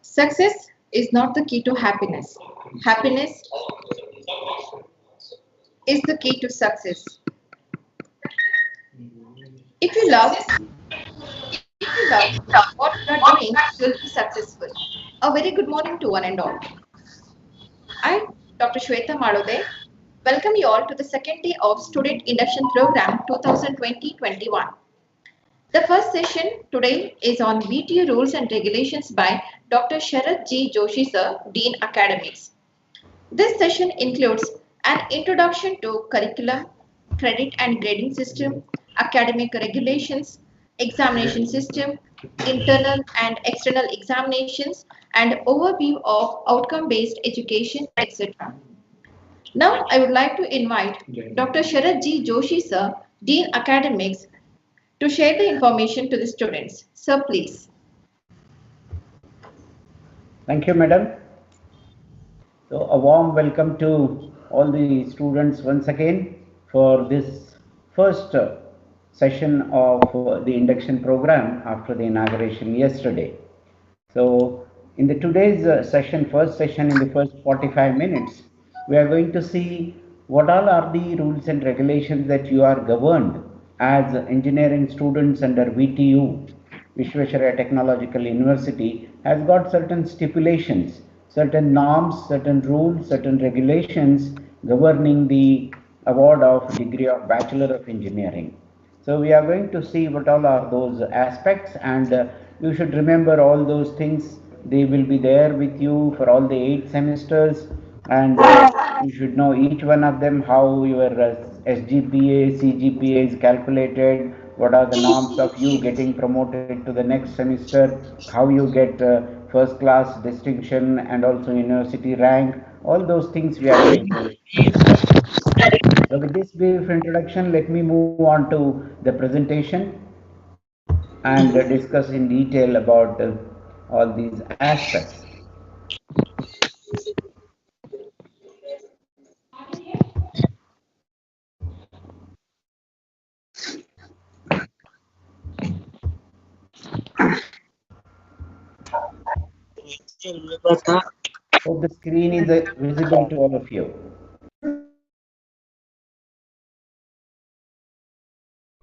Success is not the key to happiness. Happiness is the key to success. If you love what you are doing, you'll be successful. A very good morning to one and all. I, Dr. Shweta Malode, welcome you all to the second day of Student Induction Program 2020-21. The first session today is on VTU Rules and Regulations by Dr. Sharad G. Joshi Sir, Dean Academics. This session includes an introduction to curriculum, credit and grading system, academic regulations, examination system, internal and external examinations, and overview of outcome-based education, etc. Now, I would like to invite Dr. Sharad G. Joshi Sir, Dean Academics, to share the information to the students. Sir, please. Thank you, madam. So a warm welcome to all the students once again for this first session of the induction program after the inauguration yesterday. So in the today's first session in the first 45 minutes, we are going to see what all are the rules and regulations that you are governed as engineering students under VTU, Vishweshwaraya Technological University, has got certain stipulations, certain norms, certain rules, certain regulations governing the award of degree of Bachelor of Engineering. So we are going to see what all are those aspects, and you should remember all those things. They will be there with you for all the 8 semesters, and you should know each one of them, how your SGPA, CGPA is calculated, what are the norms of you getting promoted to the next semester, how you get first class distinction and also university rank. All those things we are going to discuss. So with this brief introduction, let me move on to the presentation and discuss in detail about all these aspects. Hope the screen is visible to all of you.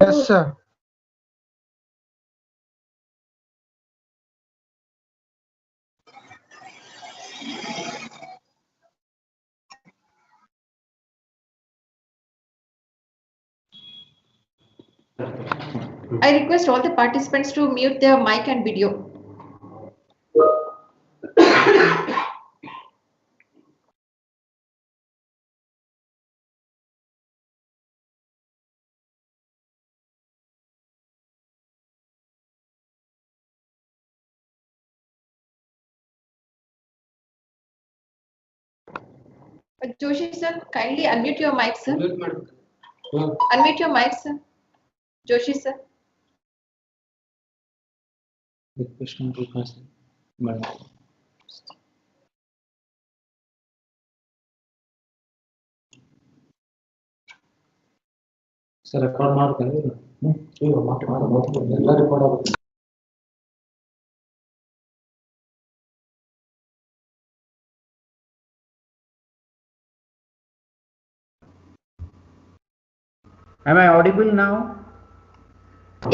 Yes, sir. I request all the participants to mute their mic and video. Joshi sir, kindly unmute your mic, sir. Unmute your mic, sir. Joshi sir. Sir record ಮಾಡ್ತಾರೆ ಎಲ್ಲ record ಆಗುತ್ತೆ. Am I audible now?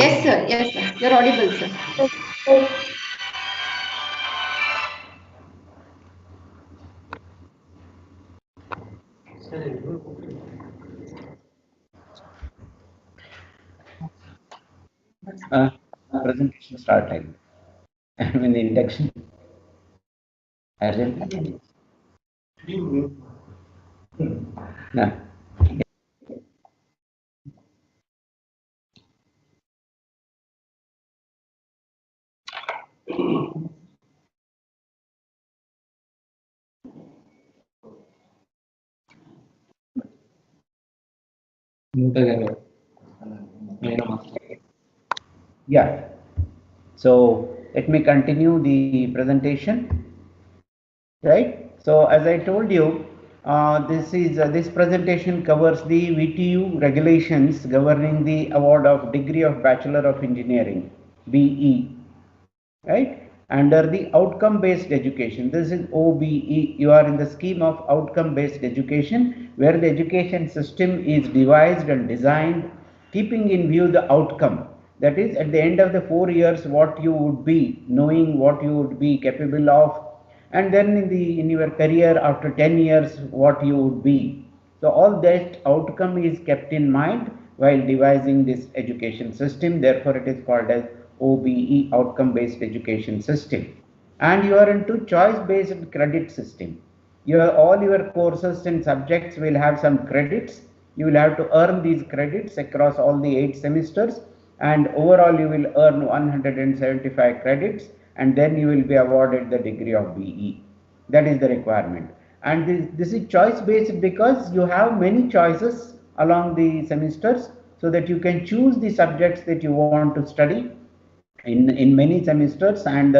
Yes, sir. Yes, sir. You're audible, sir. Presentation start time. I'm in the induction. No. Yeah. So let me continue the presentation. Right. So as I told you, This presentation covers the VTU regulations governing the award of degree of Bachelor of Engineering BE, right, under the outcome based education. This is OBE. You are in the scheme of outcome based education, where the education system is devised and designed keeping in view the outcome, that is at the end of the 4 years what you would be knowing, what you would be capable of, and then in your career after 10 years what you would be. So all that outcome is kept in mind while devising this education system. Therefore it is called as OBE, outcome based education system. And you are into choice based credit system. All your courses and subjects will have some credits. You will have to earn these credits across all the 8 semesters, and overall you will earn 175 credits, and then you will be awarded the degree of BE. That is the requirement. And this is choice based because you have many choices along the semesters, so that you can choose the subjects that you want to study in many semesters, and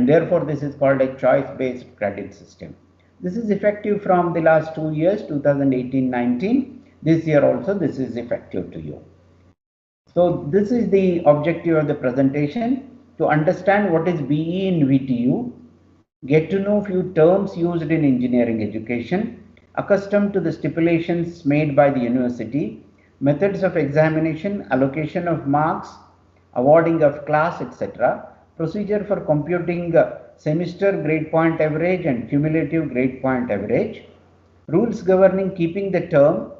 therefore this is called a choice based credit system. This is effective from the last 2 years, 2018-19. This year also this is effective to you. So this is the objective of the presentation: to understand what is BE in VTU, get to know few terms used in engineering education, accustomed to the stipulations made by the university, methods of examination, allocation of marks, awarding of class, etc., procedure for computing semester grade point average and cumulative grade point average, rules governing keeping the term,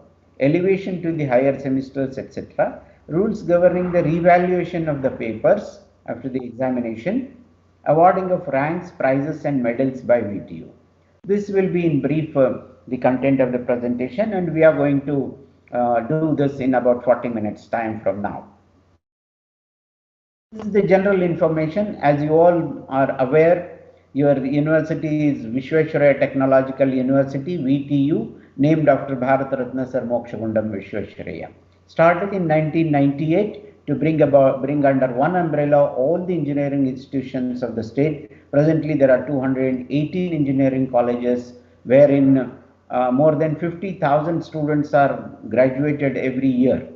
elevation to the higher semesters, etc., rules governing the revaluation of the papers after the examination, awarding of ranks, prizes and medals by VTU. This will be in brief the content of the presentation, and we are going to do this in about 40 minutes time from now. This is the general information. As you all are aware, your university is Vishweshwaraya Technological University, VTU, named after Bharat Ratna Sir Mokshagundam Vishweshwaraya. Started in 1998 to bring under one umbrella all the engineering institutions of the state. Presently, there are 218 engineering colleges, wherein more than 50,000 students are graduated every year.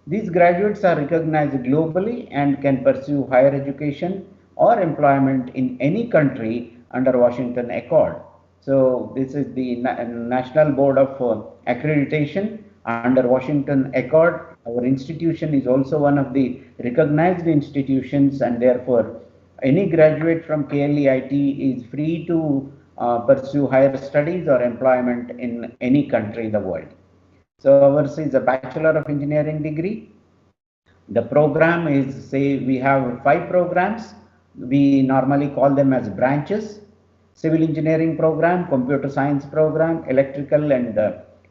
These graduates are recognized globally and can pursue higher education or employment in any country under Washington Accord. So this is the National Board of Accreditation under Washington Accord. Our institution is also one of the recognized institutions, and therefore any graduate from KLE is free to pursue higher studies or employment in any country in the world. So ours is a Bachelor of Engineering degree. The program is, say, we have 5 programs. We normally call them as branches: civil engineering program, computer science program, electrical and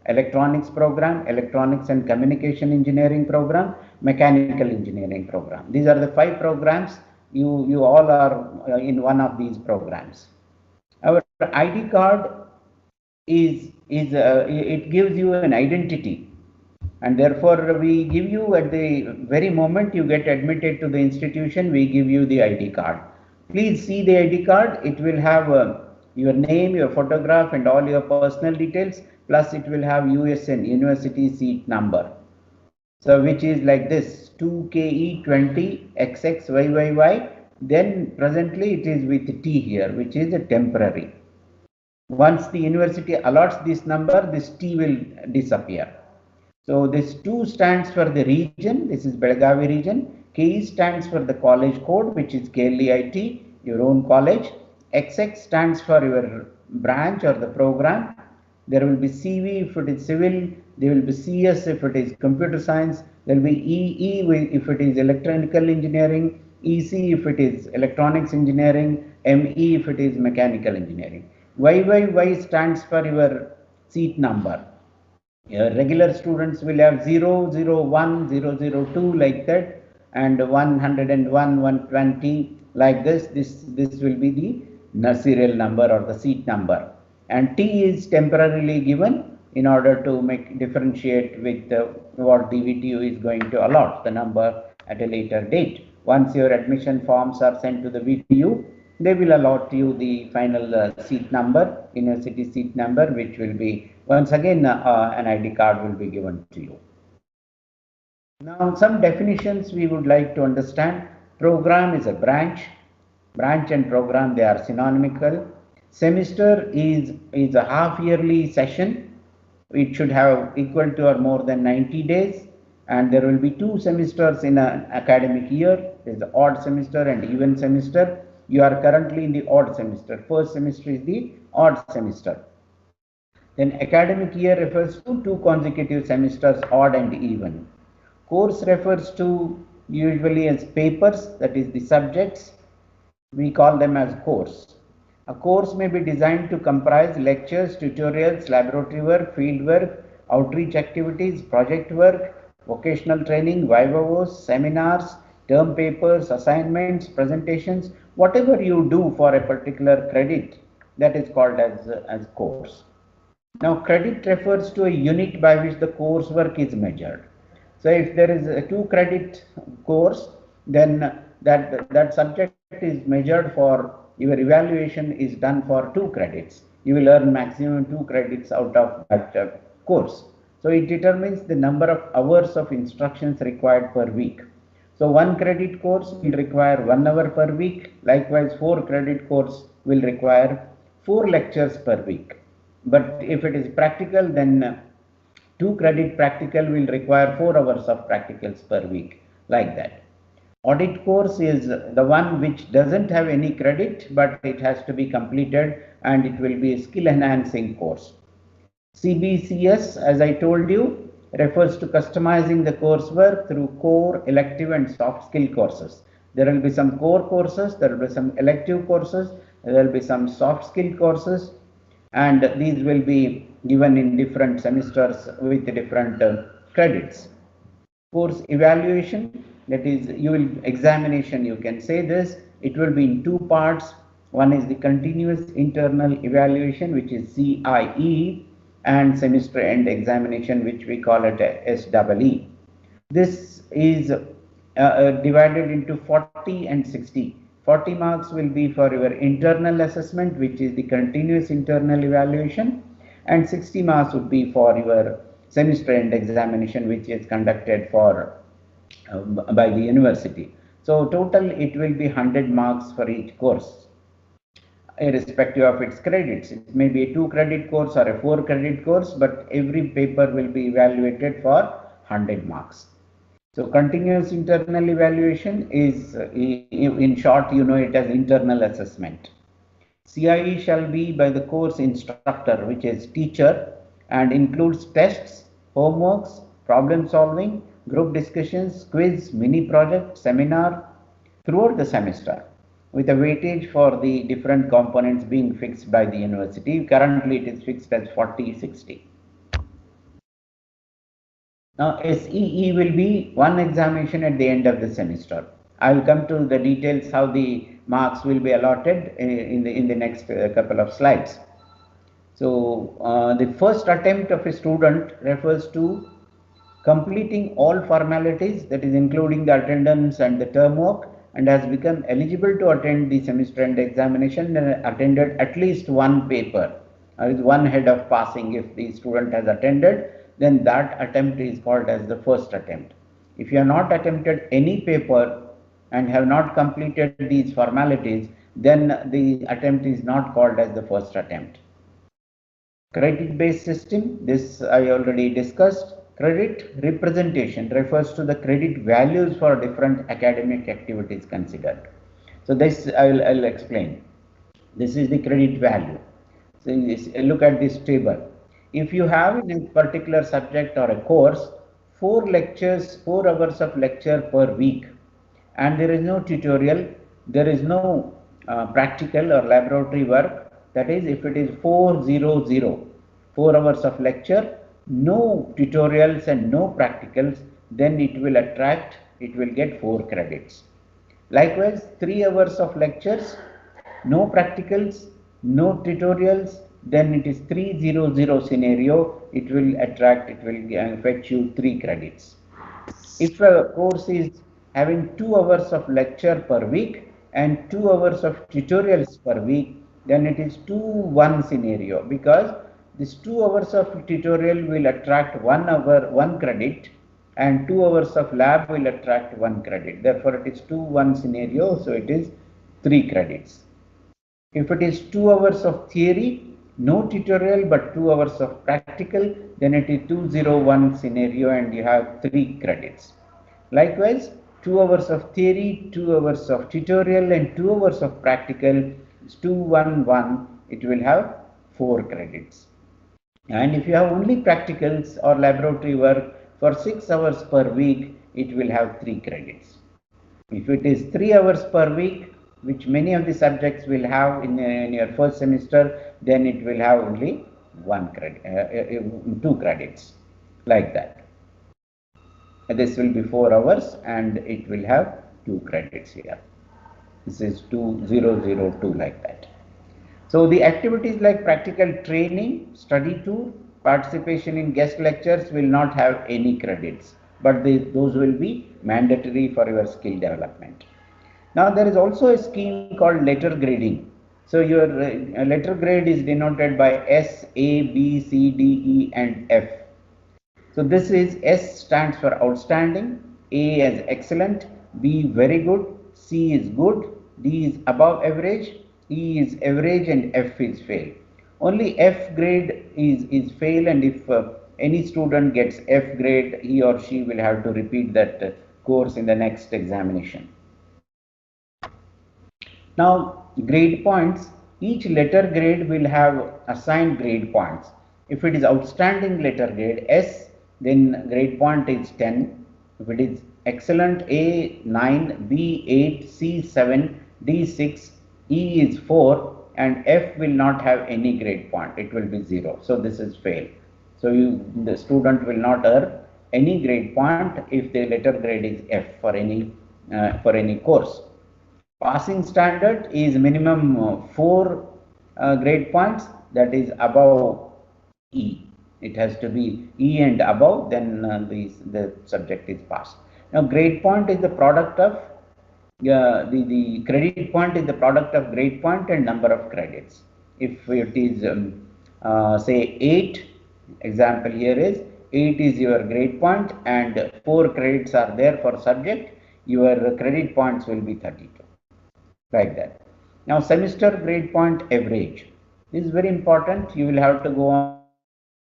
electronics program, electronics and communication engineering program, mechanical engineering program. These are the 5 programs. You all are in one of these programs. Our ID card it gives you an identity, and therefore we give you, at the very moment you get admitted to the institution, we give you the ID card. Please see the ID card. It will have your name, your photograph and all your personal details, plus it will have USN, university seat number. So which is like this: 2KE20XXYYY. Then presently it is with T here, which is a temporary. Once the university allots this number, this T will disappear. So this 2 stands for the region. This is Belagavi region. KE stands for the college code, which is KLE, your own college. XX stands for your branch or the program. There will be CV if it is civil. There will be CS if it is computer science. There will be EE if it is electrical engineering. EC if it is electronics engineering. ME if it is mechanical engineering. YYY stands for your seat number. Regular students will have 0, 01, 002 like that, and 101, 120 like this. This will be the serial number or the seat number. And T is temporarily given in order to differentiate with what DVTU is going to allot the number at a later date. Once your admission forms are sent to the VTU, they will allot you the final seat number, university seat number, which will be once again an ID card will be given to you. Now, some definitions we would like to understand. Program is a branch. Branch and program, they are synonymical. Semester is a half yearly session. It should have equal to or more than 90 days, and there will be 2 semesters in an academic year. There is the odd semester and even semester. You are currently in the odd semester. First semester is the odd semester. Then academic year refers to 2 consecutive semesters, odd and even. Course refers to usually as papers, that is the subjects. We call them as course. A course may be designed to comprise lectures, tutorials, laboratory work, field work, outreach activities, project work, vocational training, vivos, seminars, term papers, assignments, presentations, whatever you do for a particular credit, that is called as course. Now, credit refers to a unit by which the coursework is measured. So, if there is a 2 credit course, then that subject is measured for your evaluation is done for 2 credits. You will earn maximum 2 credits out of that course. So, it determines the number of hours of instructions required per week. So, 1 credit course will require 1 hour per week. Likewise, 4 credit course will require 4 lectures per week. But if it is practical, then 2 credit practical will require 4 hours of practicals per week, like that. Audit course is the one which doesn't have any credit, but it has to be completed, and it will be a skill enhancing course. CBCS, as I told you, refers to customizing the coursework through core, elective and soft skill courses. There will be some core courses, there will be some elective courses, there will be some soft skill courses, and these will be given in different semesters with different credits. Course evaluation, that is examination, you can say this. It will be in 2 parts. One is the continuous internal evaluation, which is CIE, and semester end examination, which we call it SEE. This is divided into 40 and 60. 40 marks will be for your internal assessment, which is the continuous internal evaluation, and 60 marks would be for your semester end examination, which is conducted for by the university. So total it will be 100 marks for each course, irrespective of its credits. It may be a 2 credit course or a 4 credit course, but every paper will be evaluated for 100 marks. So continuous internal evaluation is, in short, you know it as internal assessment. CIE shall be by the course instructor, which is teacher, and includes tests, homeworks, problem solving, group discussions, quiz, mini project, seminar throughout the semester, with a weightage for the different components being fixed by the university. Currently it is fixed as 40-60. Now, SEE will be 1 examination at the end of the semester. I will come to the details how the marks will be allotted in the next couple of slides. So, the first attempt of a student refers to completing all formalities, that is including the attendance and the term work, and has become eligible to attend the semester end examination and attended at least 1 paper. With 1 head of passing, if the student has attended, then that attempt is called as the first attempt. If you have not attempted any paper and have not completed these formalities, then the attempt is not called as the first attempt. Credit based system, this I already discussed. Credit representation refers to the credit values for different academic activities considered. So this I'll explain. This is the credit value. So look at this table. If you have in a particular subject or a course 4 lectures, 4 hours of lecture per week, and there is no tutorial, there is no practical or laboratory work, that is, if it is 400, 4 hours of lecture, no tutorials and no practicals, then it will get 4 credits. Likewise, 3 hours of lectures, no practicals, no tutorials, then it is 300 scenario, it will fetch you 3 credits. If a course is having 2 hours of lecture per week, and 2 hours of tutorials per week, then it is 2-1 scenario, because this 2 hours of tutorial will attract 1 hour 1 credit, and 2 hours of lab will attract 1 credit. Therefore, it is 2-1 scenario, so it is 3 credits. If it is 2 hours of theory, no tutorial but 2 hours of practical, then it is 201 scenario and you have 3 credits. Likewise, 2 hours of theory, 2 hours of tutorial and 2 hours of practical is 211, it will have 4 credits. And if you have only practicals or laboratory work for 6 hours per week, it will have 3 credits. If it is 3 hours per week, which many of the subjects will have in your first semester, then it will have only 1 credit, 2 credits, like that. This will be 4 hours and it will have 2 credits here. This is 2002, like that. So the activities like practical training, study tour, participation in guest lectures will not have any credits, but those will be mandatory for your skill development. Now there is also a scheme called letter grading. So your letter grade is denoted by S, A, B, C, D, E and F. So this is S stands for outstanding, A as excellent, B very good, C is good, D is above average, E is average and F is fail. Only F grade is fail, and if any student gets F grade, he or she will have to repeat that course in the next examination. Now, grade points, each letter grade will have assigned grade points. If it is outstanding letter grade S, then grade point is 10. If it is excellent A 9, B 8, C 7, D 6, E is 4 and F will not have any grade point. It will be 0. So this is fail. So the student will not earn any grade point if the letter grade is F for any course. Passing standard is minimum 4 grade points, that is above E. It has to be E and above, then the subject is passed. Now grade point is the product of the credit point is the product of grade point and number of credits. If it is say 8, example here is 8 is your grade point and 4 credits are there for subject, your credit points will be 32. Like that. Now semester grade point average. This is very important. You will have to go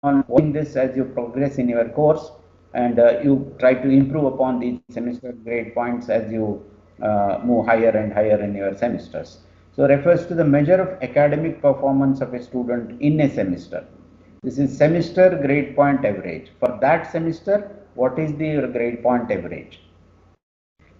on watching this as you progress in your course, and you try to improve upon these semester grade points as you move higher and higher in your semesters. So refers to the measure of academic performance of a student in a semester. This is semester grade point average. For that semester, what is the grade point average?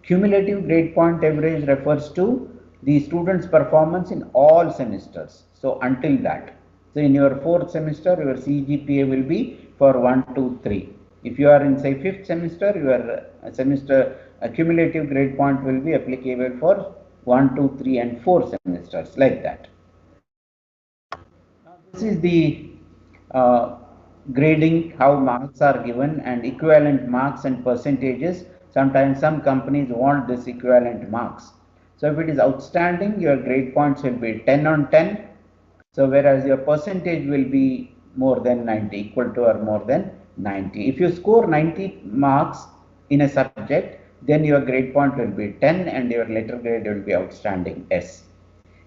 Cumulative grade point average refers to the student's performance in all semesters. So until that. So in your 4th semester, your CGPA will be for 1, 2, 3. If you are in say 5th semester, your semester cumulative grade point will be applicable for 1, 2, 3 and 4 semesters, like that. Now this is the grading, how marks are given and equivalent marks and percentages. Sometimes some companies want this equivalent marks. So if it is outstanding, your grade points will be 10 on 10. So whereas your percentage will be more than 90, equal to or more than 90. If you score 90 marks in a subject, then your grade point will be 10 and your letter grade will be outstanding S.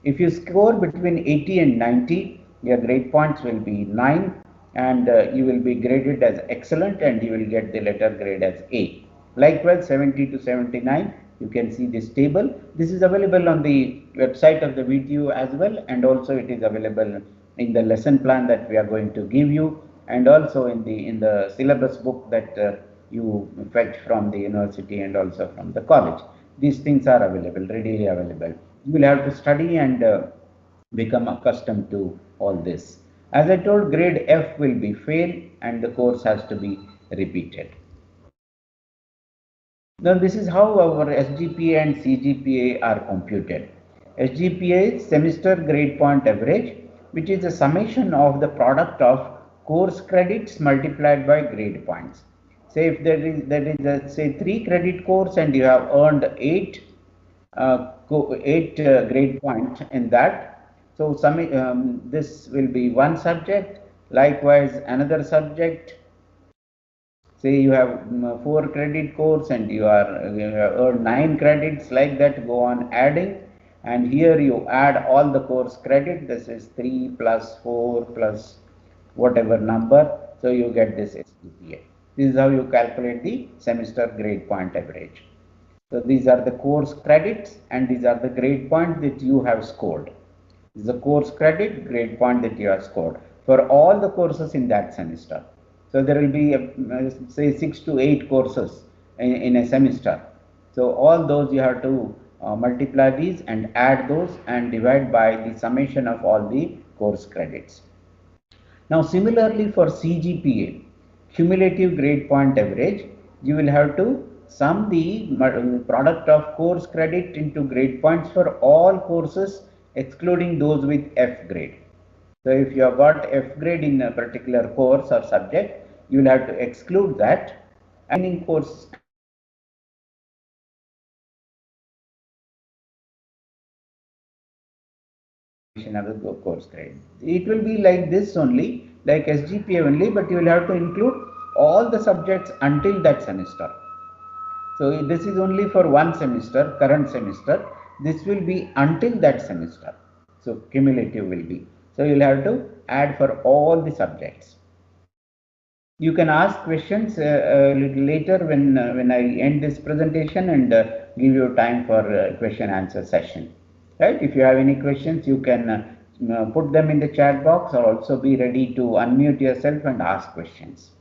If you score between 80 and 90, your grade points will be 9 and you will be graded as excellent and you will get the letter grade as A. Likewise, 70 to 79, you can see this table. This is available on the website of the VTU as well, and also it is available in the lesson plan that we are going to give you, and also in the syllabus book that you fetch from the university and also from the college. These things are available, readily available. You will have to study and become accustomed to all this. As I told, grade F will be fail and the course has to be repeated. Now this is how our SGPA and CGPA are computed. SGPA is semester grade point average, which is a summation of the product of course credits multiplied by grade points. Say if there is a say 3 credit course and you have earned 8, 8 grade point in that. So this will be one subject. Likewise, another subject. Say you have 4 credit course and you have earned 9 credits, like that, go on adding, and here you add all the course credit. This is 3 plus 4 plus whatever number, so you get this SGPA. This is how you calculate the semester grade point average. So these are the course credits and these are the grade point that you have scored. This is the course credit grade point that you have scored for all the courses in that semester. So there will be say 6 to 8 courses in a semester. So all those you have to multiply these and add those and divide by the summation of all the course credits. Now similarly for CGPA, cumulative grade point average, you will have to sum the product of course credit into grade points for all courses excluding those with F grade. So if you have got F grade in a particular course or subject, you will have to exclude that, and in course of the course grade. It will be like this only, like SGPA only, but you will have to include all the subjects until that semester. So this is only for one semester, current semester. This will be until that semester. So cumulative will be. So you will have to add for all the subjects. You can ask questions a little later when I end this presentation and give you time for question answer session. Right? If you have any questions, you can put them in the chat box, or also be ready to unmute yourself and ask questions.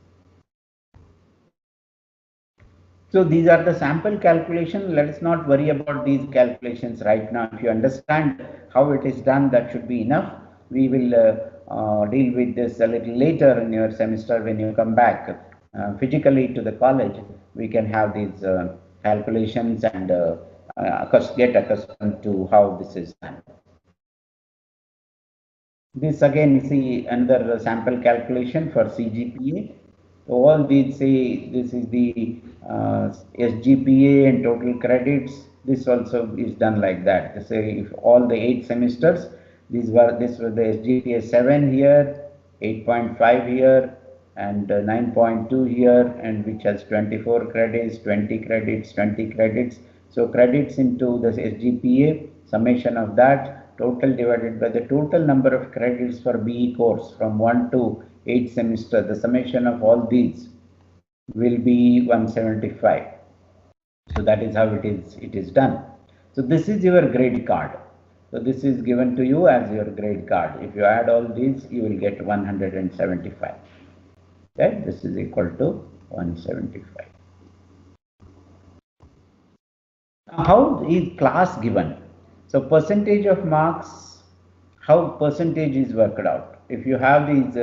So these are the sample calculation. Let us not worry about these calculations right now. If you understand how it is done, that should be enough. We will deal with this a little later in your semester when you come back physically to the college. We can have these calculations and get accustomed to how this is done. This again, you see another sample calculation for CGPA. So all these say this is the SGPA and total credits. This also is done like that. They say if all the 8 semesters, this was the SGPA 7 here, 8.5 here, and 9.2 here, and which has 24 credits, 20 credits, 20 credits. So credits into the SGPA, summation of that, total divided by the total number of credits for BE course from 1 to 8 semester, the summation of all these will be 175. So that is how it is done. So this is your grade card. So this is given to you as your grade card. If you add all these, you will get 175. Okay, this is equal to 175. Now, how is class given? So percentage of marks, how percentage is worked out? If you have these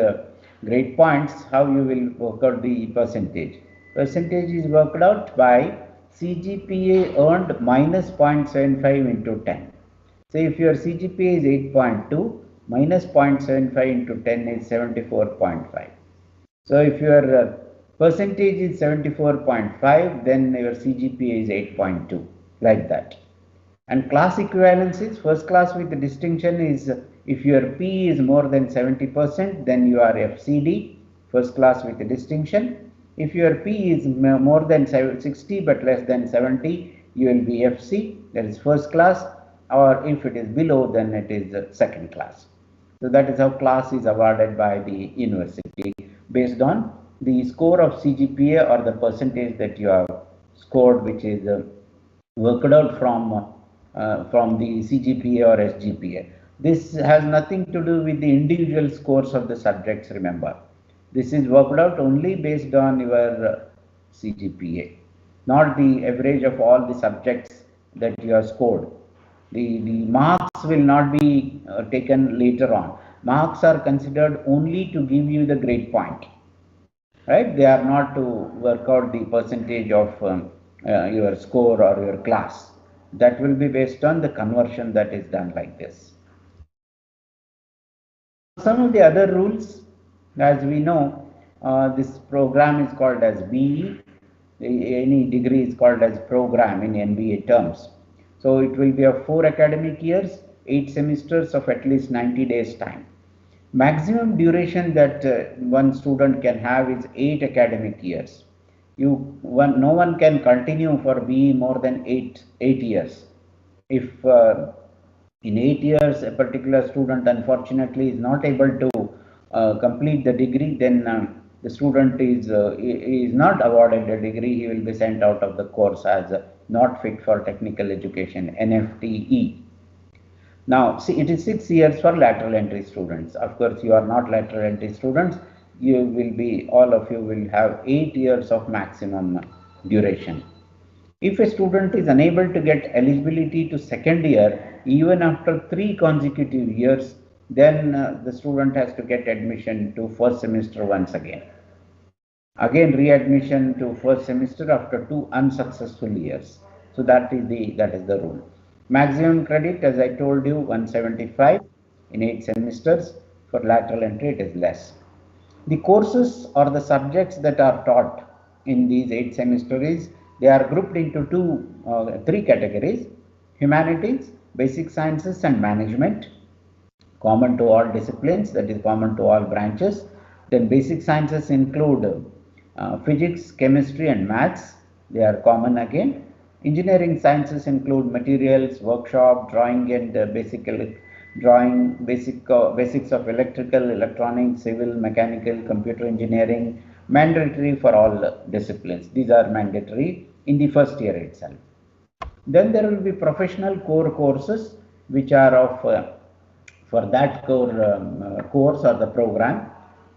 grade points, how you will work out the percentage? Percentage is worked out by CGPA earned minus 0.75 into 10. So if your CGPA is 8.2, minus 0.75 into 10 is 74.5. So if your percentage is 74.5, then your CGPA is 8.2, like that. And class equivalence is first class with the distinction is if your P is more than 70%, then you are FCD, first class with the distinction. If your P is more than 60 but less than 70, you will be FC, that is first class, or if it is below, then it is second class. So that is how class is awarded by the university based on the score of CGPA or the percentage that you have scored, which is worked out from the CGPA or SGPA. This has nothing to do with the individual scores of the subjects, remember. This is worked out only based on your CGPA, not the average of all the subjects that you have scored. The marks will not be taken later on. Marks are considered only to give you the grade point, right? They are not to work out the percentage of your score or your class. That will be based on the conversion that is done like this. Some of the other rules, as we know, this program is called as BE. Any degree is called as program in MBA terms. So it will be of 4 academic years, 8 semesters of at least 90 days time. Maximum duration that one student can have is 8 academic years. No one can continue for BE more than 8 years. If in 8 years a particular student unfortunately is not able to complete the degree, then the student is not awarded a degree. He will be sent out of the course as not fit for technical education, NFTE. Now, see, it is 6 years for lateral entry students. Of course, you are not lateral entry students. You will be, all of you will have 8 years of maximum duration. If a student is unable to get eligibility to second year, even after 3 consecutive years, then the student has to get admission to first semester once again. Again, readmission to first semester after 2 unsuccessful years. So that is the rule. Maximum credit, as I told you, 175 in 8 semesters. For lateral entry, it is less. The courses or the subjects that are taught in these 8 semesters, they are grouped into 3 categories: humanities, basic sciences, and management, common to all disciplines, that is common to all branches. Then basic sciences include physics, chemistry, and maths. They are common again. Engineering sciences include materials, workshop, drawing, and basics of electrical, electronics, civil, mechanical, computer engineering, mandatory for all disciplines. These are mandatory in the first year itself. Then there will be professional core courses, which are of for that course or the program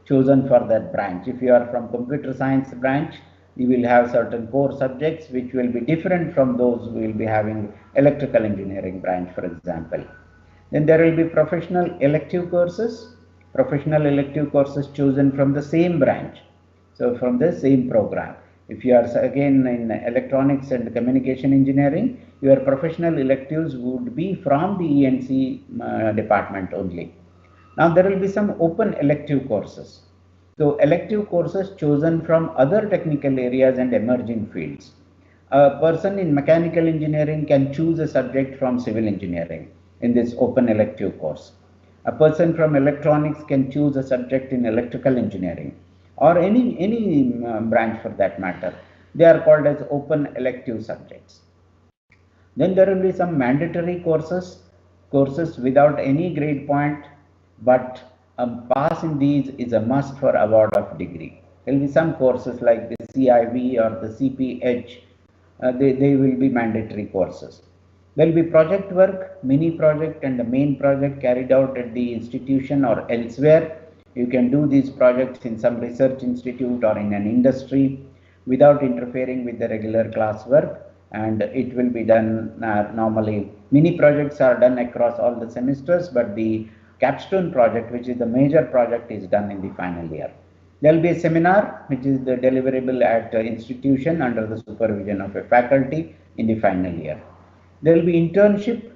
chosen for that branch. If you are from computer science branch, you will have certain core subjects which will be different from those we will be having electrical engineering branch, for example. Then there will be professional elective courses chosen from the same branch, so from the same program. If you are again in electronics and communication engineering, your professional electives would be from the E&C department only. Now there will be some open elective courses. So elective courses chosen from other technical areas and emerging fields. A person in mechanical engineering can choose a subject from civil engineering in this open elective course. A person from electronics can choose a subject in electrical engineering, or any branch for that matter. They are called as open elective subjects. Then there will be some mandatory courses without any grade point, but pass in these is a must for award of degree. There will be some courses like the CIV or the CPH. They will be mandatory courses. There will be project work, mini project, and the main project carried out at the institution or elsewhere. You can do these projects in some research institute or in an industry without interfering with the regular class work, and it will be done normally. Mini projects are done across all the semesters, but the capstone project, which is the major project, is done in the final year. There will be a seminar, which is the deliverable at institution under the supervision of a faculty in the final year. There will be internship.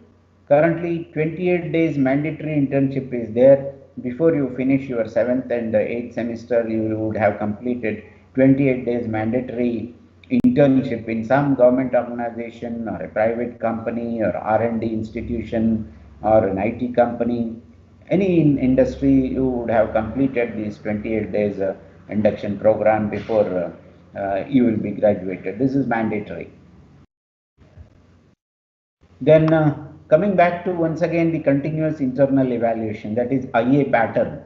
Currently 28 days mandatory internship is there. Before you finish your 7th and 8th semester, you would have completed 28 days mandatory internship in some government organization or a private company or R&D institution or an IT company. Any industry, you would have completed these 28 days induction program before you will be graduated. This is mandatory. Then coming back to once again the continuous internal evaluation, that is IA pattern.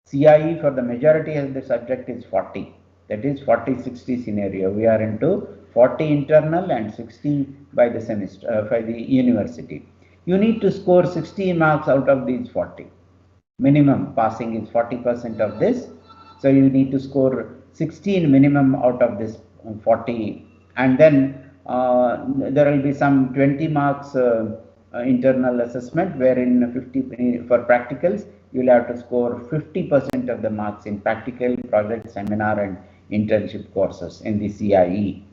CIE for the majority of the subject is 40. That is 40-60 scenario. We are into 40 internal and 60 by the semester by the university. You need to score 60 marks out of these 40. Minimum passing is 40% of this. So you need to score 16 minimum out of this 40, and then there will be some 20 marks internal assessment, wherein 50 for practicals. You will have to score 50% of the marks in practical, project, seminar, and internship courses in the CIE.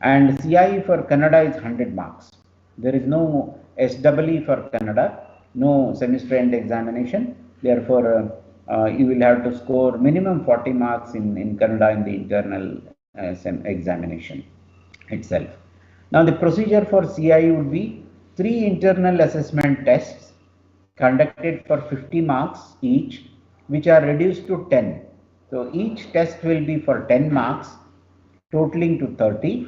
And CIE for Kannada is 100 marks. There is no SEE for Kannada, no semester end examination. Therefore, you will have to score minimum 40 marks in Kannada in the internal examination itself. Now, the procedure for CIE would be 3 internal assessment tests conducted for 50 marks each, which are reduced to 10. So each test will be for 10 marks, totaling to 30,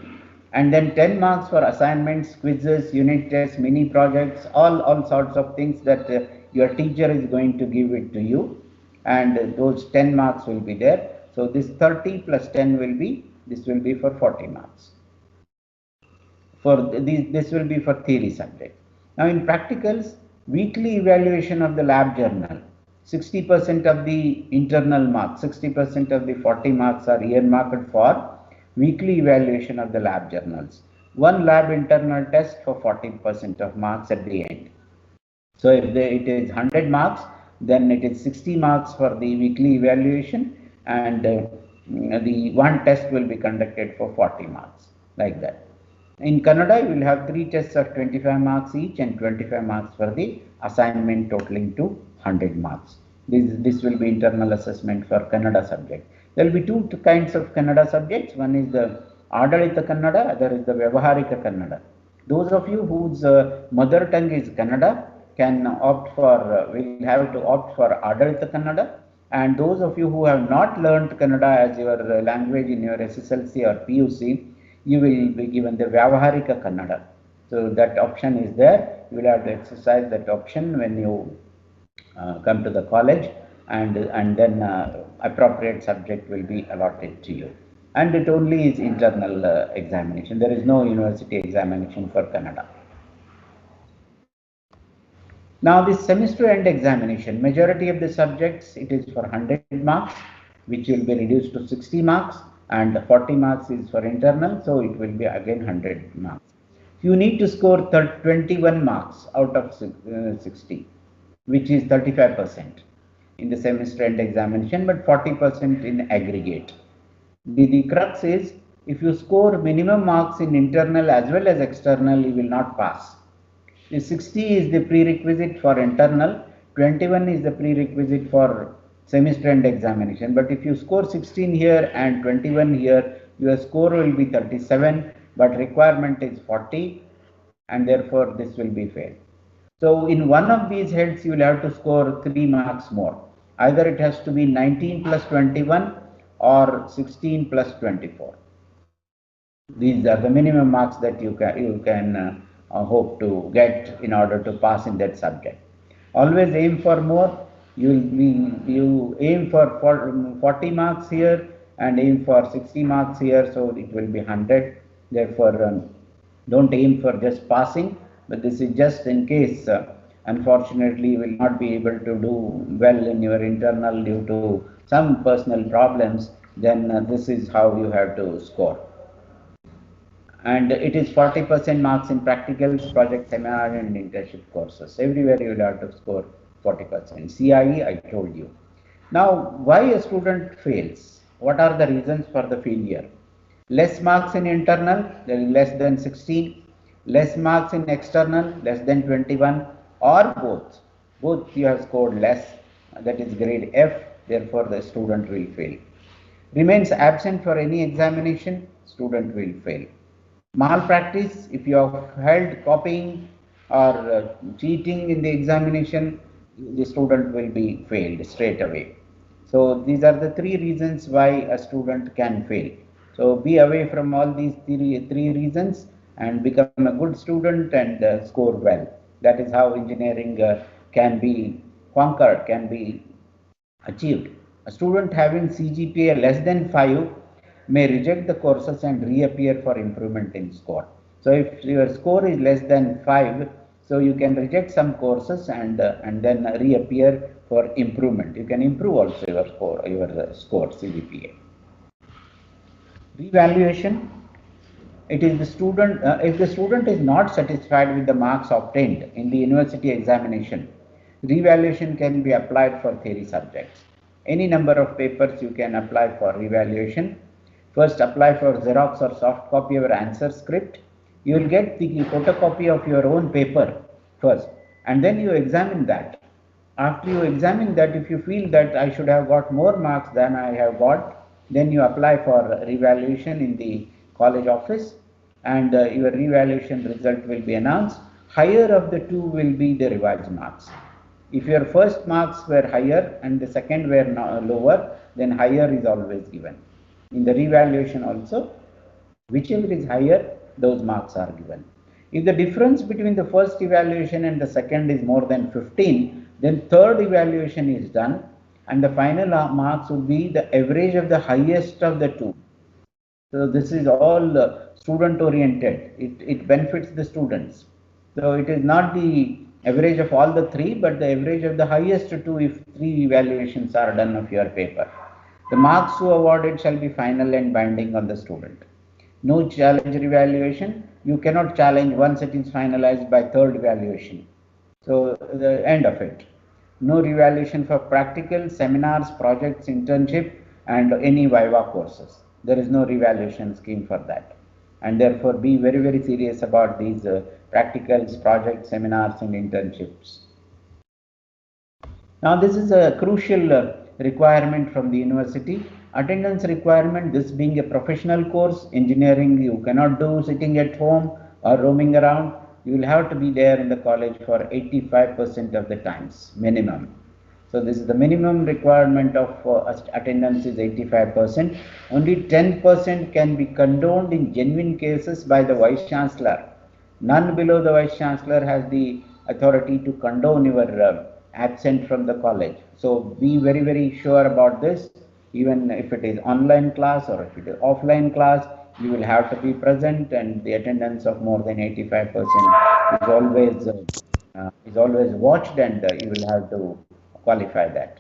and then 10 marks for assignments, quizzes, unit tests, mini projects, all sorts of things that your teacher is going to give it to you, and those 10 marks will be there. So this 30 plus 10 will be, this will be for 40 marks. For this will be for theory subject. Now in practicals, weekly evaluation of the lab journal, 60% of the internal marks, 60% of the 40 marks are earmarked for weekly evaluation of the lab journals. One lab internal test for 40% of marks at the end. So if it is 100 marks, then it is 60 marks for the weekly evaluation, and the one test will be conducted for 40 marks, like that. In Kannada, you will have 3 tests of 25 marks each and 25 marks for the assignment, totaling to 100 marks. This will be internal assessment for Kannada subject. There will be two kinds of Kannada subjects. One is the Adalita Kannada, other is the Vyavaharika Kannada. Those of you whose mother tongue is Kannada can opt for, will have to opt for Adalita Kannada. And those of you who have not learned Kannada as your language in your SSLC or PUC, you will be given the Vyavaharika Kannada. So that option is there. You will have to exercise that option when you come to the college, and then appropriate subject will be allotted to you. And it only is internal examination. There is no university examination for Kannada. Now this semester end examination, majority of the subjects, it is for 100 marks, which will be reduced to 60 marks, and 40 marks is for internal, so it will be again 100 marks. You need to score 21 marks out of 60, which is 35% in the semester end examination, but 40% in aggregate. The crux is, if you score minimum marks in internal as well as external, you will not pass. The 60 is the prerequisite for internal, 21 is the prerequisite for semester end examination. But if you score 16 here and 21 here, your score will be 37, but requirement is 40, and therefore this will be failed. So in one of these heads, you will have to score 3 marks more. Either it has to be 19 plus 21 or 16 plus 24. These are the minimum marks that you can hope to get in order to pass in that subject. Always aim for more. You aim for 40 marks here and aim for 60 marks here, so it will be 100. Therefore, don't aim for just passing, but this is just in case. Unfortunately, you will not be able to do well in your internal due to some personal problems. Then this is how you have to score. And it is 40% marks in practicals, project, seminar, and internship courses. Everywhere you will have to score 40%. CIE, I told you. Now, why a student fails? What are the reasons for the failure? Less marks in internal, there is less than 16. Less marks in external, less than 21, or both. Both you have scored less, that is grade F, therefore the student will fail. Remains absent for any examination, student will fail. Malpractice, if you have held copying or cheating in the examination, the student will be failed straight away. So these are the 3 reasons why a student can fail. So be away from all these three reasons and become a good student and score well. That is how engineering can be conquered, can be achieved. A student having CGPA less than 5 may reject the courses and reappear for improvement in score. So if your score is less than 5, so you can reject some courses and then reappear for improvement. You can improve also your score CGPA. Revaluation. It is the student, if the student is not satisfied with the marks obtained in the university examination, revaluation can be applied for theory subjects. Any number of papers you can apply for revaluation. First, apply for Xerox or soft copy of your answer script. You will get the photocopy of your own paper first, and then you examine that. After you examine that, if you feel that I should have got more marks than I have got, then you apply for revaluation in the college office, and your revaluation result will be announced. higher of the two will be the revised marks. If your first marks were higher and the second were lower, then higher is always given. In the revaluation also, whichever is higher, those marks are given. If the difference between the first evaluation and the second is more than 15, then third evaluation is done and the final marks would be the average of the highest of the two. So this is all student oriented. It benefits the students. So it is not the average of all the three, but the average of the highest two if three evaluations are done of your paper. The marks so awarded shall be final and binding on the student. No challenge evaluation. You cannot challenge once it is finalized by third evaluation. So the end of it. No revaluation for practical, seminars, projects, internship, and any Viva courses. There is no revaluation scheme for that. And therefore, be very, very serious about these practicals, projects, seminars, and internships. Now, this is a crucial requirement from the university. Attendance requirement, this being a professional course, engineering you cannot do sitting at home or roaming around. You will have to be there in the college for 85% of the times, minimum. So this is the minimum requirement of attendance is 85%. Only 10% can be condoned in genuine cases by the Vice Chancellor. None below the Vice Chancellor has the authority to condone your absent from the college. So be very, very sure about this. Even if it is online class or if it is offline class, you will have to be present, and the attendance of more than 85% is always watched, and you will have to qualify that.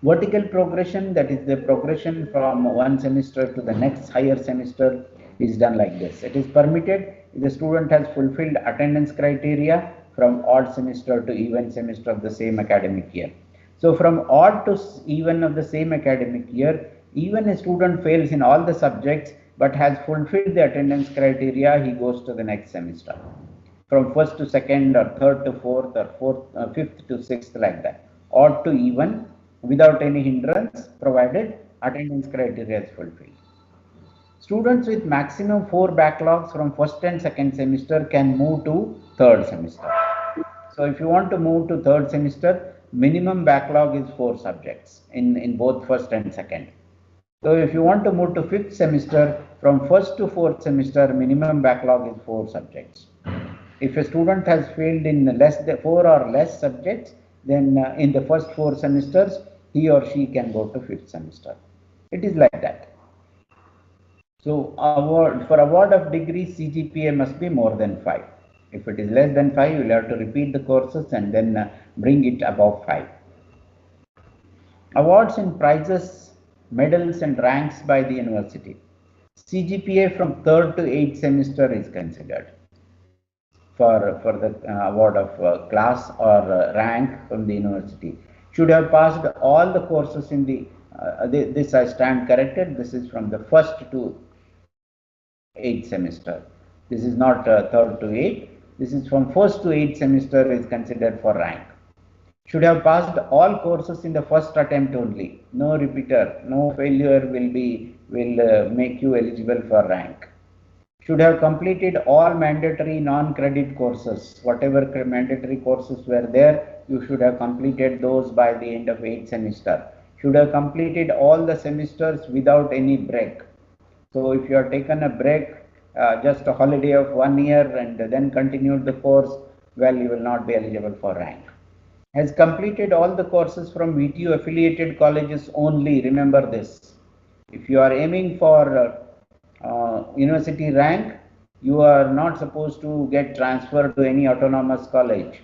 Vertical progression, that is the progression from one semester to the next higher semester, is done like this. It is permitted if the student has fulfilled attendance criteria from odd semester to even semester of the same academic year. So from odd to even of the same academic year, even a student fails in all the subjects but has fulfilled the attendance criteria, he goes to the next semester. From first to second or third to fourth or fifth to sixth, like that. Odd to even without any hindrance, provided attendance criteria is fulfilled. Students with maximum 4 backlogs from first and second semester can move to third semester. So if you want to move to third semester, minimum backlog is 4 subjects in both first and second. So if you want to move to fifth semester, from first to fourth semester, minimum backlog is 4 subjects. If a student has failed in less than 4 or less subjects, then in the first 4 semesters, he or she can go to fifth semester. It is like that. So for award of degree, CGPA must be more than 5. If it is less than 5, you will have to repeat the courses and then bring it above 5. Awards and prizes, medals and ranks by the university. CGPA from 3rd to 8th semester is considered for the award of class or rank from the university. Should have passed all the courses in the, this I stand corrected, this is from the 1st to 8th semester. This is not 3rd to 8th, this is from 1st to 8th semester is considered for rank. Should have passed all courses in the first attempt only. No repeater, no failure will make you eligible for rank. Should have completed all mandatory non-credit courses. Whatever mandatory courses were there, you should have completed those by the end of 8th semester. Should have completed all the semesters without any break. So if you have taken a break, just a holiday of 1 year and then continued the course, well, you will not be eligible for rank. Has completed all the courses from VTU affiliated colleges only. Remember this. If you are aiming for university rank, you are not supposed to get transferred to any autonomous college.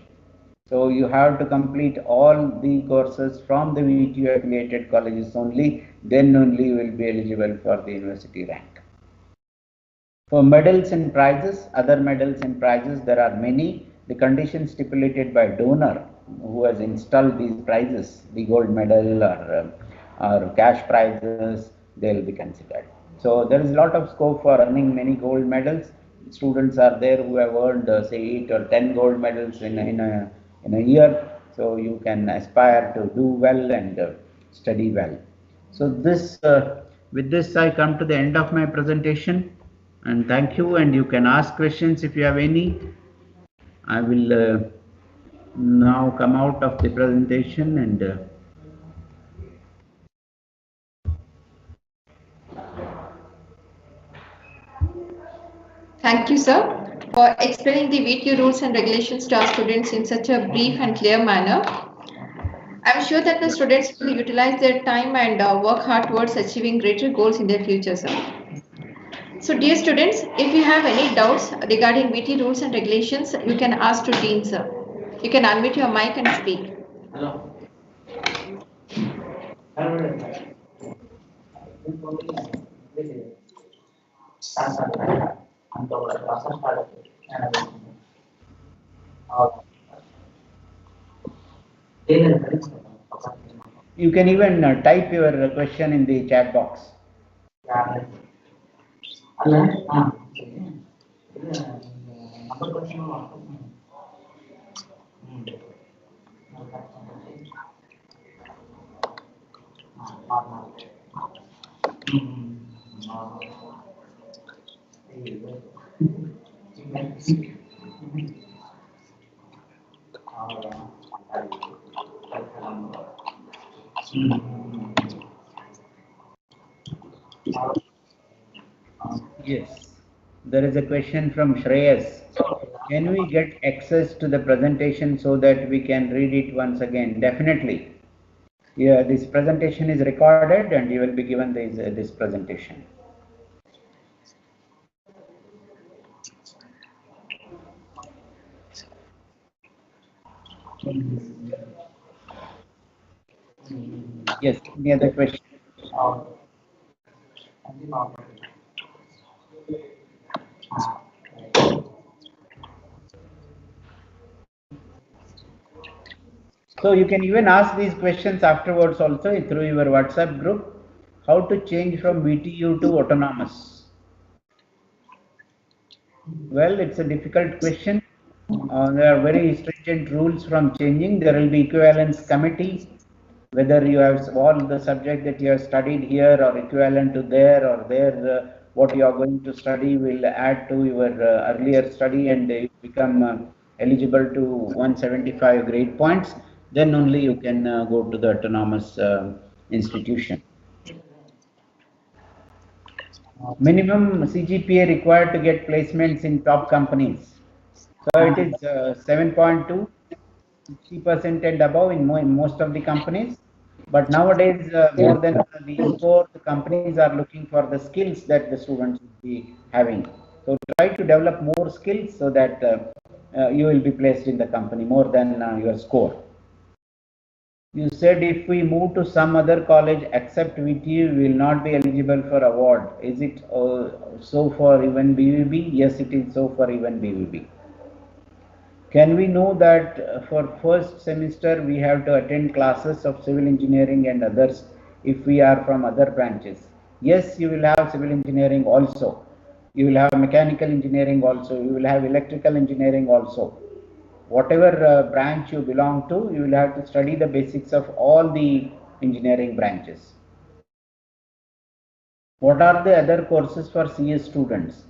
So you have to complete all the courses from the VTU affiliated colleges only, then only you will be eligible for the university rank. For medals and prizes, other medals and prizes, there are many. The conditions stipulated by donor who has installed these prizes, the gold medal or cash prizes, they will be considered. So there is a lot of scope for earning many gold medals. Students are there who have earned say 8 or 10 gold medals in a year. So you can aspire to do well and study well. So this with this I come to the end of my presentation, and thank you, and you can ask questions if you have any. I will now come out of the presentation and Thank you, sir, for explaining the VTU rules and regulations to our students in such a brief and clear manner. I'm sure that the students will utilize their time and work hard towards achieving greater goals in their future, sir. So, dear students, if you have any doubts regarding VT rules and regulations, you can ask to Dean, sir. You can unmute your mic and speak. Hello. you can even type your question in the chat box. Yes, there is a question from Shreyas. Can we get access to the presentation so that we can read it once again? Definitely. Yeah, this presentation is recorded and you will be given this presentation. Yes, any other question? So you can even ask these questions afterwards also through your WhatsApp group. How to change from VTU to autonomous? Well, it's a difficult question. There are very stringent rules from changing. There will be equivalence committee, whether you have all the subject that you have studied here or equivalent to there or there, what you are going to study will add to your earlier study and you become eligible to 175 grade points. Then only you can go to the autonomous institution. Minimum CGPA required to get placements in top companies. So it is 7.2, 60% and above in most of the companies. But nowadays, more than the score, the companies are looking for the skills that the students will be having. So try to develop more skills so that you will be placed in the company more than your score. You said if we move to some other college except VTU, we will not be eligible for award. Is it so for even BVB? Yes, it is so for even BVB. Can we know that for first semester we have to attend classes of civil engineering and others if we are from other branches? Yes, you will have civil engineering also. You will have mechanical engineering also. You will have electrical engineering also. Whatever branch you belong to, you will have to study the basics of all the engineering branches. What are the other courses for CS students?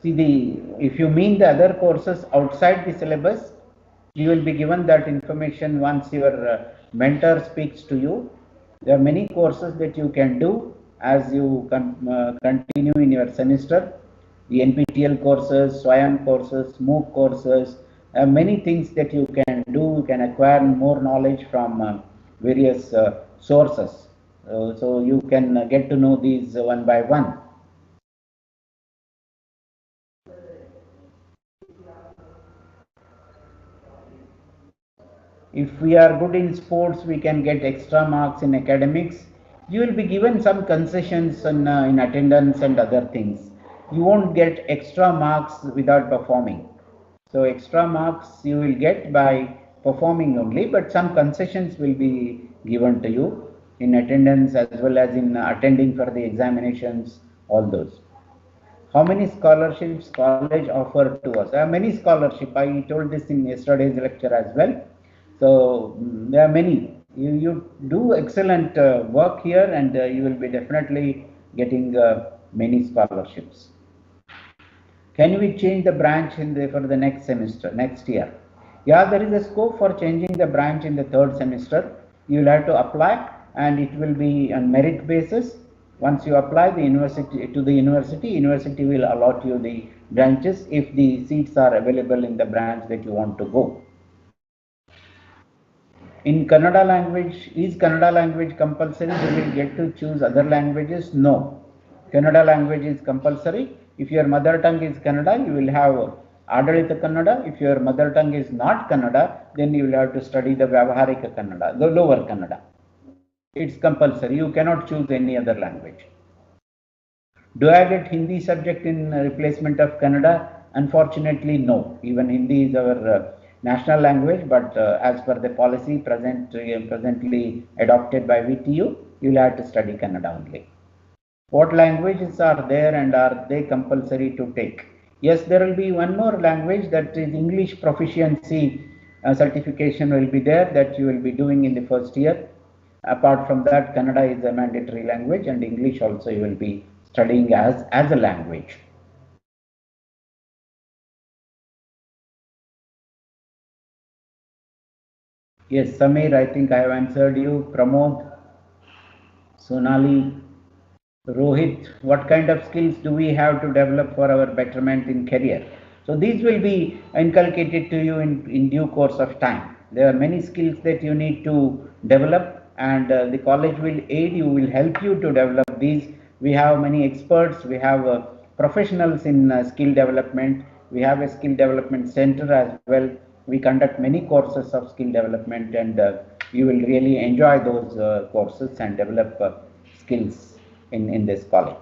See, if you mean the other courses outside the syllabus, you will be given that information once your mentor speaks to you. There are many courses that you can do as you continue in your semester. The NPTEL courses, SWAYAM courses, MOOC courses, many things that you can do. You can acquire more knowledge from various sources. So you can get to know these one by one. If we are good in sports, we can get extra marks in academics. You will be given some concessions in attendance and other things. You won't get extra marks without performing. So extra marks you will get by performing only, but some concessions will be given to you in attendance as well as in attending for the examinations, all those. How many scholarships college offer to us? There are many scholarships. I told this in yesterday's lecture as well. So there are many. You do excellent work here and you will be definitely getting many scholarships. Can we change the branch for the next semester, next year? Yeah, there is a scope for changing the branch in the third semester. You will have to apply, and it will be on merit basis. Once you apply the university will allot you the branches if the seats are available in the branch that you want to go. In Kannada language, is Kannada language compulsory? You will get to choose other languages? No. Kannada language is compulsory. If your mother tongue is Kannada, you will have Adalita Kannada. If your mother tongue is not Kannada, then you will have to study the Vyavaharika Kannada, the lower Kannada. It's compulsory. You cannot choose any other language. Do I get Hindi subject in replacement of Kannada? Unfortunately, no. Even Hindi is our national language, but as per the policy presently adopted by VTU, you will have to study Kannada only. What languages are there and are they compulsory to take? Yes, there will be one more language, that is English proficiency certification will be there, that you will be doing in the first year. Apart from that, Kannada is a mandatory language, and English also you will be studying as a language. Yes, Samir, I think I have answered you. Pramod, Sonali, Rohit, what kind of skills do we have to develop for our betterment in career? So these will be inculcated to you in due course of time. There are many skills that you need to develop, and the college will aid you, will help you to develop these. We have many experts, we have professionals in skill development, we have a skill development center as well. We conduct many courses of skill development, and you will really enjoy those courses and develop skills in this college.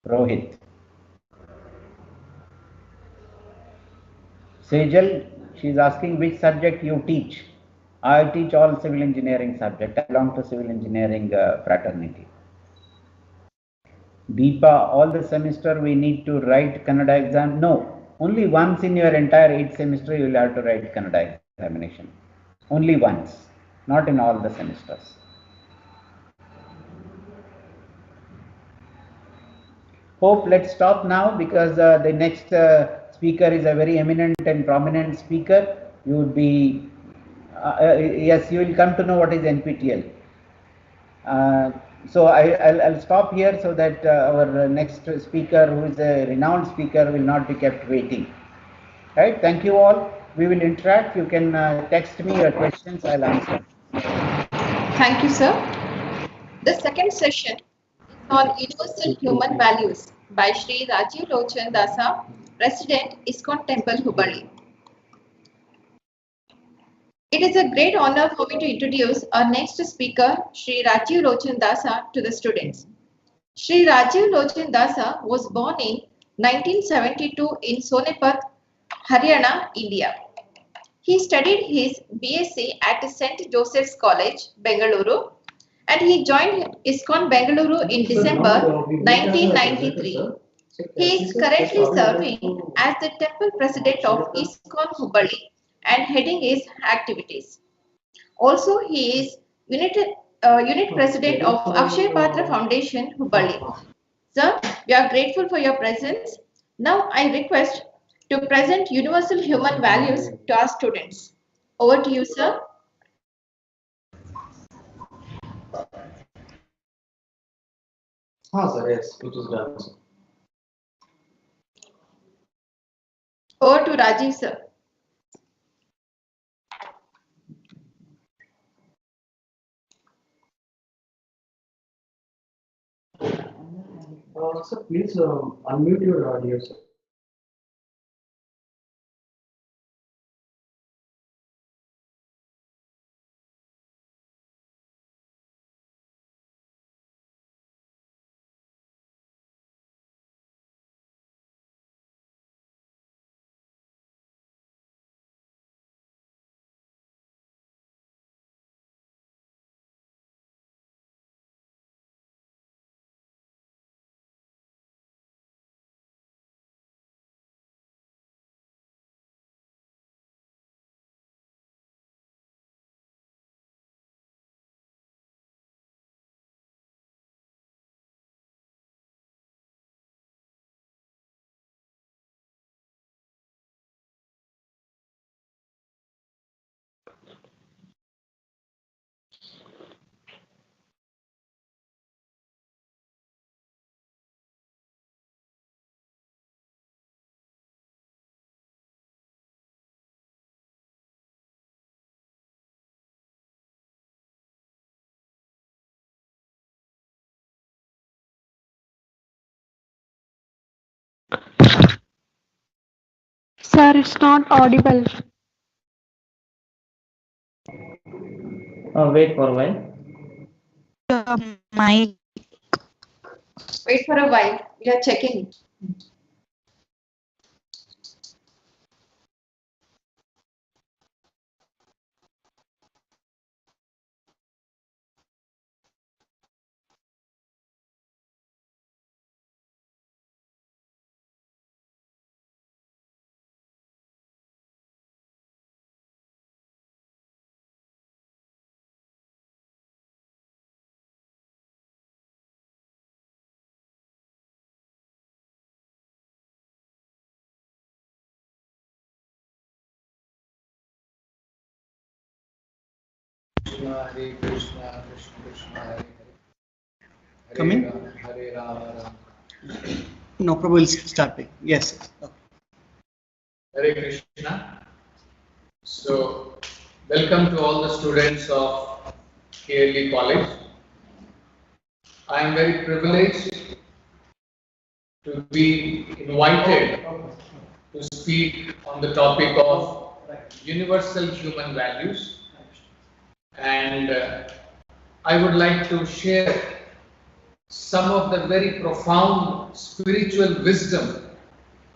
Rohit. Sejal, she is asking which subject you teach. I teach all civil engineering subject. I belong to civil engineering fraternity. Deepa, all the semester we need to write Kannada exam? No, only once in your entire 8th semester you will have to write Kannada examination. Only once, not in all the semesters. Hope, let's stop now, because the next speaker is a very eminent and prominent speaker. You would be, yes, you will come to know what is NPTEL. So I'll stop here so that our next speaker, who is a renowned speaker, will not be kept waiting. Right? Thank you all. We will interact. You can text me your questions. I'll answer. Thank you, sir. The second session is on Universal Human Values by Sri Rajiv Lochan Dasa, President, ISKCON Temple, Hubballi. It is a great honor for me to introduce our next speaker, Sri Rajiv Lochan Dasa, to the students. Sri Rajiv Lochan Dasa was born in 1972 in Sonepat, Haryana, India. He studied his BSc at St. Joseph's College, Bengaluru, and he joined ISKCON Bengaluru in December 1993. He is currently serving as the temple president of ISKCON Hubballi and heading his activities. Also, he is unit president of Akshay Patra Foundation, Hubballi. Sir, we are grateful for your presence. Now I request to present universal human values to our students. Over to you, sir. Sir, yes, it is done. Sir. Over to Rajiv, sir. Sir, please unmute your audio, sir. Sir, it's not audible. Wait for a while. Mic. Wait for a while. We are checking. Hare Krishna, Krishna Krishna, Hare Hare. Come in. Hare Rama, Rama. No problem, we'll start it. Yes. Okay. Hare Krishna. So, welcome to all the students of KLE College. I am very privileged to be invited to speak on the topic of universal human values, and I would like to share some of the very profound spiritual wisdom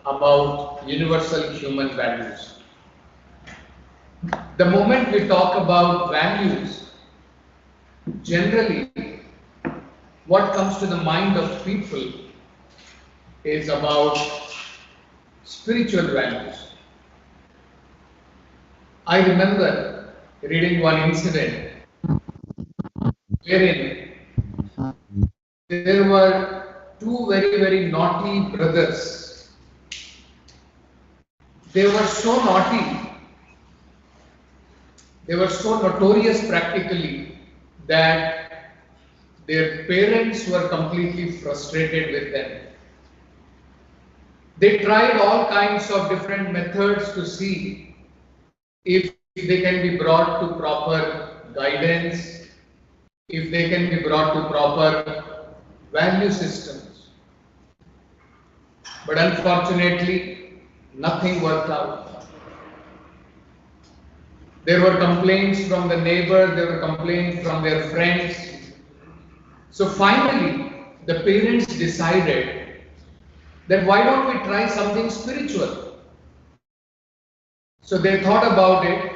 about universal human values. The moment we talk about values, generally what comes to the mind of people is about spiritual values. I remember reading one incident wherein there were two very naughty brothers. They were so naughty, they were so notorious practically that their parents were completely frustrated with them. They tried all kinds of different methods to see if they can be brought to proper guidance, if they can be brought to proper value systems. But unfortunately, nothing worked out. There were complaints from the neighbor, there were complaints from their friends. So finally, the parents decided that why don't we try something spiritual? So they thought about it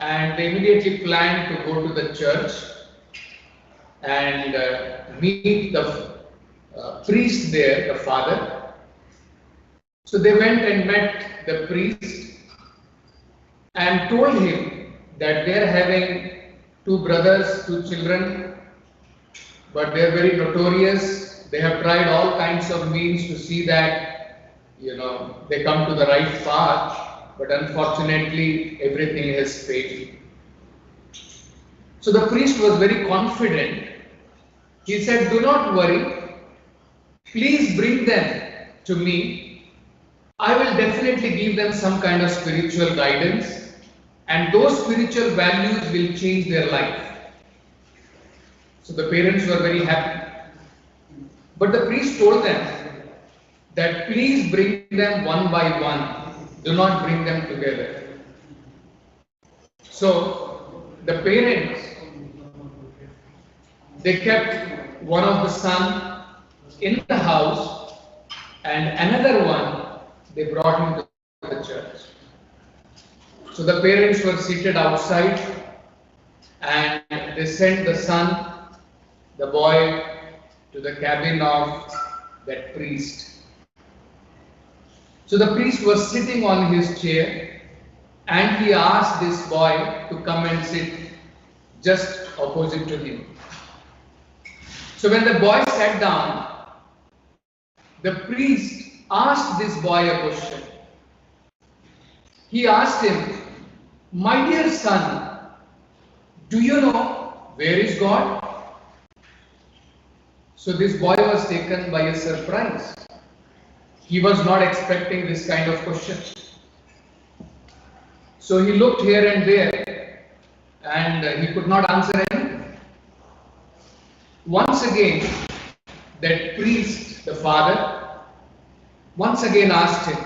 and they immediately planned to go to the church and meet the priest there, the father. So they went and met the priest and told him that they are having two brothers, two children, but they are very notorious. They have tried all kinds of means to see that, they come to the right path, but unfortunately everything has failed. So the priest was very confident. He said, "Do not worry, please bring them to me. I will definitely give them some kind of spiritual guidance, and those spiritual values will change their life." So the parents were very happy. But the priest told them that please bring them one by one, do not bring them together. So the parents, they kept one of the son in the house and another one they brought him to the church. So the parents were seated outside and they sent the son, the boy, to the cabin of that priest. So the priest was sitting on his chair and he asked this boy to come and sit just opposite to him. So when the boy sat down, the priest asked this boy a question. He asked him, "My dear son, do you know where is God?" So this boy was taken by a surprise. He was not expecting this kind of question. So he looked here and there and he could not answer anything. Once again, that priest, the father, once again asked him,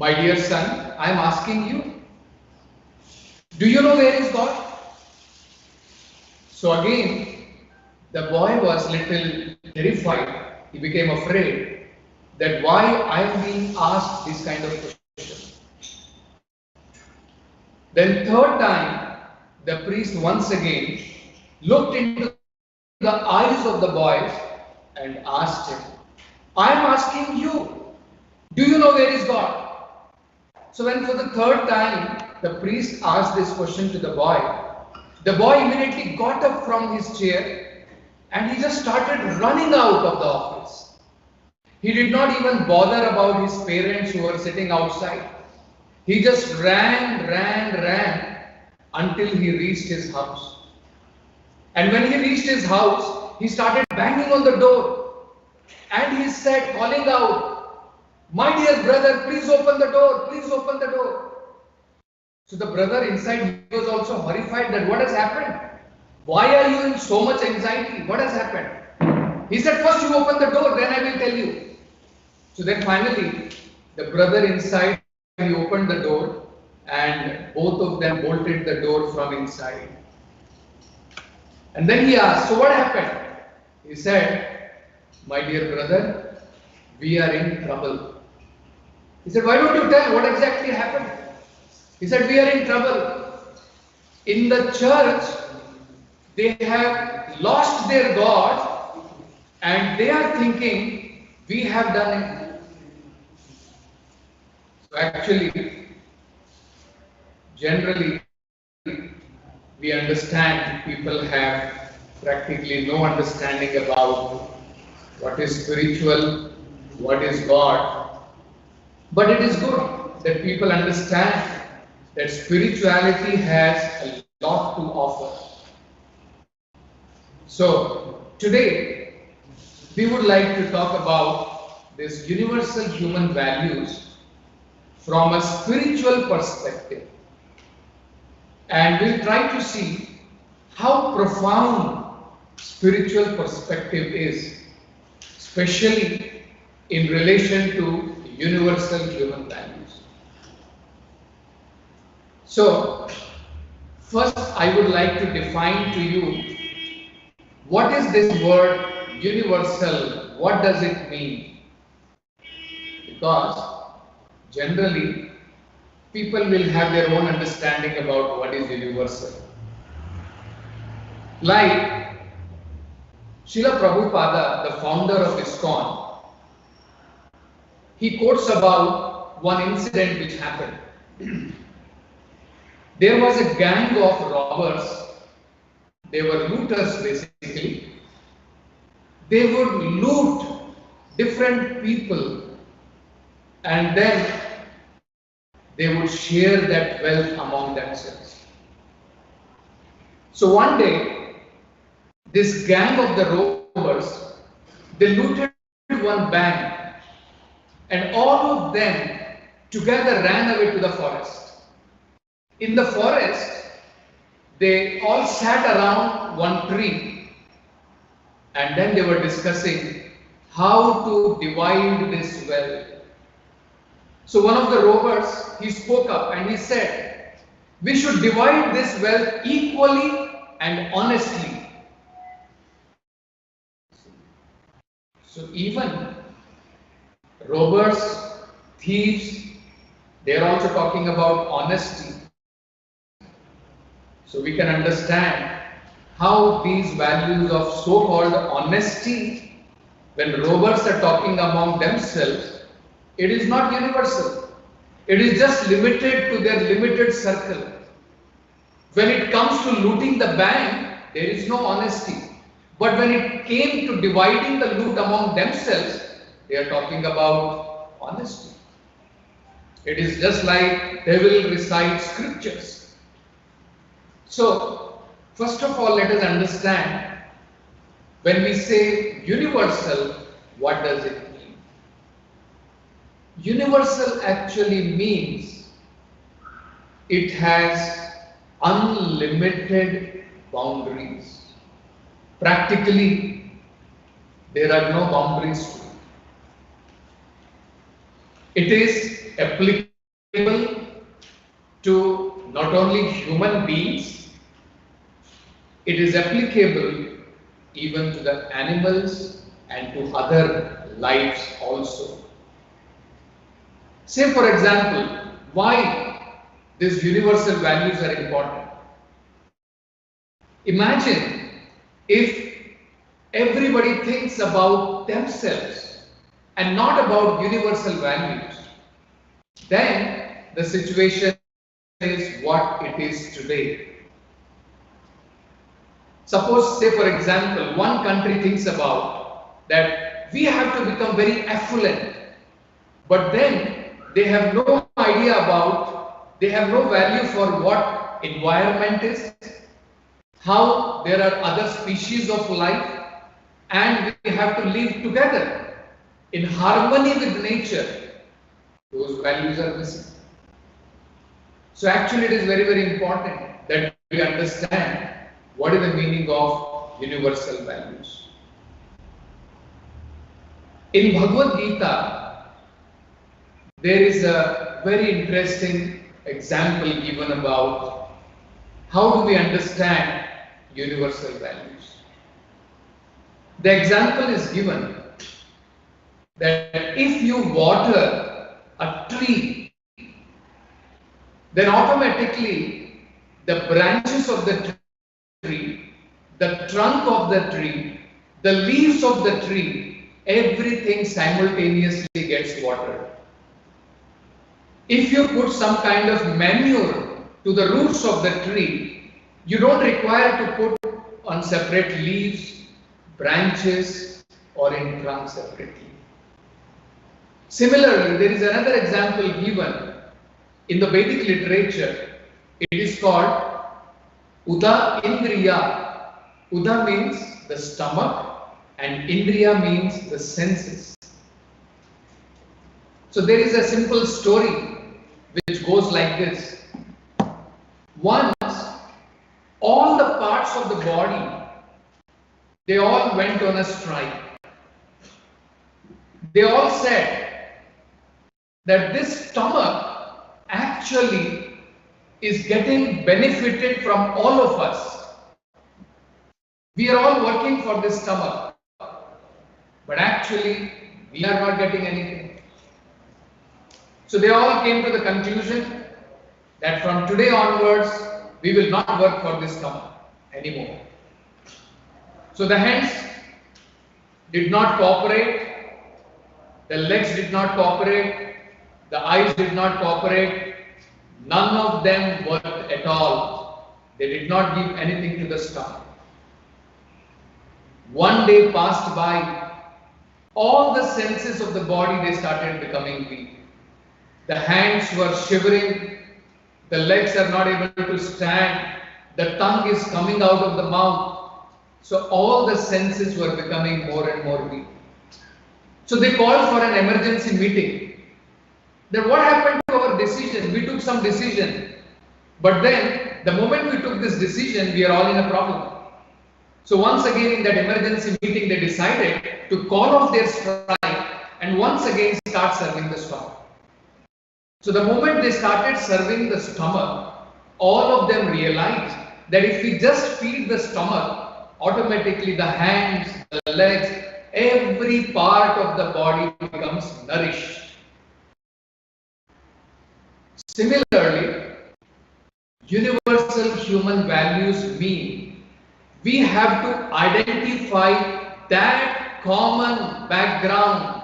My dear son, I am asking you, do you know where is God? So again, the boy was little terrified. He became afraid that why I am being asked this kind of question. Then third time, the priest once again looked into the eyes of the boy and asked him, I am asking you, do you know where is God? So when for the third time the priest asked this question to the boy immediately got up from his chair and he just started running out of the office. He did not even bother about his parents who were sitting outside. He just ran until he reached his house. And when he reached his house, he started banging on the door. And he said, calling out, my dear brother, please open the door, please open the door. So the brother inside, he was also horrified that what has happened? Why are you in so much anxiety? What has happened? He said, first you open the door, then I will tell you. So then finally, the brother inside, he opened the door and both of them bolted the door from inside. And then he asked, so what happened? He said, my dear brother, we are in trouble. He said, why don't you tell what exactly happened? He said, we are in trouble. In the church, they have lost their God and they are thinking we have done it. So actually, generally, we understand people have practically no understanding about what is spiritual, what is God. But it is good that people understand that spirituality has a lot to offer. So today we would like to talk about these universal human values from a spiritual perspective. And we'll try to see how profound spiritual perspective is, especially in relation to universal human values. So, first I would like to define to you what is this word universal, what does it mean? Because generally people will have their own understanding about what is universal. Like Srila Prabhupada, the founder of ISKCON, he quotes about one incident which happened. There was a gang of robbers. They were looters basically. They would loot different people and then they would share that wealth among themselves. So one day, this gang of the robbers, they looted one bank and all of them together ran away to the forest. In the forest, they all sat around one tree and then they were discussing how to divide this wealth. So one of the robbers, he spoke up and he said, we should divide this wealth equally and honestly. So even robbers, thieves, they are also talking about honesty. So we can understand how these values of so-called honesty, when robbers are talking among themselves, it is not universal. It is just limited to their limited circle. When it comes to looting the bank, there is no honesty. But when it came to dividing the loot among themselves, they are talking about honesty. It is just like they will recite scriptures. So, first of all, let us understand, when we say universal, what does it mean? Universal actually means it has unlimited boundaries. Practically, there are no boundaries to it. It is applicable applicable to not only human beings, it is applicable even to the animals and to other lives also. Say for example, why these universal values are important. Imagine if everybody thinks about themselves and not about universal values, then the situation is what it is today. Suppose, say for example, one country thinks about that we have to become very affluent, but then they have no idea about, they have no value for what environment is, how there are other species of life, and we have to live together in harmony with nature. Those values are missing. So actually it is very, very important that we understand what is the meaning of universal values. In Bhagavad Gita, there is a very interesting example given about how do we understand universal values. The example is given that if you water a tree, then automatically the branches of the tree, the trunk of the tree, the leaves of the tree, everything simultaneously gets watered. If you put some kind of manure to the roots of the tree, you don't require to put on separate leaves, branches, or in trunk separately. Similarly, there is another example given in the Vedic literature. It is called Uda Indriya. Uda means the stomach and Indriya means the senses. So there is a simple story which goes like this. Once, all the parts of the body, they all went on a strike. They all said that this stomach actually is getting benefited from all of us. We are all working for this stomach, but actually we are not getting anything. So they all came to the conclusion that from today onwards we will not work for this stomach anymore. So the hands did not cooperate, the legs did not cooperate, the eyes did not cooperate, none of them worked at all. They did not give anything to the stomach. One day passed by, all the senses of the body, they started becoming weak. The hands were shivering, the legs are not able to stand, the tongue is coming out of the mouth. So all the senses were becoming more and more weak. So they called for an emergency meeting. Then what happened to our decision? We took some decision, but then the moment we took this decision, we are all in a problem. So once again in that emergency meeting, they decided to call off their strike and once again start serving the stomach. So the moment they started serving the stomach, all of them realized that if we just feed the stomach, automatically the hands, the legs, every part of the body becomes nourished. Similarly, universal human values mean we have to identify that common background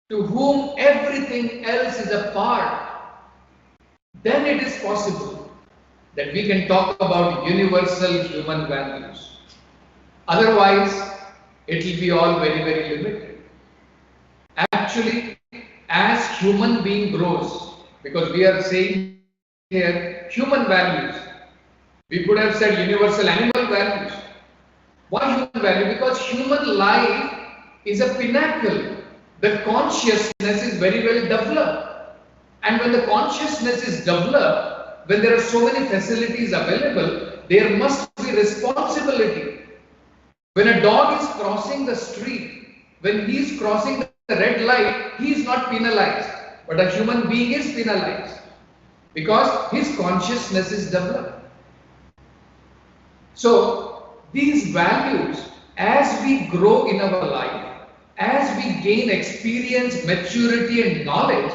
to whom everything else is a part. Then it is possible that we can talk about universal human values. Otherwise, it will be all very, very limited. Actually, as human being grows, because we are saying here human values, we could have said universal animal values. Why human value? Because human life is a pinnacle. The consciousness is very well developed. And when the consciousness is developed, when there are so many facilities available, there must be responsibility. When a dog is crossing the street, when he is crossing the red light, he is not penalized. but a human being is penalized because his consciousness is developed. So these values, as we grow in our life, as we gain experience, maturity and knowledge,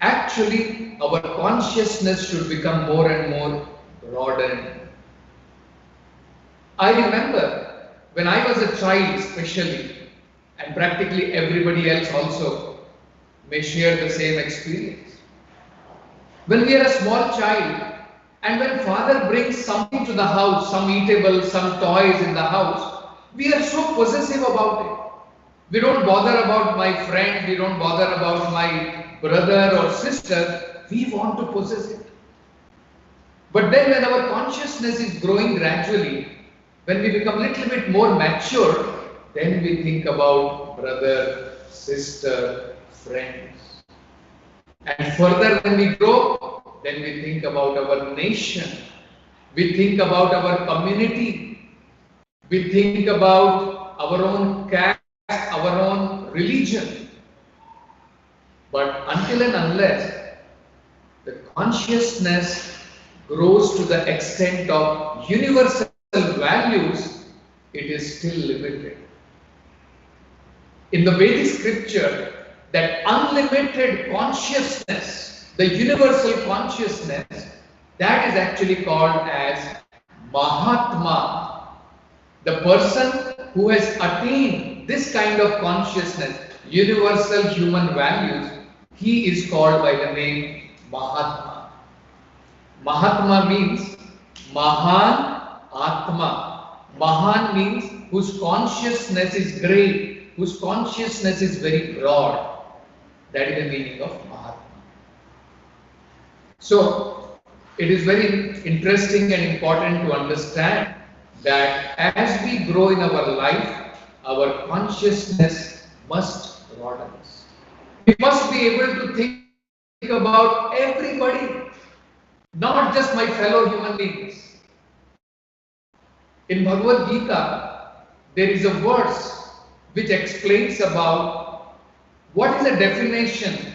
actually our consciousness should become more and more broadened. I remember when I was a child especially, and practically everybody else also may share the same experience. When we are a small child, and when father brings something to the house, some eatable, some toys in the house, we are so possessive about it. We don't bother about my friend, we don't bother about my brother or sister, we want to possess it. But then when our consciousness is growing gradually, when we become a little bit more mature, then we think about brother, sister, friends. And further when we grow, then we think about our nation. We think about our community. We think about our own caste, our own religion. But until and unless the consciousness grows to the extent of universal values, it is still limited. In the Vedic scripture, that unlimited consciousness, the universal consciousness, that is actually called as Mahatma. The person who has attained this kind of consciousness, universal human values, he is called by the name Mahatma. Mahatma means Mahan Atma. Mahan means whose consciousness is great, whose consciousness is very broad. That is the meaning of Mahatma. So, it is very interesting and important to understand that as we grow in our life, our consciousness must broaden. We must be able to think about everybody, not just my fellow human beings. In Bhagavad Gita, there is a verse which explains about what is the definition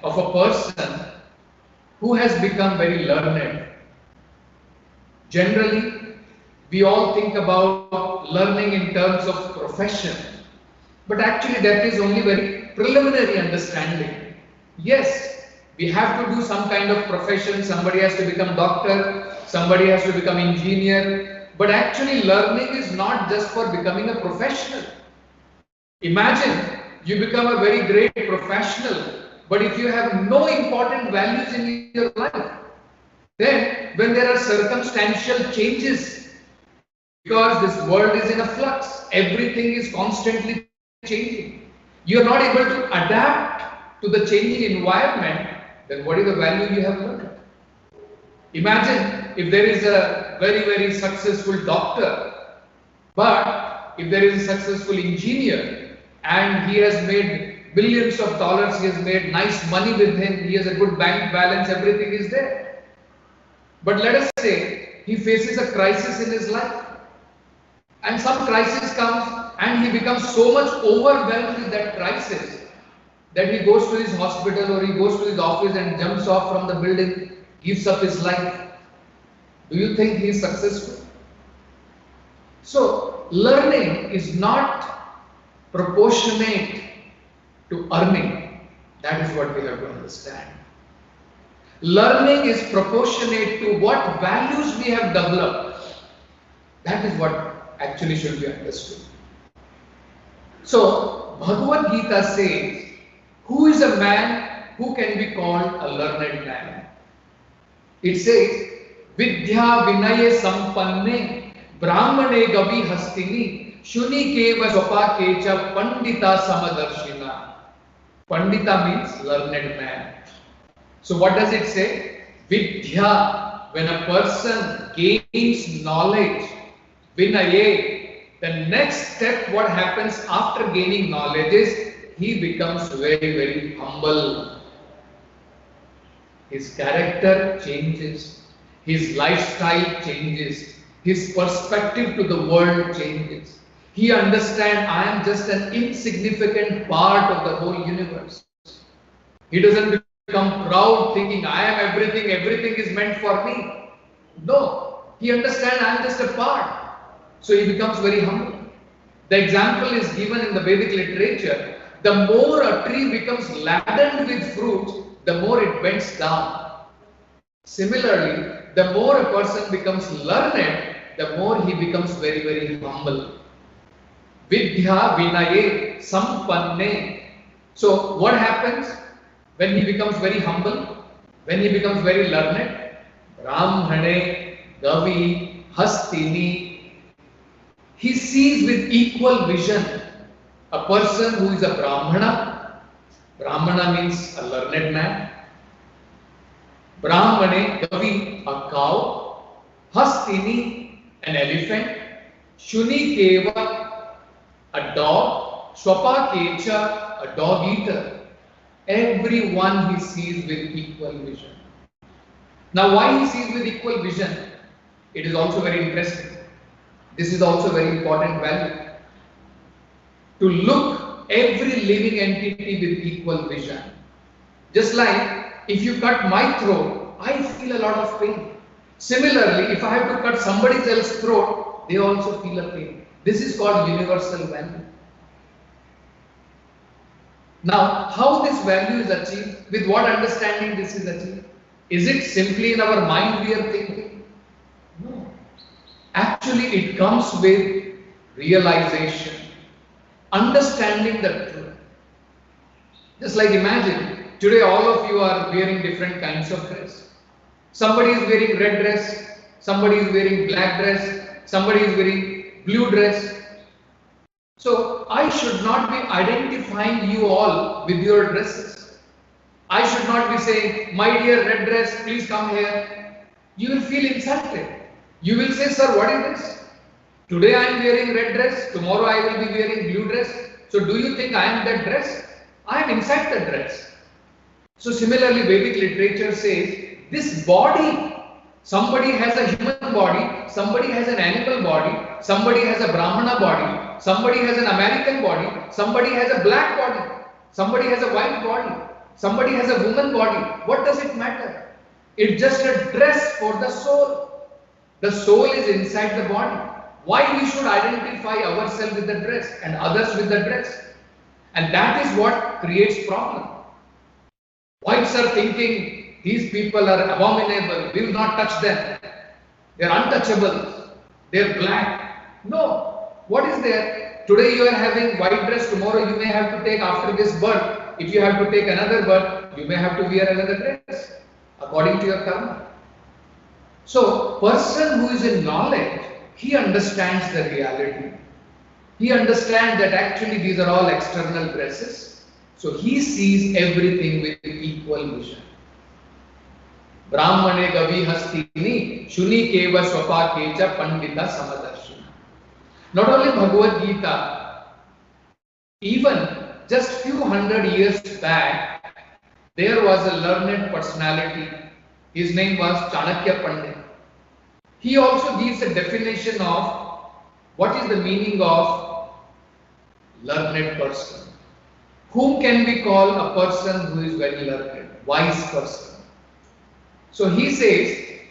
of a person who has become very learned. Generally, we all think about learning in terms of profession, but actually that is only very preliminary understanding. Yes, we have to do some kind of profession, somebody has to become doctor, somebody has to become engineer, but actually learning is not just for becoming a professional. Imagine you become a very great professional, but if you have no important values in your life, then when there are circumstantial changes, because this world is in a flux, everything is constantly changing, you are not able to adapt to the changing environment, then what is the value you have learned? Imagine if there is a very, very successful doctor, but if there is a successful engineer and he has made billions of dollars, he has made nice money with him, he has a good bank balance, everything is there. But let us say he faces a crisis in his life, and some crisis comes and he becomes so much overwhelmed with that crisis that he goes to his hospital or he goes to his office and jumps off from the building, gives up his life. Do you think he is successful? So, learning is not proportionate to earning. That is what we have to understand. Learning is proportionate to what values we have developed. That is what actually should be understood. So, Bhagavad Gita says, who is a man who can be called a learned man? It says, Vidya Vinaye Sampanne Brahmane Gavi Hastini Shuni Keva Sopa Kecha Pandita Samadarshina. Pandita means learned man. So what does it say? Vidya, when a person gains knowledge, Vinaye, the next step what happens after gaining knowledge is he becomes very, very humble. His character changes, his lifestyle changes, his perspective to the world changes. He understands I am just an insignificant part of the whole universe. He doesn't become proud thinking I am everything, everything is meant for me. No, he understands I am just a part. So he becomes very humble. The example is given in the Vedic literature. The more a tree becomes laden with fruits, the more it bends down. Similarly, the more a person becomes learned, the more he becomes very, very humble. Vidya vinaye sampanne. So what happens when he becomes very humble? When he becomes very learned? Brahmane, Gavi, Hastini. He sees with equal vision a person who is a Brahmana. Brahmana means a learned man. Brahmane, Gavi, a cow. Hastini, an elephant. Shunikeva, a dog. Swapakecha, a dog eater. Everyone he sees with equal vision. Now, why he sees with equal vision? It is also very interesting. This is also very important value. To look every living entity with equal vision. Just like if you cut my throat, I feel a lot of pain. Similarly, if I have to cut somebody else's throat, they also feel a pain. This is called universal value. Now, how this value is achieved? With what understanding this is achieved? Is it simply in our mind we are thinking? No. Actually, it comes with realization, understanding the truth. Just like imagine, today all of you are wearing different kinds of dress. Somebody is wearing red dress, somebody is wearing black dress, somebody is wearing blue dress. So I should not be identifying you all with your dresses. I should not be saying, my dear red dress, please come here. You will feel insulted. You will say, sir, what is this? Today I am wearing red dress, tomorrow I will be wearing blue dress. So do you think I am that dress? I am inside the dress. So similarly, Vedic literature says, this body, somebody has a human body, somebody has an animal body, somebody has a Brahmana body, somebody has an American body, somebody has a black body, somebody has a white body, somebody has a woman body. What does it matter? It's just a dress for the soul. The soul is inside the body. Why we should identify ourselves with the dress and others with the dress? And that is what creates problem. Whites are thinking these people are abominable, we will not touch them. They are untouchables. They are black. No. What is there? Today you are having white dress, tomorrow you may have to take after this birth. If you have to take another birth, you may have to wear another dress according to your karma. So, person who is in knowledge, he understands the reality. He understands that actually these are all external dresses. So, he sees everything with equal vision. Brahmane gavi hastini shuni keva swapa kecha pandita samadarshina. Not only Bhagavad Gita, even just few hundred years back, there was a learned personality. His name was Chanakya Pandit. He also gives a definition of what is the meaning of learned person. Whom can we call a person who is very learned, wise person? So he says,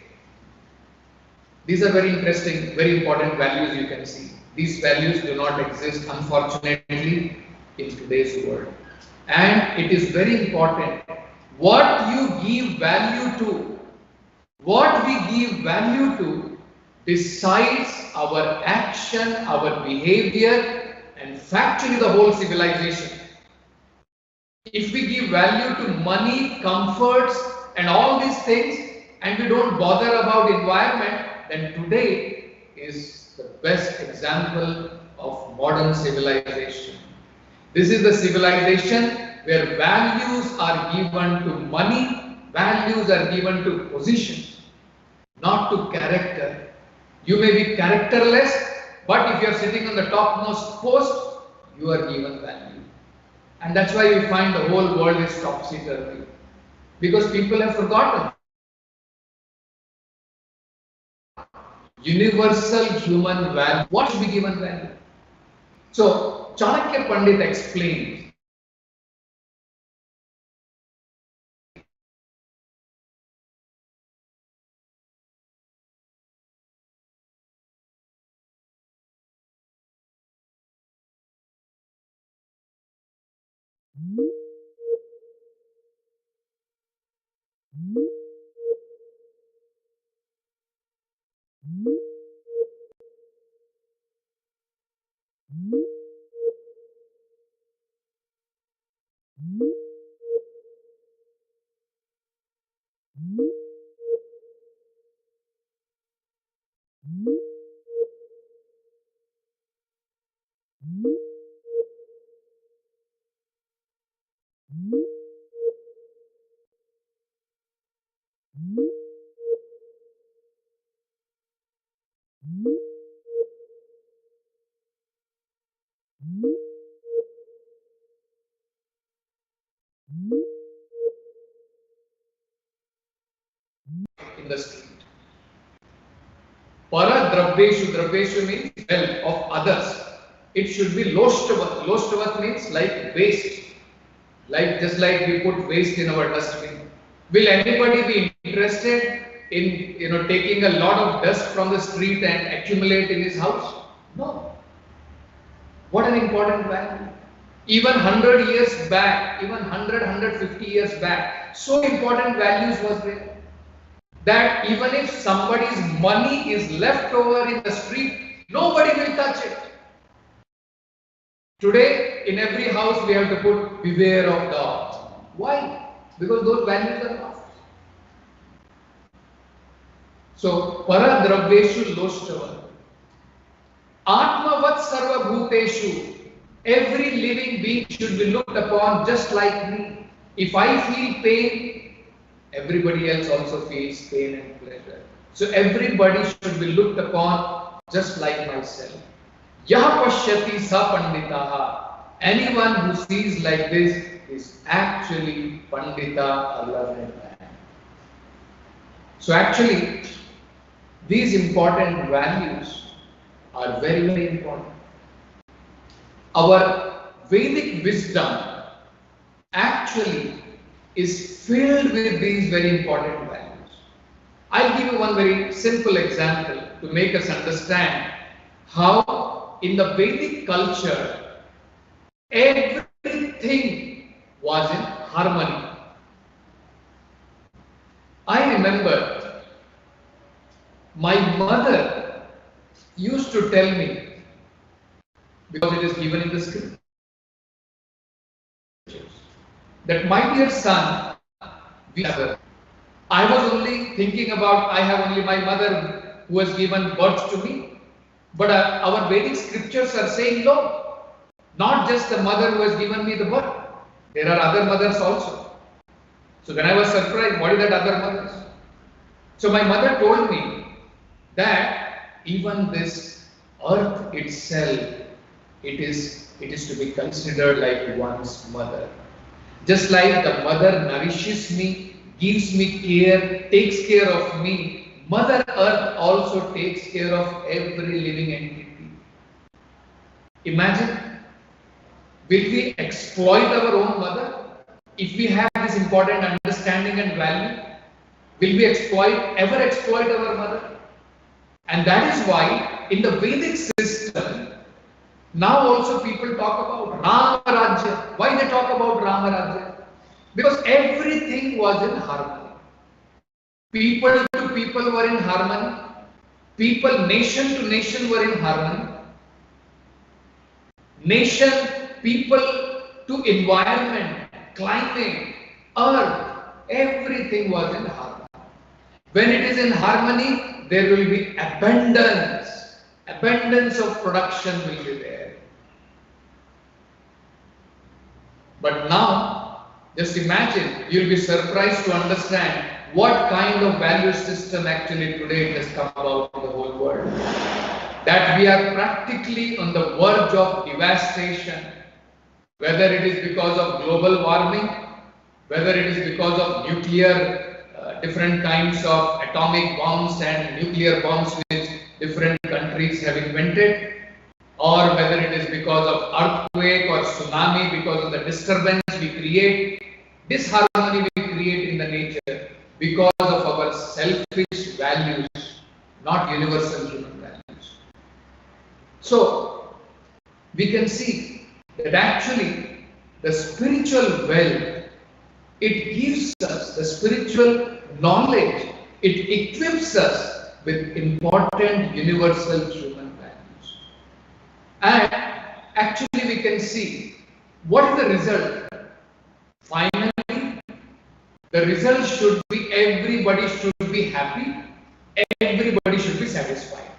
these are very interesting, very important values you can see. These values do not exist, unfortunately, in today's world. And it is very important. What you give value to, what we give value to, decides our action, our behavior, and factually the whole civilization. If we give value to money, comforts, and all these things, and we don't bother about environment, then today is the best example of modern civilization. This is the civilization where values are given to money, values are given to position, not to character. You may be characterless, but if you are sitting on the topmost post, you are given value. And that's why you find the whole world is topsy-turvy. Because people have forgotten. Universal human value. What should be given value? So, Chanakya Pandit explains In the street. Para drabbeshu, drabbeshu means wealth of others. It should be loshtavat. Loshtavat means like waste. Like just like we put waste in our dustbin. Will anybody be interested in taking a lot of dust from the street and accumulate in his house? No. What an important value. Even 100 years back, even 100, 150 years back, so important values was there. That even if somebody's money is left over in the street, nobody will touch it. Today, in every house, we have to put beware of dogs. Why? Because those values are lost. So, para drabbeshu loshtava. Atmavat sarva bhuteshu. Every living being should be looked upon just like me. If I feel pain, everybody else also feels pain and pleasure. So everybody should be looked upon just like myself. Yah pashyati sa panditaha. Anyone who sees like this is actually pandita, a learned man. So actually, these important values are very, very important. Our Vedic wisdom actually is filled with these very important values. I'll give you one very simple example to make us understand how in the Vedic culture everything was in harmony. I remember my mother used to tell me, because it is given in the scriptures, that my dear son, I was only thinking about, I have only my mother who has given birth to me. But our Vedic scriptures are saying, no, not just the mother who has given me the birth. There are other mothers also. So then I was surprised, what is that other mothers? So my mother told me that even this earth itself, it is to be considered like one's mother. Just like the mother nourishes me, gives me care, takes care of me, Mother Earth also takes care of every living entity. Imagine, will we exploit our own mother? If we have this important understanding and value, will we ever exploit our mother? And that is why in the Vedic system, now also people talk about Rama Rajya. Why they talk about Rama Rajya? Because everything was in harmony. People to people were in harmony. People, nation to nation were in harmony. Nation, people to environment, climate, earth, everything was in harmony. When it is in harmony, there will be abundance. Abundance of production will be there. But now, just imagine, you'll be surprised to understand what kind of value system actually today has come about in the whole world. That we are practically on the verge of devastation, whether it is because of global warming, whether it is because of nuclear, different kinds of atomic bombs and nuclear bombs which different countries have invented, or whether it is because of earthquake or tsunami, because of the disturbance we create, disharmony we create in the nature because of our selfish values, not universal human values. So we can see that actually the spiritual wealth, it gives us the spiritual knowledge, it equips us with important universal human values. And actually we can see what is the result. Finally, the result should be everybody should be happy, everybody should be satisfied.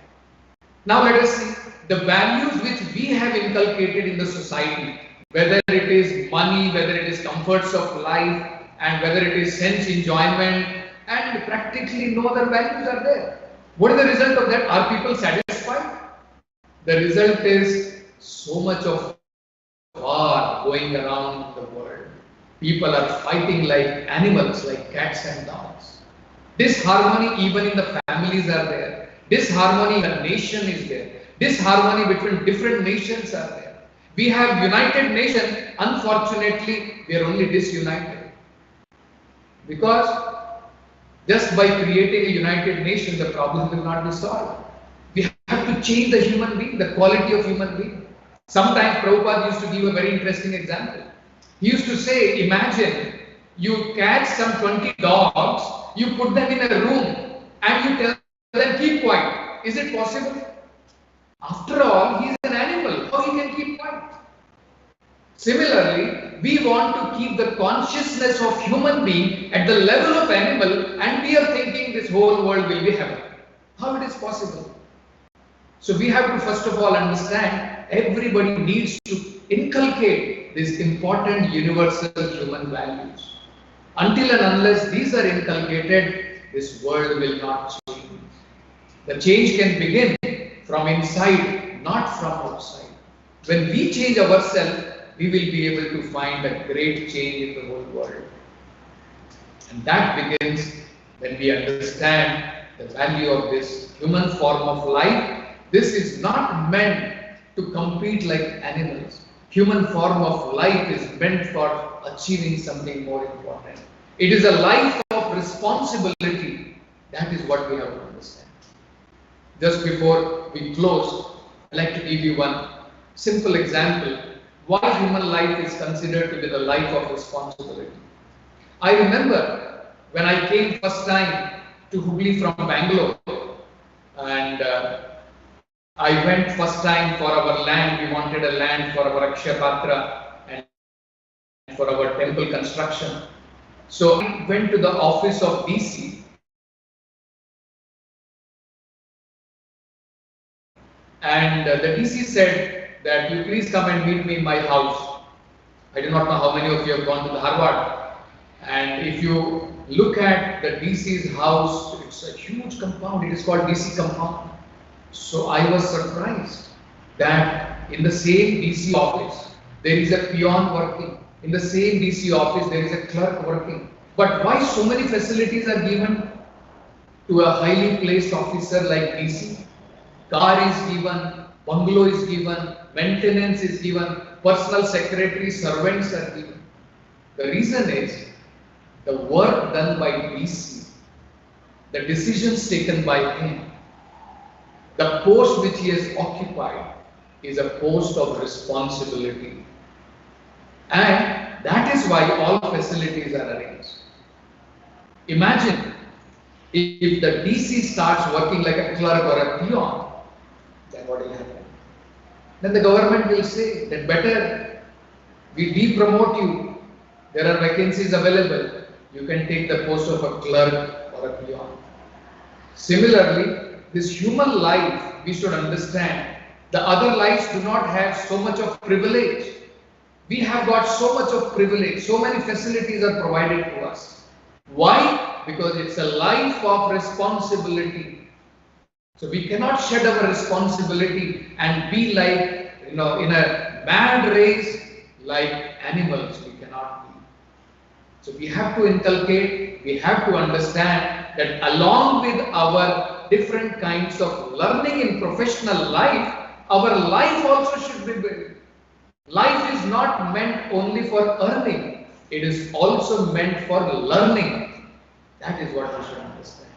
Now let us see the values which we have inculcated in the society, whether it is money, whether it is comforts of life, and whether it is sense enjoyment, and practically no other values are there. What is the result of that? Are people satisfied? The result is so much of war going around the world. People are fighting like animals, like cats and dogs. Disharmony even in the families are there. Disharmony in the nation is there. Disharmony between different nations are there. We have United Nations, unfortunately, we are only disunited. Because just by creating a United Nation, the problem will not be solved. We have to change the human being, the quality of human being. Sometimes Prabhupada used to give a very interesting example. He used to say, imagine you catch some 20 dogs, you put them in a room and you tell them keep quiet. Is it possible? After all, he is an animal. How he can keep quiet? Similarly, we want to keep the consciousness of human being at the level of animal, and we are thinking this whole world will be heaven. How it is possible? So we have to first of all understand everybody needs to inculcate these important universal human values. Until and unless these are inculcated, this world will not change. The change can begin from inside, not from outside. When we change ourselves, we will be able to find a great change in the whole world. And that begins when we understand the value of this human form of life. This is not meant to compete like animals. Human form of life is meant for achieving something more important. It is a life of responsibility. That is what we have to understand. Just before we close, I'd like to give you one simple example why human life is considered to be the life of responsibility. I remember when I came first time to Hubli from Bangalore, and I went first time for our land. We wanted a land for our Akshaya Patra and for our temple construction. So I went to the office of DC, and the DC said that you please come and meet me in my house. I do not know how many of you have gone to the Harvard, and if you look at the DC's house, it's a huge compound. It is called DC compound. So I was surprised that in the same DC office there is a peon working. In the same DC office there is a clerk working. But why so many facilities are given to a highly placed officer like DC? Car is given, bungalow is given, maintenance is given, personal secretary, servants are given. The reason is the work done by DC, the decisions taken by him, the post which he has occupied is a post of responsibility. And that is why all facilities are arranged. Imagine if the DC starts working like a clerk or a peon, then what will happen? Then the government will say that better we de-promote you. There are vacancies available. You can take the post of a clerk or a peon. Similarly, this human life, we should understand, the other lives do not have so much of privilege. We have got so much of privilege, so many facilities are provided to us. Why? Because it's a life of responsibility. So we cannot shed our responsibility and be like, in a mad race like animals. We cannot be. So we have to inculcate, we have to understand that along with our different kinds of learning in professional life, our life also should be built. Life is not meant only for earning, it is also meant for learning. That is what we should understand.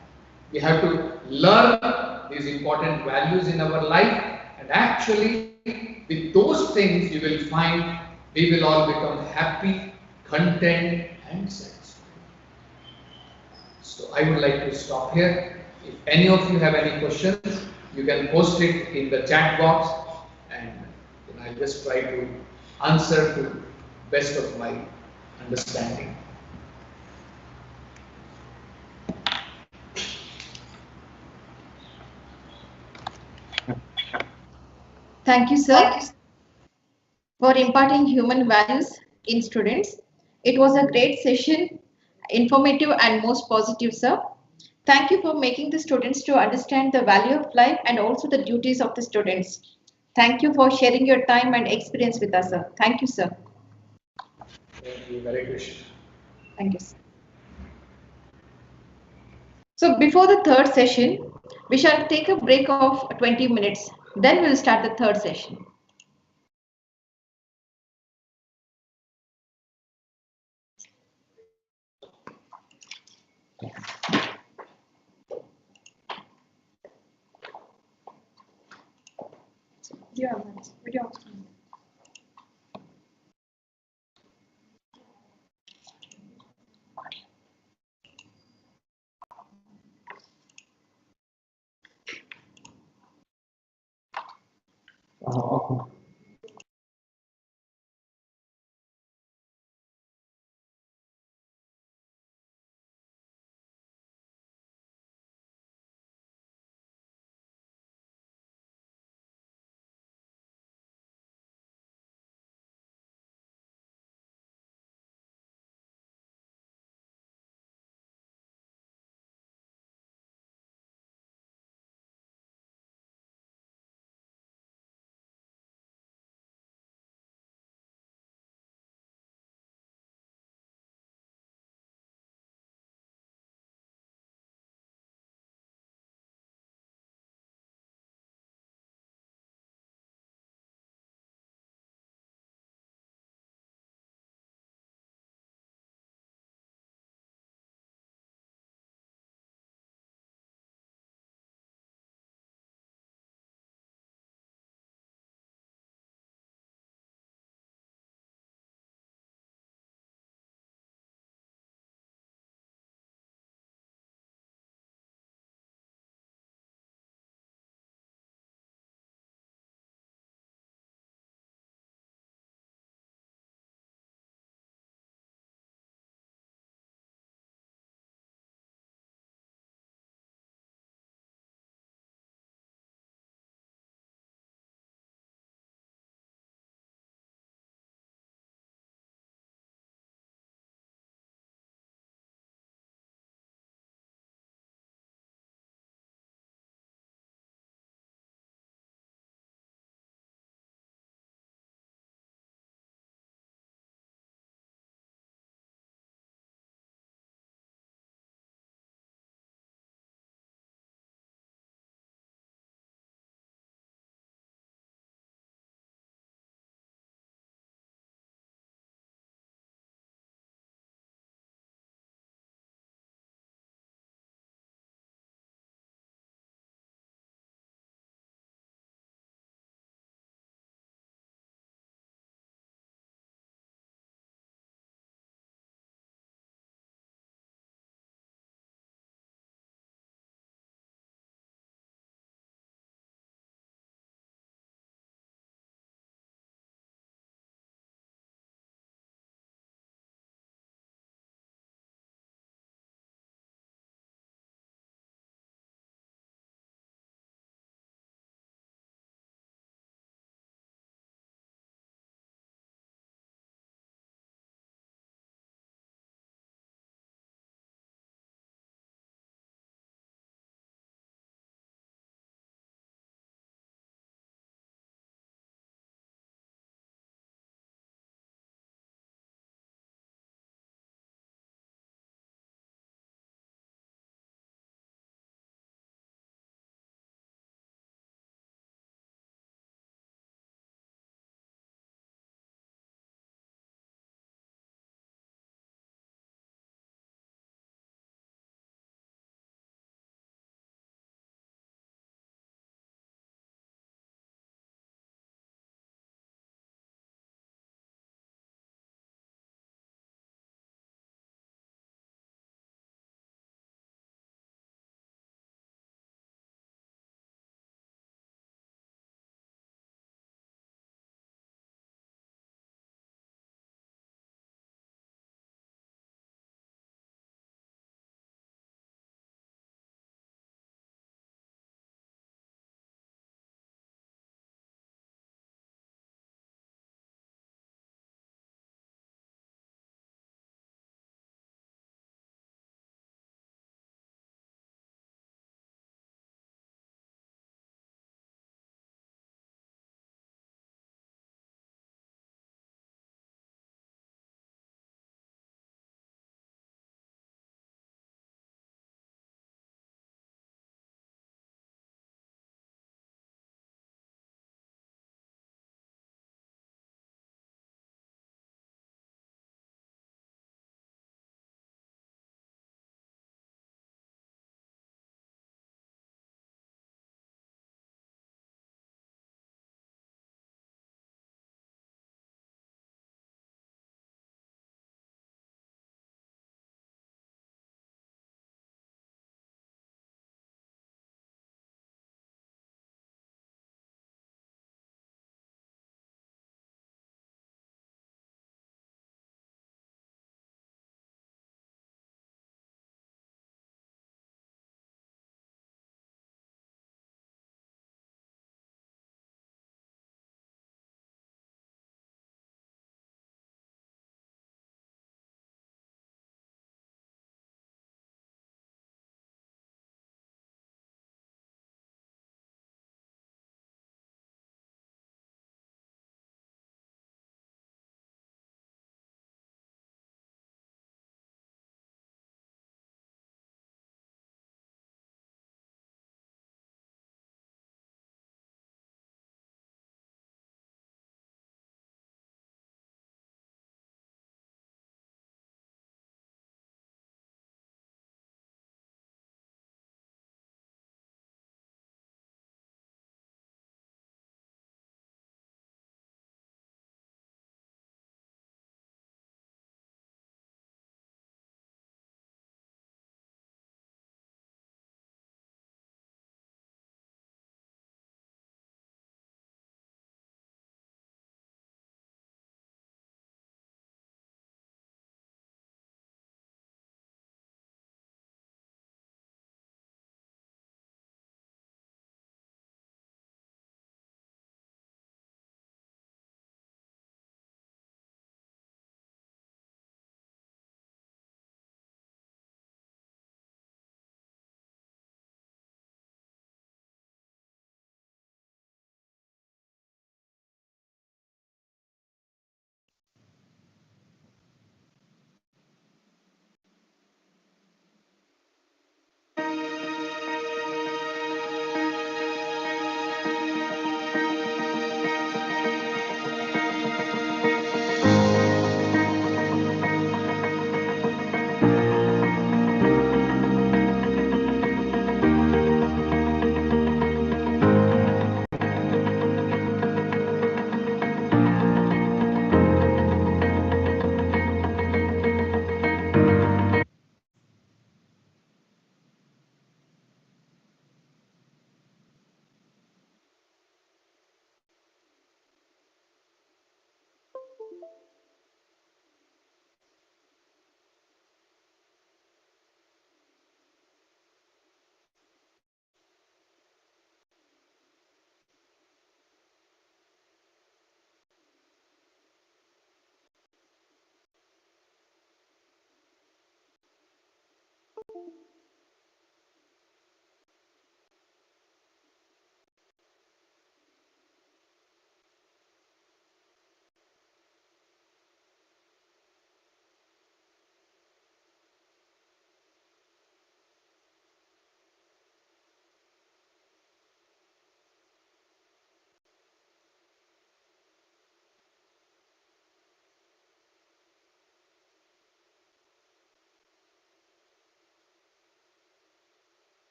We have to learn these important values in our life, and actually with those things you will find we will all become happy, content, and satisfied. So I would like to stop here. If any of you have any questions, you can post it in the chat box, and then I'll just try to answer to best of my understanding. Thank you, sir, for imparting human values in students. It was a great session, informative and most positive, sir. Thank you for making the students to understand the value of life and also the duties of the students. Thank you for sharing your time and experience with us, sir. Thank you, sir. Thank you, Hare Krishna. Thank you, sir. So before the third session, we shall take a break of 20 minutes. Then we'll start the third session. Video. Okay.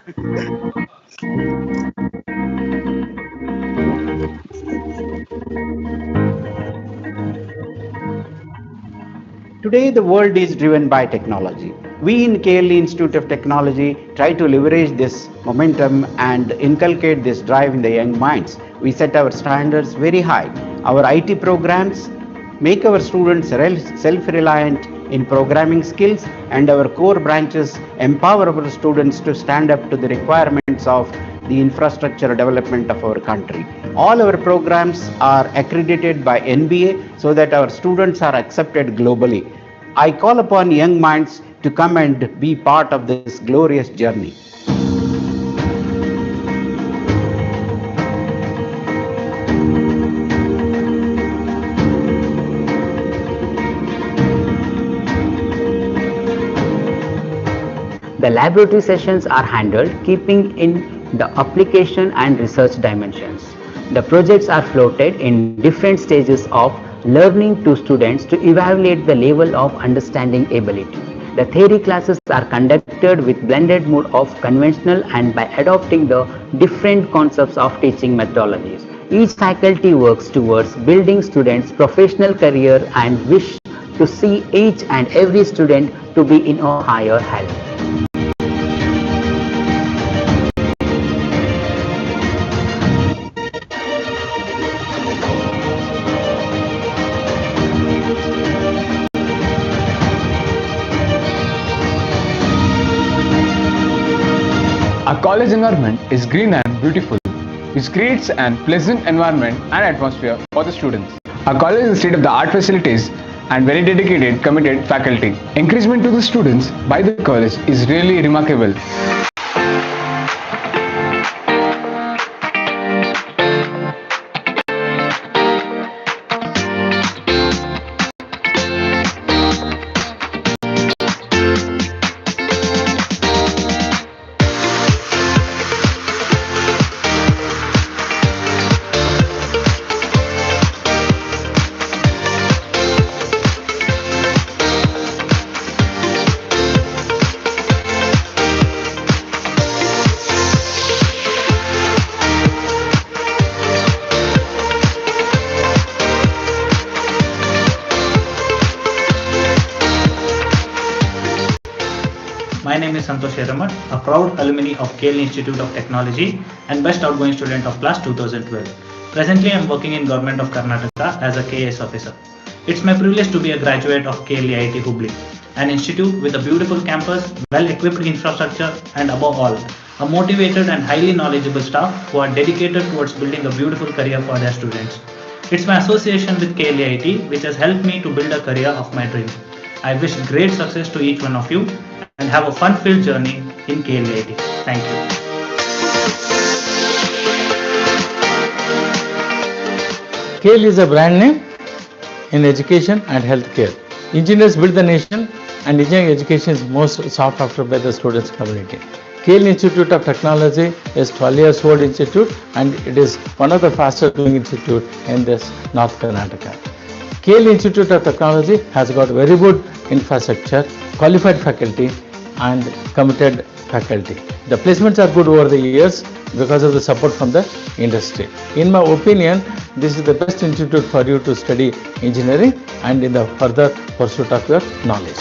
Today, the world is driven by technology. We in KLE Institute of Technology try to leverage this momentum and inculcate this drive in the young minds. We set our standards very high. Our IT programs make our students self-reliant in programming skills, and our core branches empower our students to stand up to the requirements of the infrastructure development of our country. All our programs are accredited by NBA so that our students are accepted globally. I call upon young minds to come and be part of this glorious journey. The laboratory sessions are handled keeping in the application and research dimensions. The projects are floated in different stages of learning to students to evaluate the level of understanding ability. The theory classes are conducted with blended mode of conventional and by adopting the different concepts of teaching methodologies. Each faculty works towards building students' professional career and wish to see each and every student to be in a higher health. Our college environment is green and beautiful, which creates an pleasant environment and atmosphere for the students. Our college is state-of-the-art facilities and very dedicated, committed faculty. Encouragement to the students by the college is really remarkable. My name is Santosh Yeramat, a proud alumni of KLE Institute of Technology and best outgoing student of class 2012. Presently, I am working in Government of Karnataka as a KS officer. It's my privilege to be a graduate of KLE IT Hubli, an institute with a beautiful campus, well-equipped infrastructure, and above all, a motivated and highly knowledgeable staff who are dedicated towards building a beautiful career for their students. It's my association with KLE IT which has helped me to build a career of my dream. I wish great success to each one of you and have a fun-filled journey in KLE IT. Thank you. KLE is a brand name in education and healthcare. Engineers build the nation, and engineering education is most sought after by the students community. KLE Institute of Technology is 12 years old institute, and it is one of the fastest growing institute in this North Karnataka. KLE Institute of Technology has got very good infrastructure, qualified faculty and committed faculty. The placements are good over the years because of the support from the industry. In my opinion, this is the best institute for you to study engineering and in the further pursuit of your knowledge.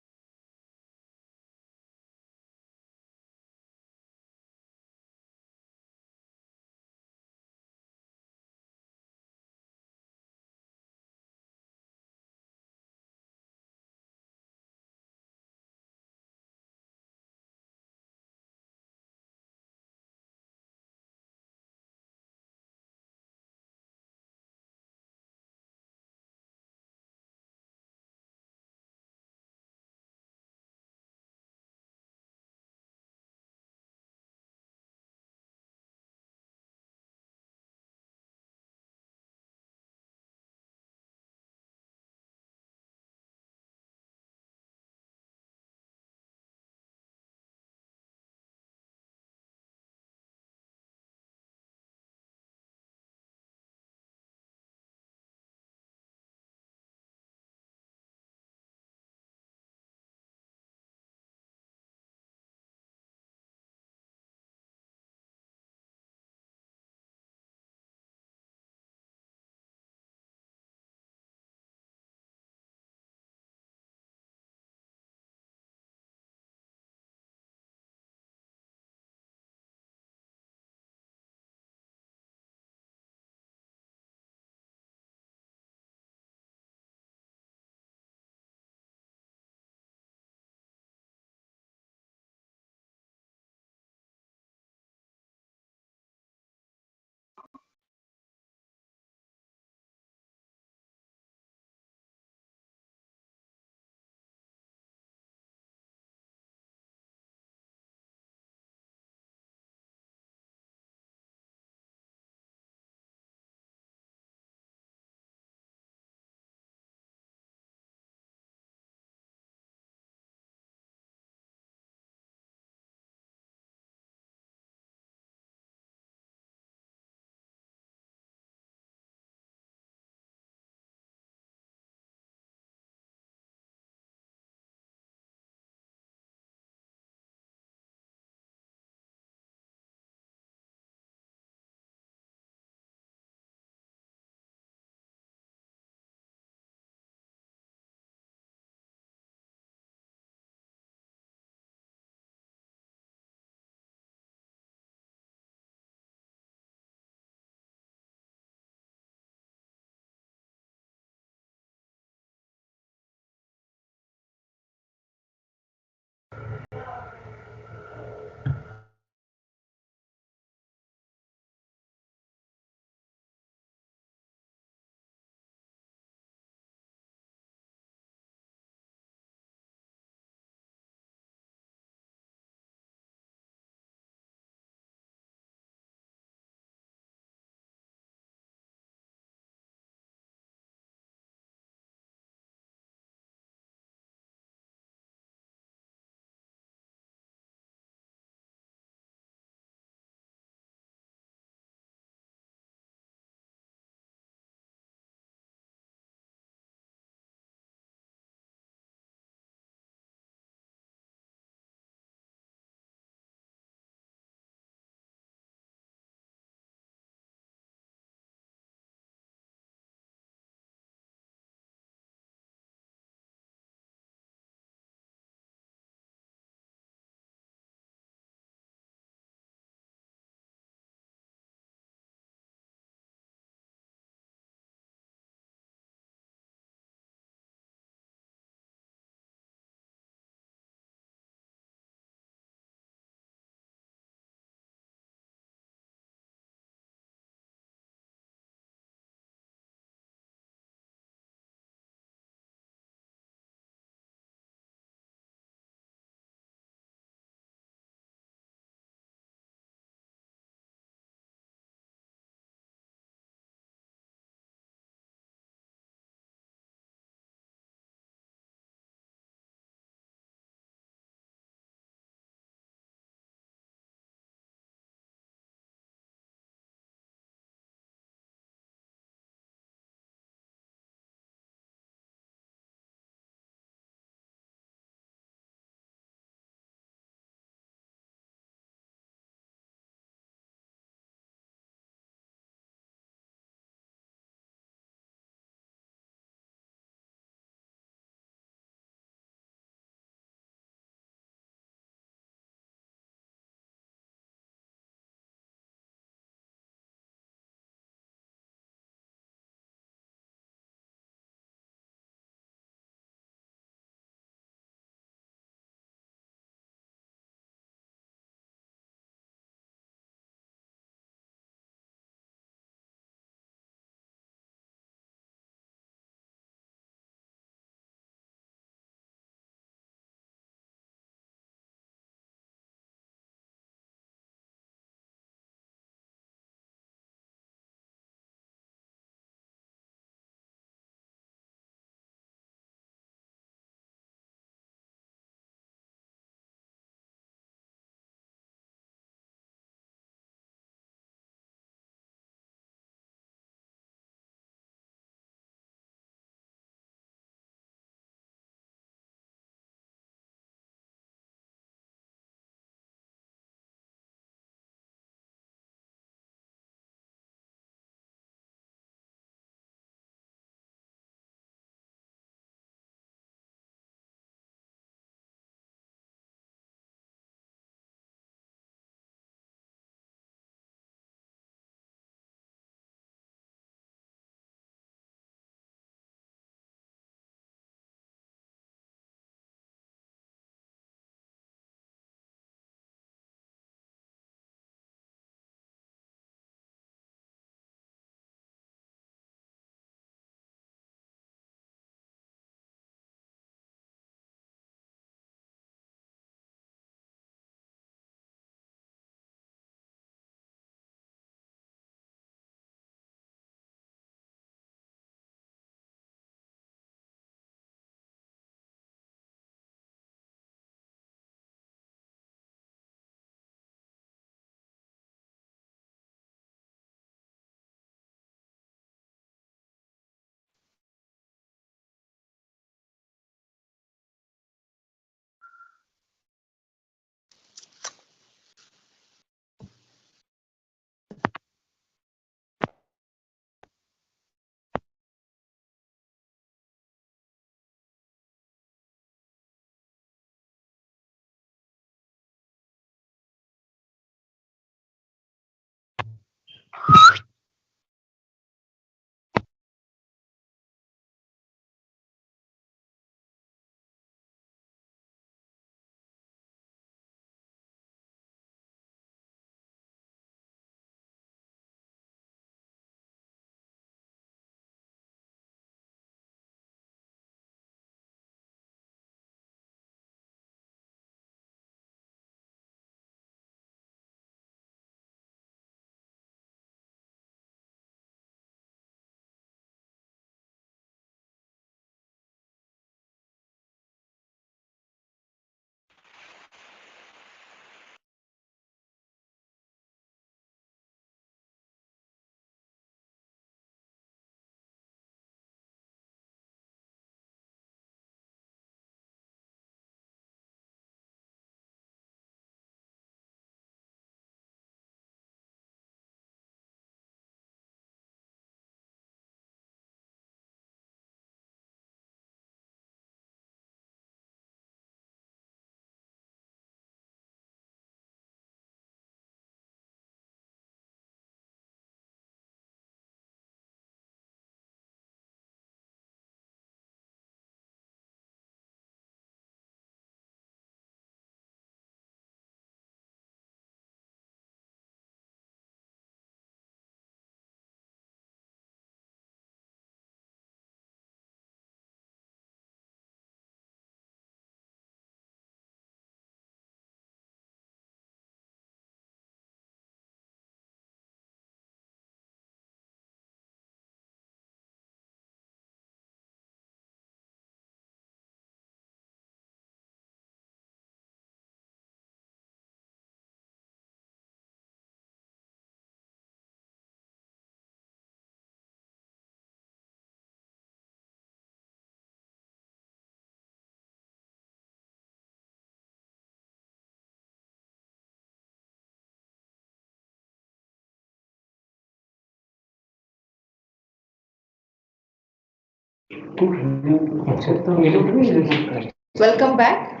Welcome back.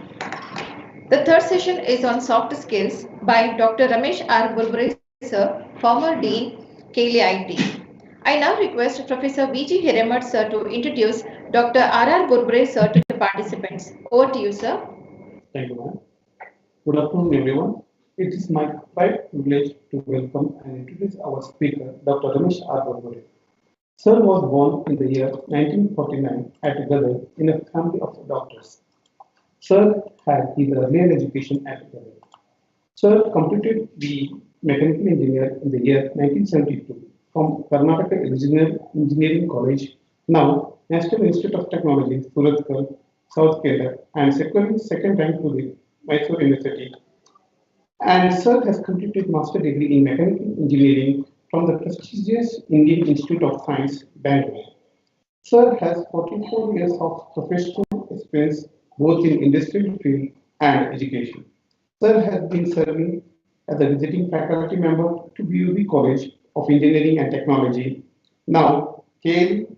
The third session is on soft skills by Dr. Ramesh R. Bulbure, sir, former Dean, KLE IT. I now request Professor V.G. Hiremat, sir, to introduce Dr. R.R. Bulbure, sir, to the participants. Over to you, sir. Thank you, ma'am. Good afternoon, everyone. It is my pride privilege to welcome and introduce our speaker, Dr. Ramesh R. Bulbure. Sir was born in the year 1949 at Gadar in a family of doctors. Sir had his earlier education at Gadar. Sir completed the mechanical engineer in the year 1972 from Karnataka Engineering College, now National Institute of Technology, Surathkal, South Kerala, and securing second rank to the Mysore University. And Sir has completed master degree in mechanical engineering from the prestigious Indian Institute of Science, Bangalore. Sir has 44 years of professional experience both in industrial field and education. Sir has been serving as a visiting faculty member to BUB College of Engineering and Technology, now KLE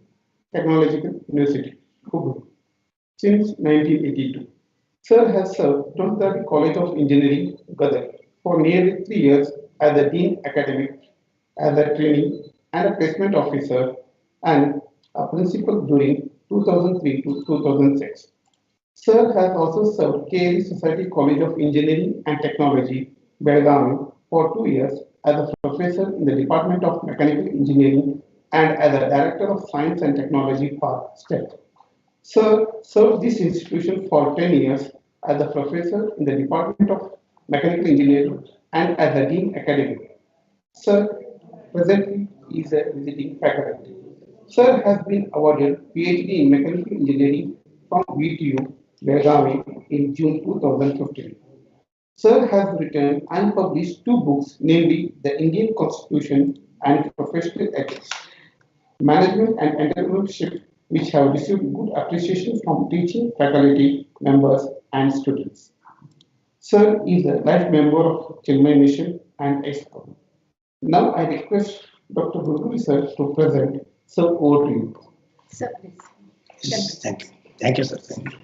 Technological University, Hubli, since 1982. Sir has served Tonthadi College of Engineering, Gadar, for nearly 3 years as a Dean Academic, as a training and a placement officer, and a principal during 2003 to 2006. Sir has also served KLE Society College of Engineering and Technology, Belgaum, for 2 years as a professor in the Department of Mechanical Engineering and as a Director of Science and Technology Park State. Sir served this institution for 10 years as a professor in the Department of Mechanical Engineering and as a Dean Academic. Sir presently is a visiting faculty. Sir has been awarded PhD in Mechanical Engineering from VTU, Belgaum in June 2015. Sir has written and published two books, namely The Indian Constitution and Professional Ethics, Management and Entrepreneurship, which have received good appreciation from teaching faculty, members, and students. Sir is a life member of Chinmay Mission and EXCO. Now I request Dr. Bulburi sir to present. Sir, over to you. Sir, please. Thank you. Thank you, sir. Thank you.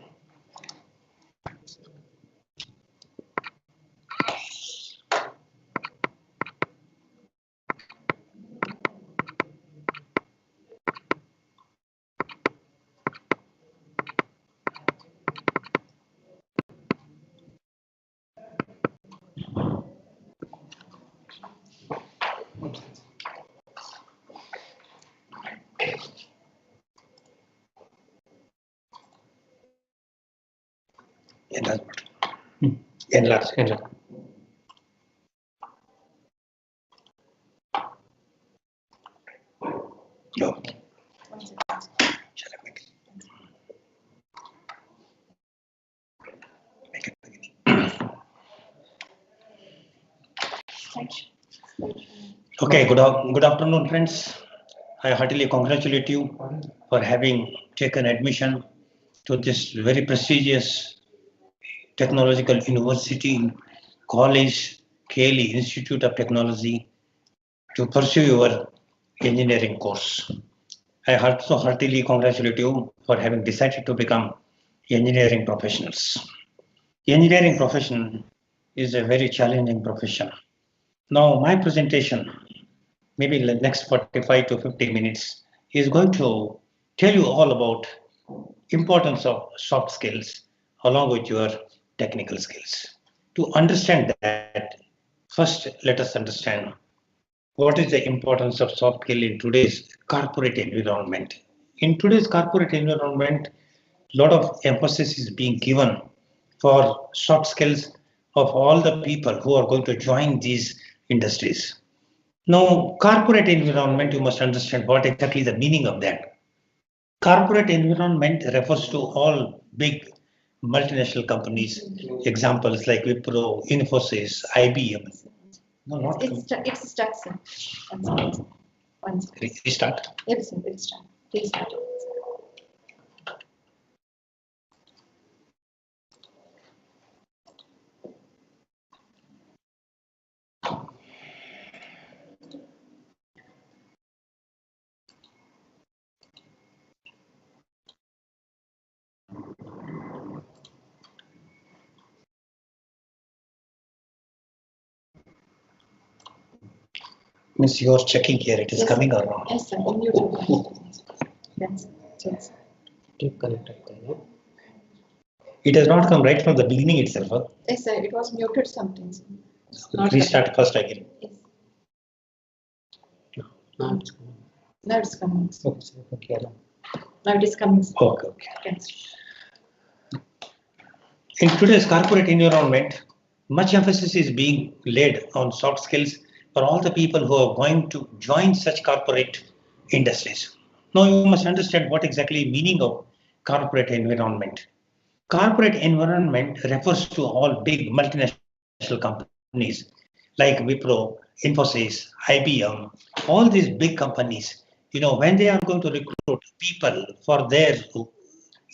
Enlarge. No. Shall I make it? Okay, good afternoon, friends. I heartily congratulate you for having taken admission to this very prestigious technological university, college, KLE Institute of Technology, to pursue your engineering course. I also heartily congratulate you for having decided to become engineering professionals. Engineering profession is a very challenging profession. Now, my presentation, maybe the next 45 to 50 minutes, is going to tell you all about importance of soft skills along with your technical skills. To understand that, first let us understand what is the importance of soft skill in today's corporate environment. In today's corporate environment, a lot of emphasis is being given for soft skills of all the people who are going to join these industries. Now, corporate environment, you must understand what exactly the meaning of that. Corporate environment refers to all big multinational companies, examples like Wipro, Infosys, IBM. No, not it's stuck, sir. One second. Restart. Yes, sir, it's start. Please start. Miss, you're checking here, it is Yes, coming sir. or not? Yes, sir. On YouTube. Yes, yes. It has not come right from the beginning itself. Huh? Yes, sir. It was muted something. Sir. Restart first again. Yes. Now it's coming. Okay. Now it is coming. Sir. Okay. Yes. In today's corporate environment, much emphasis is being laid on soft skills for all the people who are going to join such corporate industries. Now you must understand what exactly meaning of corporate environment. Corporate environment refers to all big multinational companies like Wipro, Infosys, IBM, all these big companies. When they are going to recruit people for their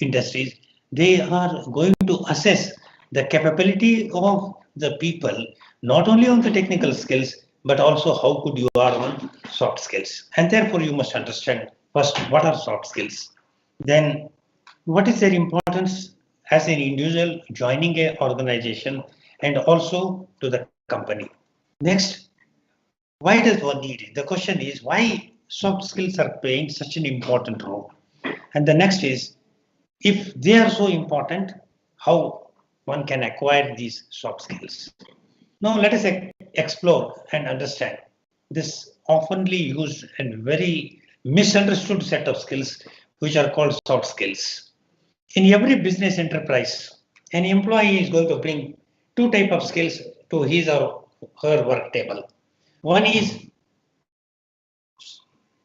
industries, they are going to assess the capability of the people, not only on the technical skills, but also how good you are on soft skills. And therefore, you must understand first what are soft skills, then what is their importance as an individual joining an organization and also to the company. Next, why does one need it? The question is why soft skills are playing such an important role. And the next is, if they are so important, how one can acquire these soft skills. Now let us explore and understand this oftenly used and very misunderstood set of skills which are called soft skills. In every business enterprise, an employee is going to bring two types of skills to his or her work table. One is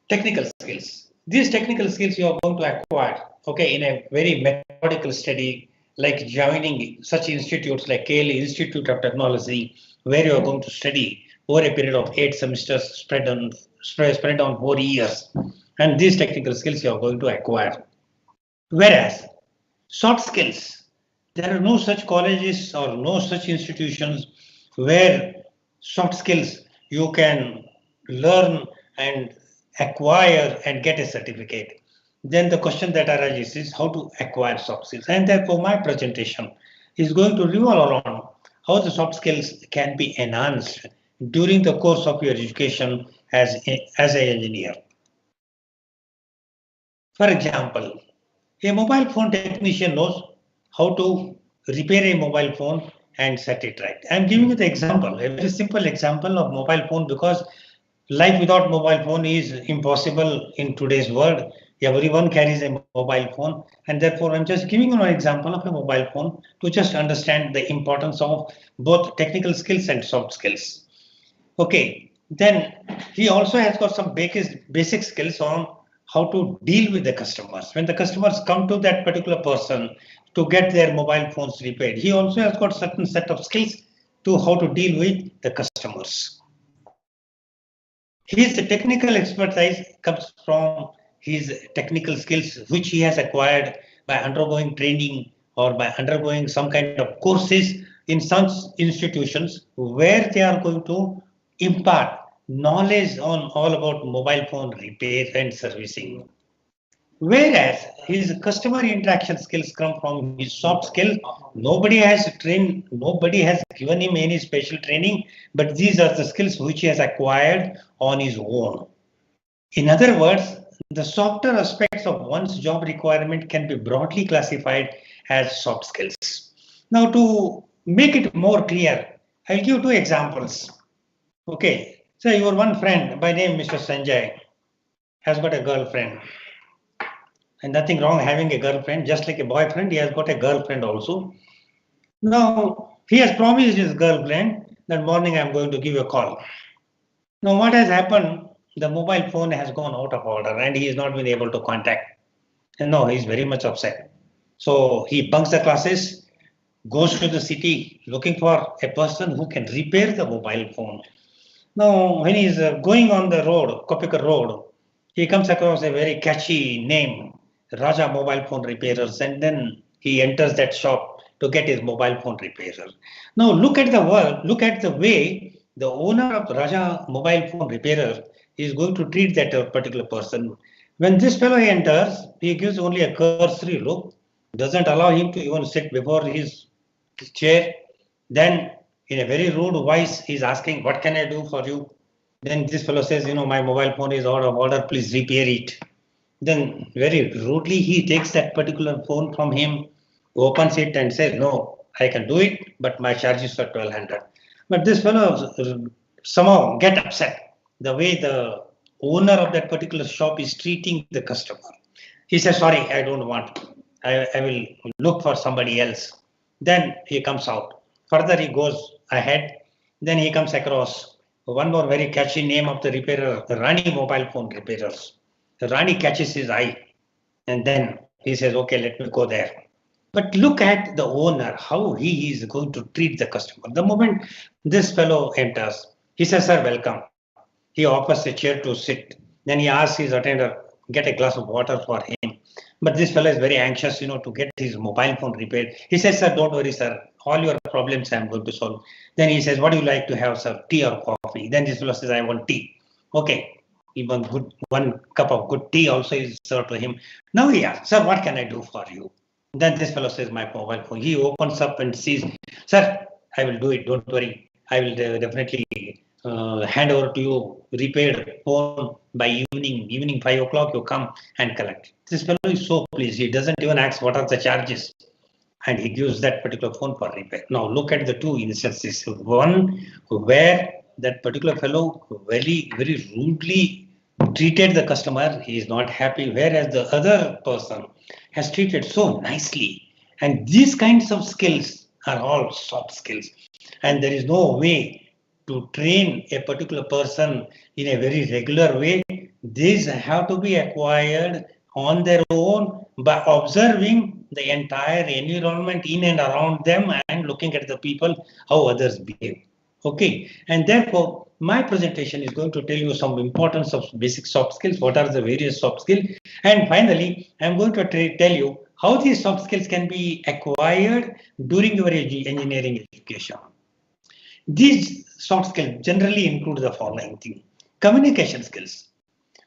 technical skills. These technical skills you are going to acquire, in a very methodical study, like joining such institutes like KLE Institute of Technology, where you are going to study over a period of 8 semesters spread on 4 years. And these technical skills you are going to acquire. Whereas soft skills, there are no such colleges or no such institutions where soft skills you can learn and acquire and get a certificate. Then the question that arises is how to acquire soft skills. And therefore my presentation is going to revolve around how the soft skills can be enhanced during the course of your education as an engineer. For example, a mobile phone technician knows how to repair a mobile phone and set it right. I'm giving you the example, a very simple example of mobile phone, because life without mobile phone is impossible in today's world. Everyone carries a mobile phone, and therefore I'm just giving you an example of a mobile phone to just understand the importance of both technical skills and soft skills. Okay, then he also has got some basic skills on how to deal with the customers. When the customers come to that particular person to get their mobile phones repaired, he also has got certain set of skills to how to deal with the customers. His technical expertise comes from his technical skills, which he has acquired by undergoing training or by undergoing some kind of courses in some institutions where they are going to impart knowledge on all about mobile phone repair and servicing. Whereas his customer interaction skills come from his soft skills. Nobody has trained, nobody has given him any special training, but these are the skills which he has acquired on his own. In other words, the softer aspects of one's job requirement can be broadly classified as soft skills. Now, to make it more clear, I'll give two examples. Okay, so your one friend by name Mr. Sanjay has got a girlfriend. And nothing wrong having a girlfriend, just like a boyfriend, he has got a girlfriend also. Now, he has promised his girlfriend that morning I'm going to give a call. Now, what has happened? The mobile phone has gone out of order and he has not been able to contact. And no, he's very much upset. So he bunks the classes, goes to the city looking for a person who can repair the mobile phone. Now, when he's going on the road, Kopika Road, he comes across a very catchy name, Raja Mobile Phone Repairers, and then he enters that shop to get his mobile phone repairer. Now look at the way the owner of Raja Mobile Phone Repairer is going to treat that particular person. When this fellow enters, he gives only a cursory look, doesn't allow him to even sit before his chair. Then in a very rude voice, he's asking, what can I do for you? Then this fellow says, my mobile phone is out of order, please repair it. Then very rudely, he takes that particular phone from him, opens it and says, no, I can do it, but my charges are 1200. But this fellow somehow get upset the way the owner of that particular shop is treating the customer. He says, sorry, I don't want. I will look for somebody else. Then he comes out. Further, he goes ahead. Then he comes across one more very catchy name of the repairer, Rani Mobile Phone Repairers. Rani catches his eye and then he says, okay, let me go there. But look at the owner, how he is going to treat the customer. The moment this fellow enters, he says, sir, welcome. He offers a chair to sit. Then he asks his attendant, get a glass of water for him. But this fellow is very anxious, to get his mobile phone repaired. He says, sir, don't worry, sir. All your problems I am going to solve. Then he says, what do you like to have, sir? Tea or coffee? Then this fellow says, I want tea. Okay. Even one cup of good tea also is served to him. Now he asks, sir, what can I do for you? Then this fellow says, my mobile phone. He opens up and sees, sir, I will do it. Don't worry. I will definitely hand over to you repaired phone by evening 5 o'clock. You come and collect. This fellow is so pleased. He doesn't even ask what are the charges. And he gives that particular phone for repair. Now look at the two instances. One where that particular fellow very, very rudely treated the customer. He is not happy. Whereas the other person has treated so nicely. And these kinds of skills are all soft skills. And there is no way to train a particular person in a very regular way. These have to be acquired on their own by observing the entire environment in and around them and looking at the people, how others behave. Okay, and therefore my presentation is going to tell you some importance of basic soft skills, what are the various soft skills, and finally I'm going to tell you how these soft skills can be acquired during your engineering education. These soft skills generally include the following thing. Communication skills.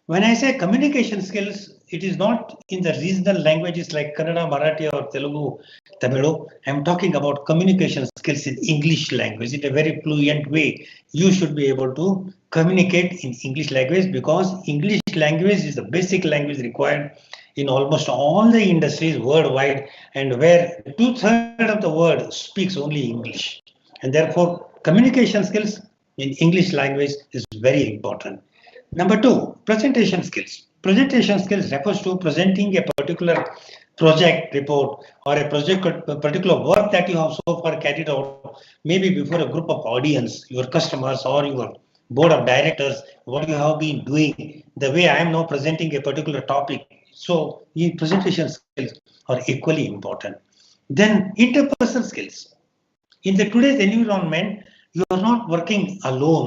When I say communication skills, it is not in the regional languages like Kannada, Marathi or Telugu, Tamil. I am talking about communication skills in English language in a very fluent way. You should be able to communicate in English language because English language is the basic language required in almost all the industries worldwide and where 2/3 of the world speaks only English. And therefore, communication skills in English language is very important. Number two, presentation skills. Presentation skills refers to presenting a particular project report or a particular work that you have so far carried out, maybe before a group of audience, your customers or your board of directors, what you have been doing, the way I am now presenting a particular topic. So the presentation skills are equally important. Then interpersonal skills. In the today's environment, you are not working alone.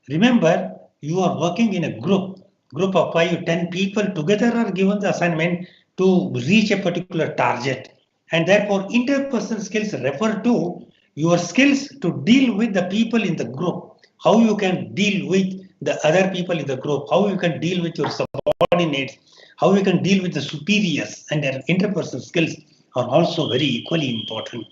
Remember, you are working in a group of 5, 10 people together are given the assignment to reach a particular target. And therefore, interpersonal skills refer to your skills to deal with the people in the group, how you can deal with the other people in the group, how you can deal with your subordinates, how you can deal with the superiors, and their interpersonal skills are also very equally important.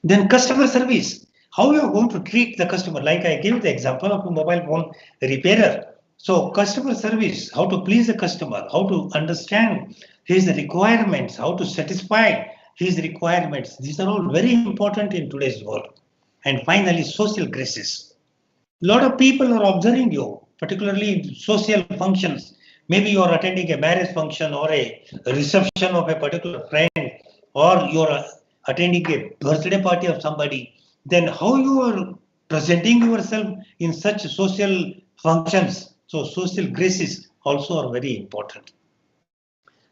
Then customer service, how you are going to treat the customer. Like I gave the example of a mobile phone repairer. So customer service, how to please the customer, how to understand his requirements, how to satisfy his requirements. These are all very important in today's world. And finally, social graces. A lot of people are observing you, particularly in social functions. Maybe you are attending a marriage function or a reception of a particular friend, or you are attending a birthday party of somebody. Then how you are presenting yourself in such social functions. So social graces also are very important.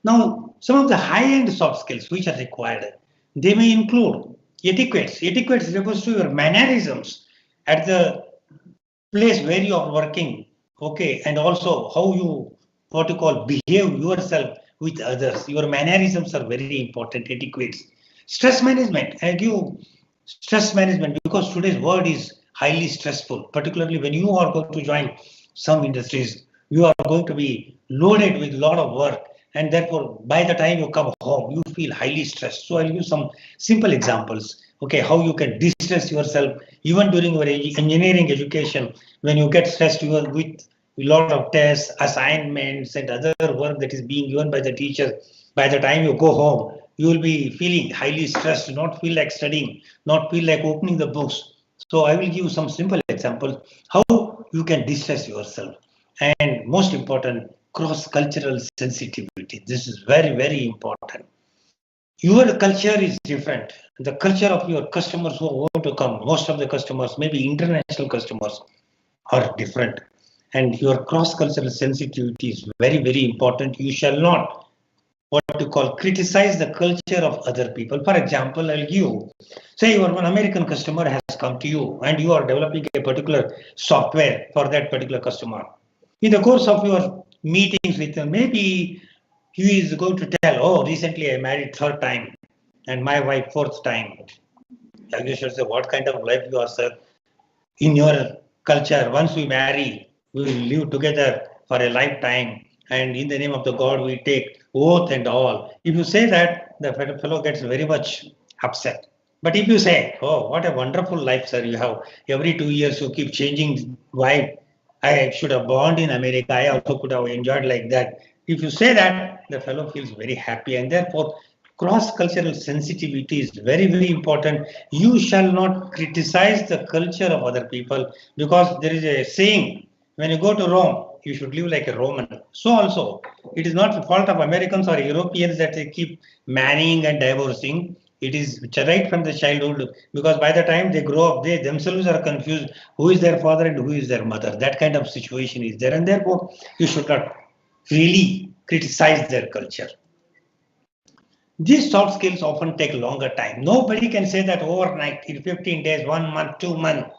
Now, some of the high-end soft skills which are required, they may include etiquettes. Etiquettes refers to your mannerisms at the place where you are working, okay, and also how you, what you call, behave yourself with others. Your mannerisms are very important, etiquettes. Stress management, I give stress management because today's world is highly stressful, particularly when you are going to join some industries, you are going to be loaded with a lot of work, and therefore by the time you come home, you feel highly stressed. So I'll give some simple examples. Okay, how you can de-stress yourself even during your engineering education. When you get stressed with a lot of tests, assignments, and other work that is being given by the teacher, by the time you go home, you will be feeling highly stressed, not feel like studying, not feel like opening the books. So I will give you some simple examples how you can de-stress yourself. And most important, cross-cultural sensitivity. This is very, very important. Your culture is different. The culture of your customers who are going to come, most of the customers, maybe international customers, are different. And your cross-cultural sensitivity is very, very important. You shall not, what you call, criticize the culture of other people. For example, I'll give you, say your one American customer has come to you and you are developing a particular software for that particular customer. In the course of your meetings with him, maybe he is going to tell, oh, recently I married 3rd time and my wife 4th time. You should say, what kind of life you are, sir? In your culture, once we marry, we will live together for a lifetime. And in the name of the God, we take oath and all. If you say that, the fellow gets very much upset. But if you say, oh, what a wonderful life, sir, you have. Every 2 years, you keep changing wife. I should have born in America. I also could have enjoyed like that. If you say that, the fellow feels very happy. And therefore, cross-cultural sensitivity is very, very important. You shall not criticize the culture of other people, because there is a saying, when you go to Rome, you should live like a Roman. So also, it is not the fault of Americans or Europeans that they keep marrying and divorcing. It is right from the childhood, because by the time they grow up, they themselves are confused who is their father and who is their mother. That kind of situation is there, and therefore you should not really criticize their culture. These soft skills often take longer time. Nobody can say that overnight, in 15 days, 1 month, 2 months,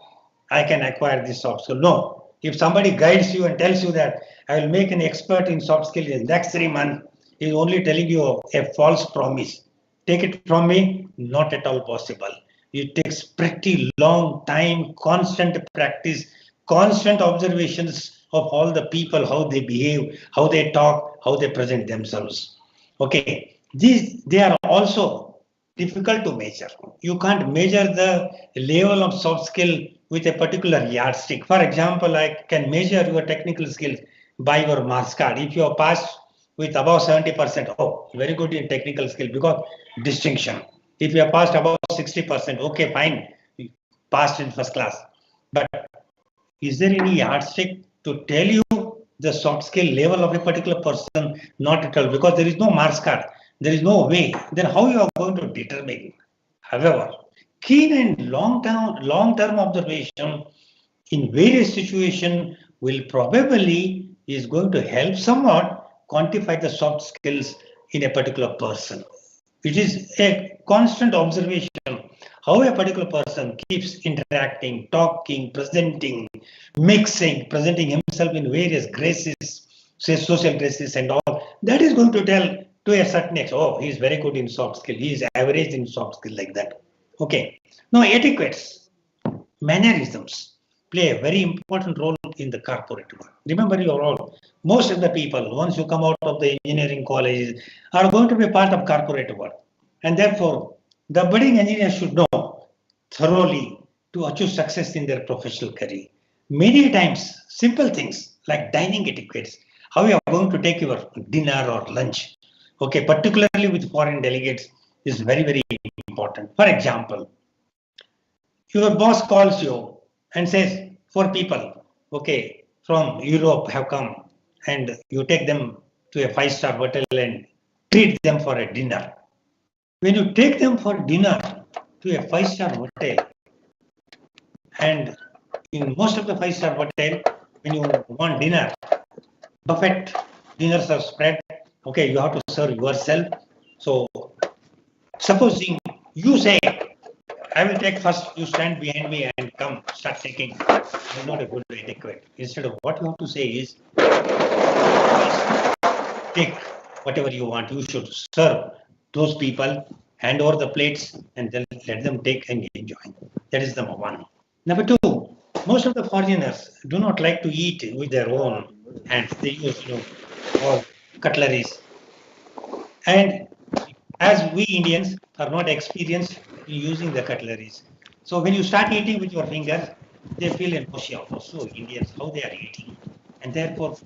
I can acquire this soft skill. No. If somebody guides you and tells you that I will make an expert in soft skills in the next 3 months, he is only telling you a false promise. Take it from me, not at all possible. It takes pretty long time, constant practice, constant observations of all the people, how they behave, how they talk, how they present themselves. Okay. They are also difficult to measure. You can't measure the level of soft skill with a particular yardstick. For example, I can measure your technical skills by your marks card. If you are passed with above 70%, oh, very good in technical skill, because distinction. If you are passed above 60%, okay, fine, passed in first class. But is there any yardstick to tell you the soft skill level of a particular person? Not at all, because there is no marks card. There is no way. Then how you are going to determine? However, keen and long-term observation in various situations will probably is going to help somewhat quantify the soft skills in a particular person. It is a constant observation how a particular person keeps interacting, talking, presenting, presenting himself in various graces, say social graces and all. That is going to tell to a certain extent, oh, he is very good in soft skill, he is average in soft skill, like that. Okay. Now, etiquettes, mannerisms play a very important role in the corporate world. Remember, you are all, most of the people, once you come out of the engineering colleges, are going to be part of corporate world. And therefore, the budding engineer should know thoroughly to achieve success in their professional career. Many times, simple things like dining etiquettes, how you are going to take your dinner or lunch, okay, particularly with foreign delegates, is very, very important. For example, your boss calls you and says, 4 people, okay, from Europe have come, and you take them to a 5-star hotel and treat them for a dinner. When you take them for dinner to a 5-star hotel, and in most of the 5-star hotel, when you want dinner, buffet dinners are spread, okay, you have to serve yourself. So supposing you say, I will take first, you stand behind me and come, start taking. It's not a good etiquette. Instead of what you have to say is, take whatever you want. You should serve those people, hand over the plates, and then let them take and enjoy. That is number one. Number two, most of the foreigners do not like to eat with their own hands. They use, all cutleries. And as we Indians are not experienced in using the cutleries. So when you start eating with your fingers, they feel a nausea. Also, Indians, how they are eating. And therefore,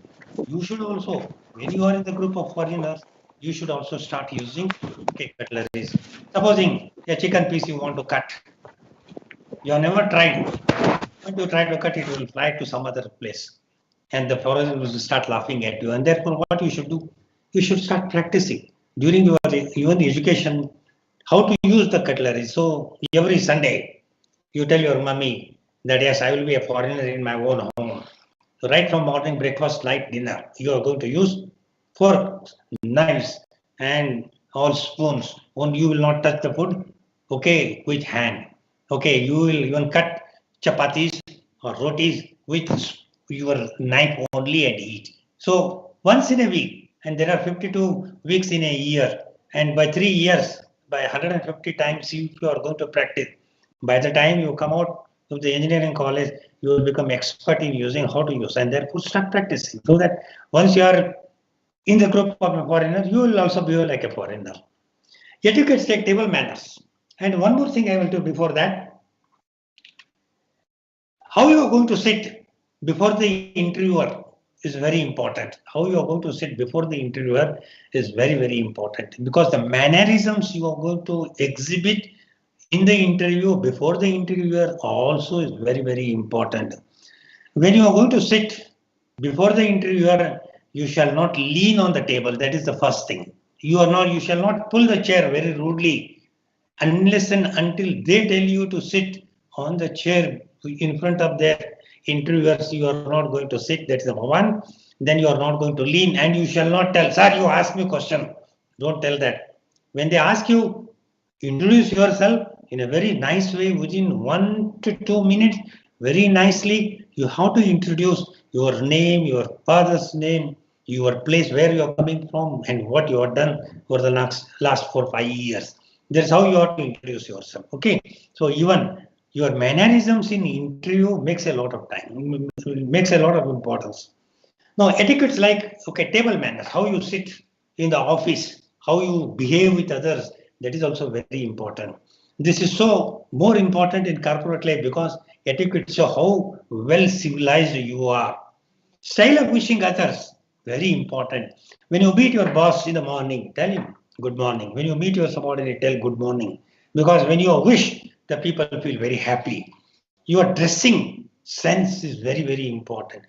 you should also, when you are in the group of foreigners, you should also start using cutleries. Supposing a chicken piece you want to cut, you have never tried. When you try to cut, it will fly to some other place. And the foreigners will start laughing at you. And therefore, what you should do? You should start practicing during your even education how to use the cutlery. So every Sunday, you tell your mummy that yes, I will be a foreigner in my own home. So right from morning breakfast, night dinner, you are going to use forks, knives, and all spoons. Only you will not touch the food, okay, with hand. Okay, you will even cut chapatis or rotis with your knife only and eat. So once in a week, and there are 52 weeks in a year, and by 3 years, by 150 times, if you are going to practice, by the time you come out of the engineering college, you will become expert in using how to use, and therefore start practicing. So that once you are in the group of a foreigner, you will also behave like a foreigner. Etiquettes like table manners. And one more thing I will do before that. How you are going to sit before the interviewer is very important. How you are going to sit before the interviewer is very, very important, because the mannerisms you are going to exhibit in the interview before the interviewer also is very, very important. When you are going to sit before the interviewer, you shall not lean on the table. That is the first thing. You shall not pull the chair very rudely unless and until they tell you to sit on the chair in front of their interviewers. You are not going to sit. That is number one. Then you are not going to lean, and you shall not tell, sir, you ask me a question. Don't tell that. When they ask you, introduce yourself in a very nice way within 1 to 2 minutes. Very nicely, you have to introduce your name, your father's name, your place where you are coming from, and what you have done for the last 4 or 5 years. That's how you have to introduce yourself. Okay. So even your mannerisms in interview makes a lot of time, makes a lot of importance. Now, etiquettes like, okay, table manners, how you sit in the office, how you behave with others, that is also very important. This is so more important in corporate life because etiquette shows how well civilized you are. Style of wishing others, very important. When you meet your boss in the morning, tell him good morning. When you meet your subordinate, tell good morning. Because when you wish, the people feel very happy. Your dressing sense is very, very important.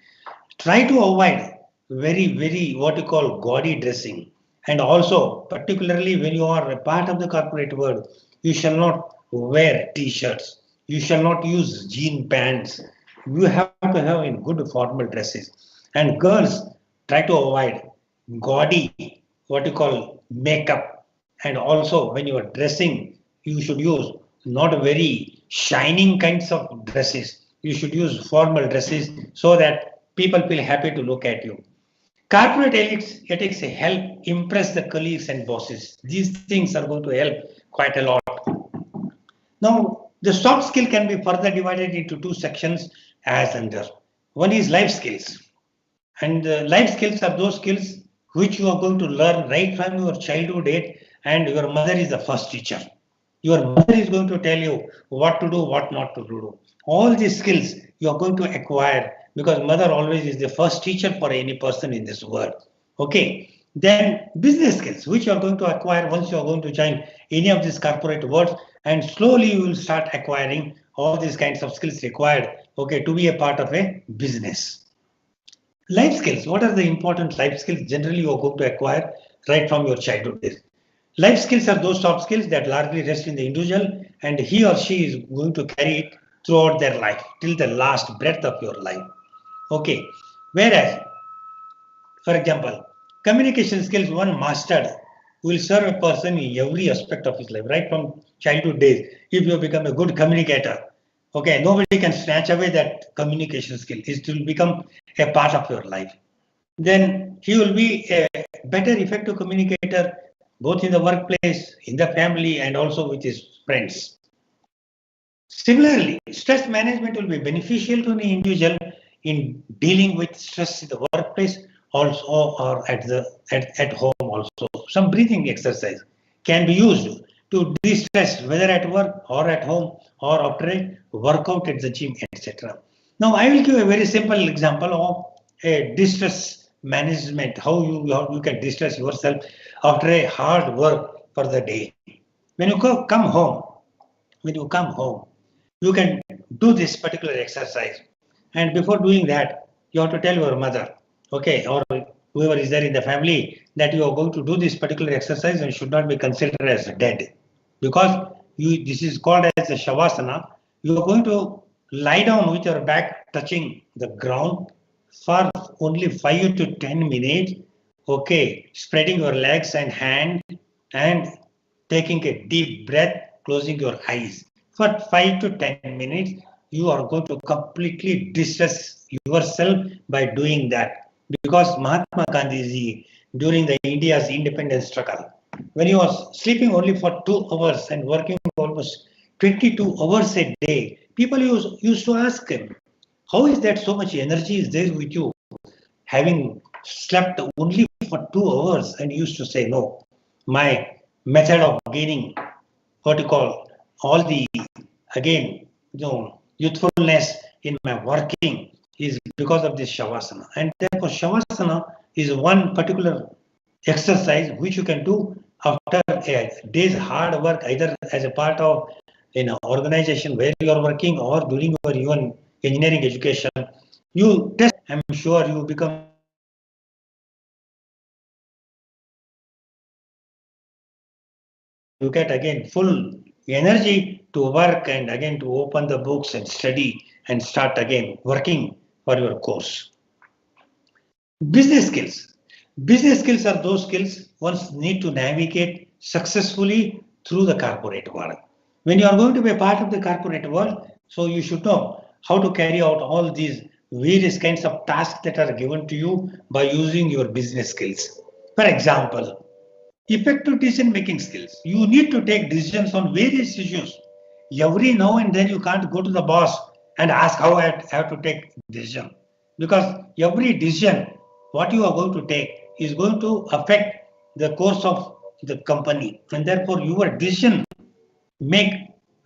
Try to avoid very what you call gaudy dressing. And also, particularly when you are a part of the corporate world, you shall not wear t-shirts. You shall not use jean pants. You have to have in good formal dresses. And girls, try to avoid gaudy, what you call makeup. And also, when you are dressing, you should use not very shining kinds of dresses. You should use formal dresses so that people feel happy to look at you. Corporate ethics help impress the colleagues and bosses. These things are going to help quite a lot. Now, the soft skill can be further divided into two sections as under. One is life skills. And life skills are those skills which you are going to learn right from your childhood age, and your mother is the first teacher. Your mother is going to tell you what to do, what not to do. All these skills you are going to acquire because mother always is the first teacher for any person in this world. Okay. Then business skills, which you are going to acquire once you are going to join any of these corporate worlds, and slowly you will start acquiring all these kinds of skills required, okay, to be a part of a business. Life skills, what are the important life skills generally you are going to acquire right from your childhood days? Life skills are those soft skills that largely rest in the individual, and he or she is going to carry it throughout their life till the last breath of your life. Okay. Whereas, for example, communication skills one mastered will serve a person in every aspect of his life, right from childhood days. If you become a good communicator, okay, nobody can snatch away that communication skill. It will become a part of your life. Then he will be a better effective communicator both in the workplace, in the family, and also with his friends. Similarly, stress management will be beneficial to the individual in dealing with stress in the workplace also or at home also. Some breathing exercise can be used to de-stress whether at work or at home or after a workout at the gym, etc. Now I will give a very simple example of a distress management, how you can distress yourself after a hard work for the day. When you come home, you can do this particular exercise. And before doing that, you have to tell your mother, okay, or whoever is there in the family, that you are going to do this particular exercise and should not be considered as dead. Because this is called as a Shavasana. You are going to lie down with your back touching the ground for only 5 to 10 minutes. Okay, spreading your legs and hand and taking a deep breath, closing your eyes. For 5 to 10 minutes, you are going to completely distress yourself by doing that. Because Mahatma Gandhi during the India's independence struggle, when he was sleeping only for 2 hours and working almost 22 hours a day, people used to ask him, how is that so much energy is there with you, having slept only for 2 hours? And he used to say, no, my method of gaining what you call all the, again, youthfulness in my working is because of this Shavasana. And therefore Shavasana is one particular exercise which you can do after a day's hard work, either as a part of an organization where you are working or during your even engineering education. You test, I'm sure you become you get again full energy to work and again to open the books and study and start again working for your course. Business skills. Business skills are those skills one need to navigate successfully through the corporate world. When you are going to be a part of the corporate world, so you should know how to carry out all these various kinds of tasks that are given to you by using your business skills. For example, effective decision-making skills. You need to take decisions on various issues. Every now and then you can't go to the boss and ask how I have to take decision. Because every decision, what you are going to take is going to affect the course of the company. And therefore your decision make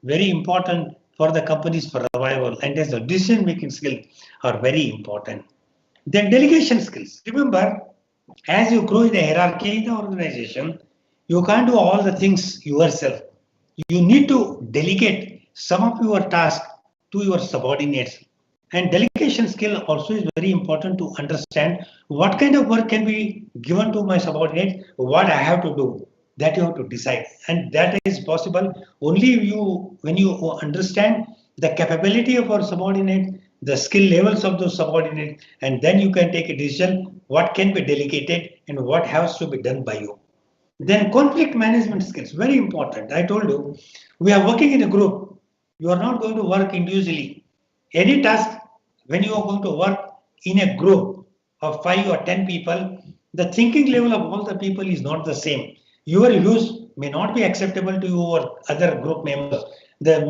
very important for the company's survival. And as a decision-making skills are very important. Then delegation skills. Remember, as you grow in the hierarchy in the organization, you can't do all the things yourself. You need to delegate some of your tasks to your subordinates. And delegation skill also is very important to understand what kind of work can be given to my subordinate, what I have to do, that you have to decide. And that is possible only when you understand the capability of our subordinate, the skill levels of those subordinates, and then you can take a decision what can be delegated and what has to be done by you. Then conflict management skills, very important. I told you, we are working in a group. You are not going to work individually. Any task, when you are going to work in a group of 5 or 10 people, the thinking level of all the people is not the same. Your views may not be acceptable to your other group members. The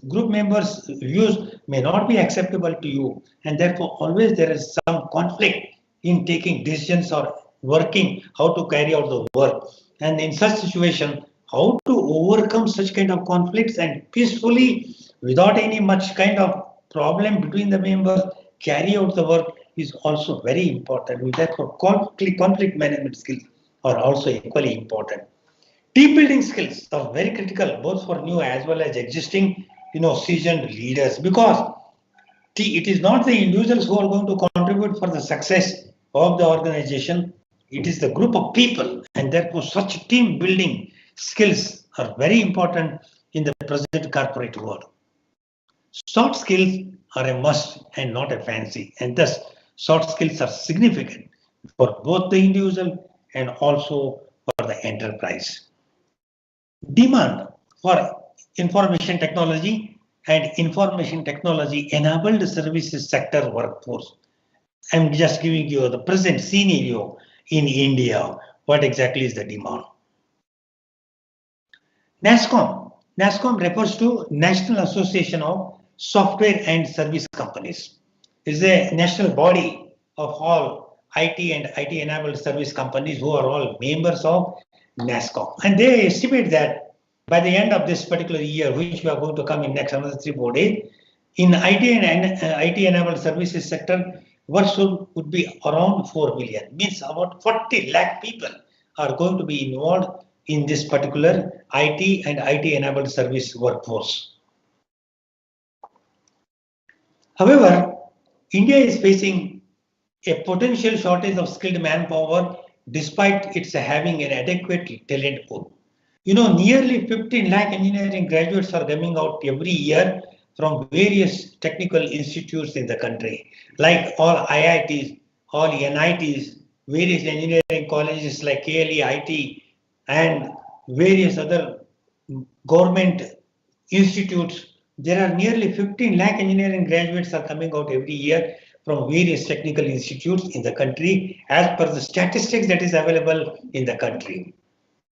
group members' views may not be acceptable to you. And therefore, always there is some conflict in taking decisions or working, how to carry out the work. And in such situation, how to overcome such kind of conflicts and peacefully, without any much kind of problem between the members, carry out the work is also very important. Therefore, conflict management skills are also equally important. Team building skills are very critical, both for new as well as existing, seasoned leaders, because it is not the individuals who are going to contribute for the success of the organization. It is the group of people, and therefore such team building skills are very important in the present corporate world. Soft skills are a must and not a fancy, and thus soft skills are significant for both the individual and also for the enterprise. Demand for information technology and information technology enabled services sector workforce. I'm just giving you the present scenario in India. What exactly is the demand? NASSCOM refers to National Association of Software and Service Companies. It's a national body of all IT and IT-enabled service companies who are all members of NASSCOM. And they estimate that by the end of this particular year, which we are going to come in next another 3-4 days, in IT and IT-enabled services sector, workforce would be around 4 million. Means about 40 lakh people are going to be involved in this particular IT and IT-enabled service workforce. However, India is facing a potential shortage of skilled manpower despite its having an adequate talent pool. Nearly 15 lakh engineering graduates are coming out every year from various technical institutes in the country, like all IITs, all NITs, various engineering colleges like KLE IT, and various other government institutes. There are nearly 15 lakh engineering graduates are coming out every year from various technical institutes in the country as per the statistics that is available in the country.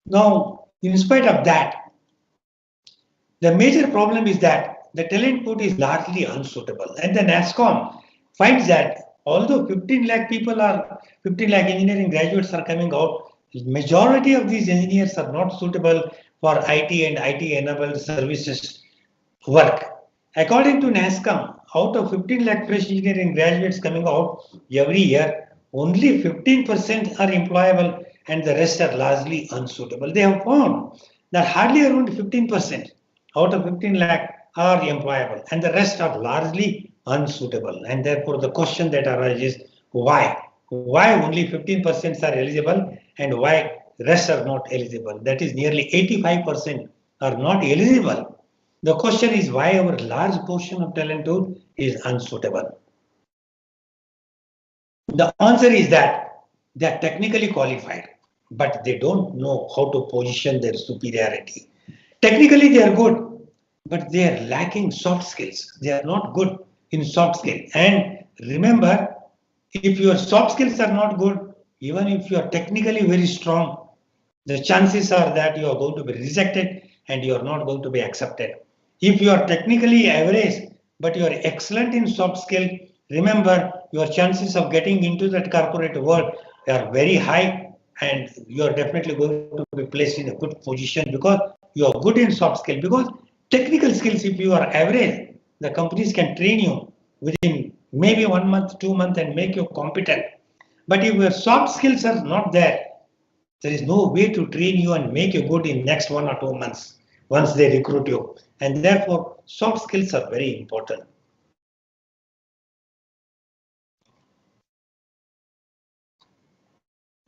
Now, in spite of that, the major problem is that the talent pool is largely unsuitable, and the NASSCOM finds that although 15 lakh engineering graduates are coming out, majority of these engineers are not suitable for IT and IT-enabled services work. According to NASSCOM, out of 15 lakh fresh engineering graduates coming out every year, only 15% are employable and the rest are largely unsuitable. They have found that hardly around 15% out of 15 lakh are employable and the rest are largely unsuitable. And therefore, the question that arises, why? Why only 15% are eligible and why rest are not eligible? That is, nearly 85% are not eligible. The question is why our large portion of talent pool is unsuitable. The answer is that they are technically qualified, but they don't know how to position their superiority. Technically, they are good, but they are lacking soft skills. They are not good in soft skills. And remember, if your soft skills are not good, even if you are technically very strong, the chances are that you are going to be rejected and you are not going to be accepted. If you are technically average, but you are excellent in soft skill, remember your chances of getting into that corporate world are very high and you are definitely going to be placed in a good position because you are good in soft skill. Because technical skills, if you are average, the companies can train you within maybe 1 month, 2 months and make you competent. But if your soft skills are not there, there is no way to train you and make you good in next 1 or 2 months once they recruit you. And therefore, soft skills are very important.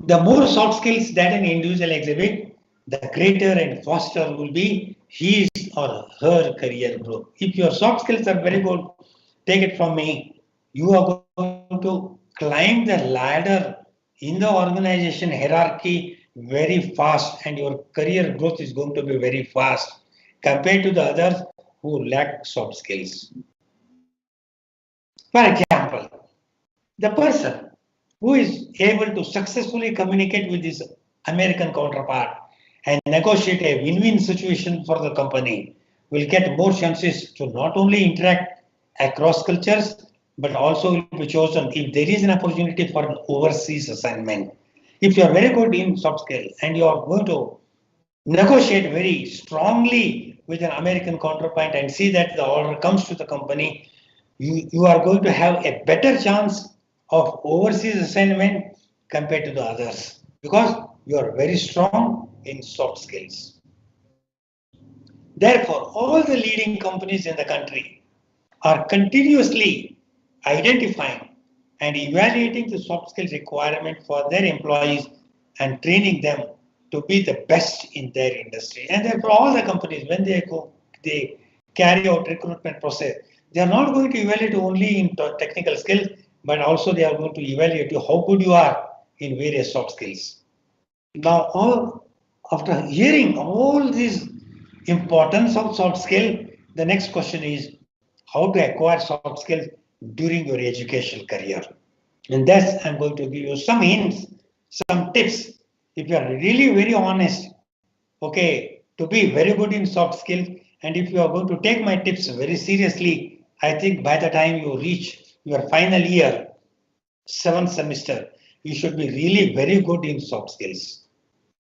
The more soft skills that an individual exhibit, the greater and faster will be his or her career growth. If your soft skills are very good, take it from me, you are going to climb the ladder in the organization hierarchy very fast, and your career growth is going to be very fast compared to the others who lack soft skills. For example, the person who is able to successfully communicate with his American counterpart and negotiate a win-win situation for the company will get more chances to not only interact across cultures, but also will be chosen if there is an opportunity for an overseas assignment. If you are very good in soft skills and you are going to negotiate very strongly with an American counterpart and see that the order comes to the company, you are going to have a better chance of overseas assignment compared to the others because you are very strong in soft skills. Therefore, all the leading companies in the country are continuously identifying and evaluating the soft skills requirement for their employees and training them to be the best in their industry. And therefore, all the companies, when they carry out recruitment process, they are not going to evaluate only in technical skills, but also they are going to evaluate you how good you are in various soft skills. Now, after hearing all this importance of soft skill, the next question is how to acquire soft skills during your educational career. And thus, I'm going to give you some hints, some tips. If you are really very honest, okay, to be very good in soft skills, and if you are going to take my tips very seriously, I think by the time you reach your final year, 7th semester, you should be really very good in soft skills.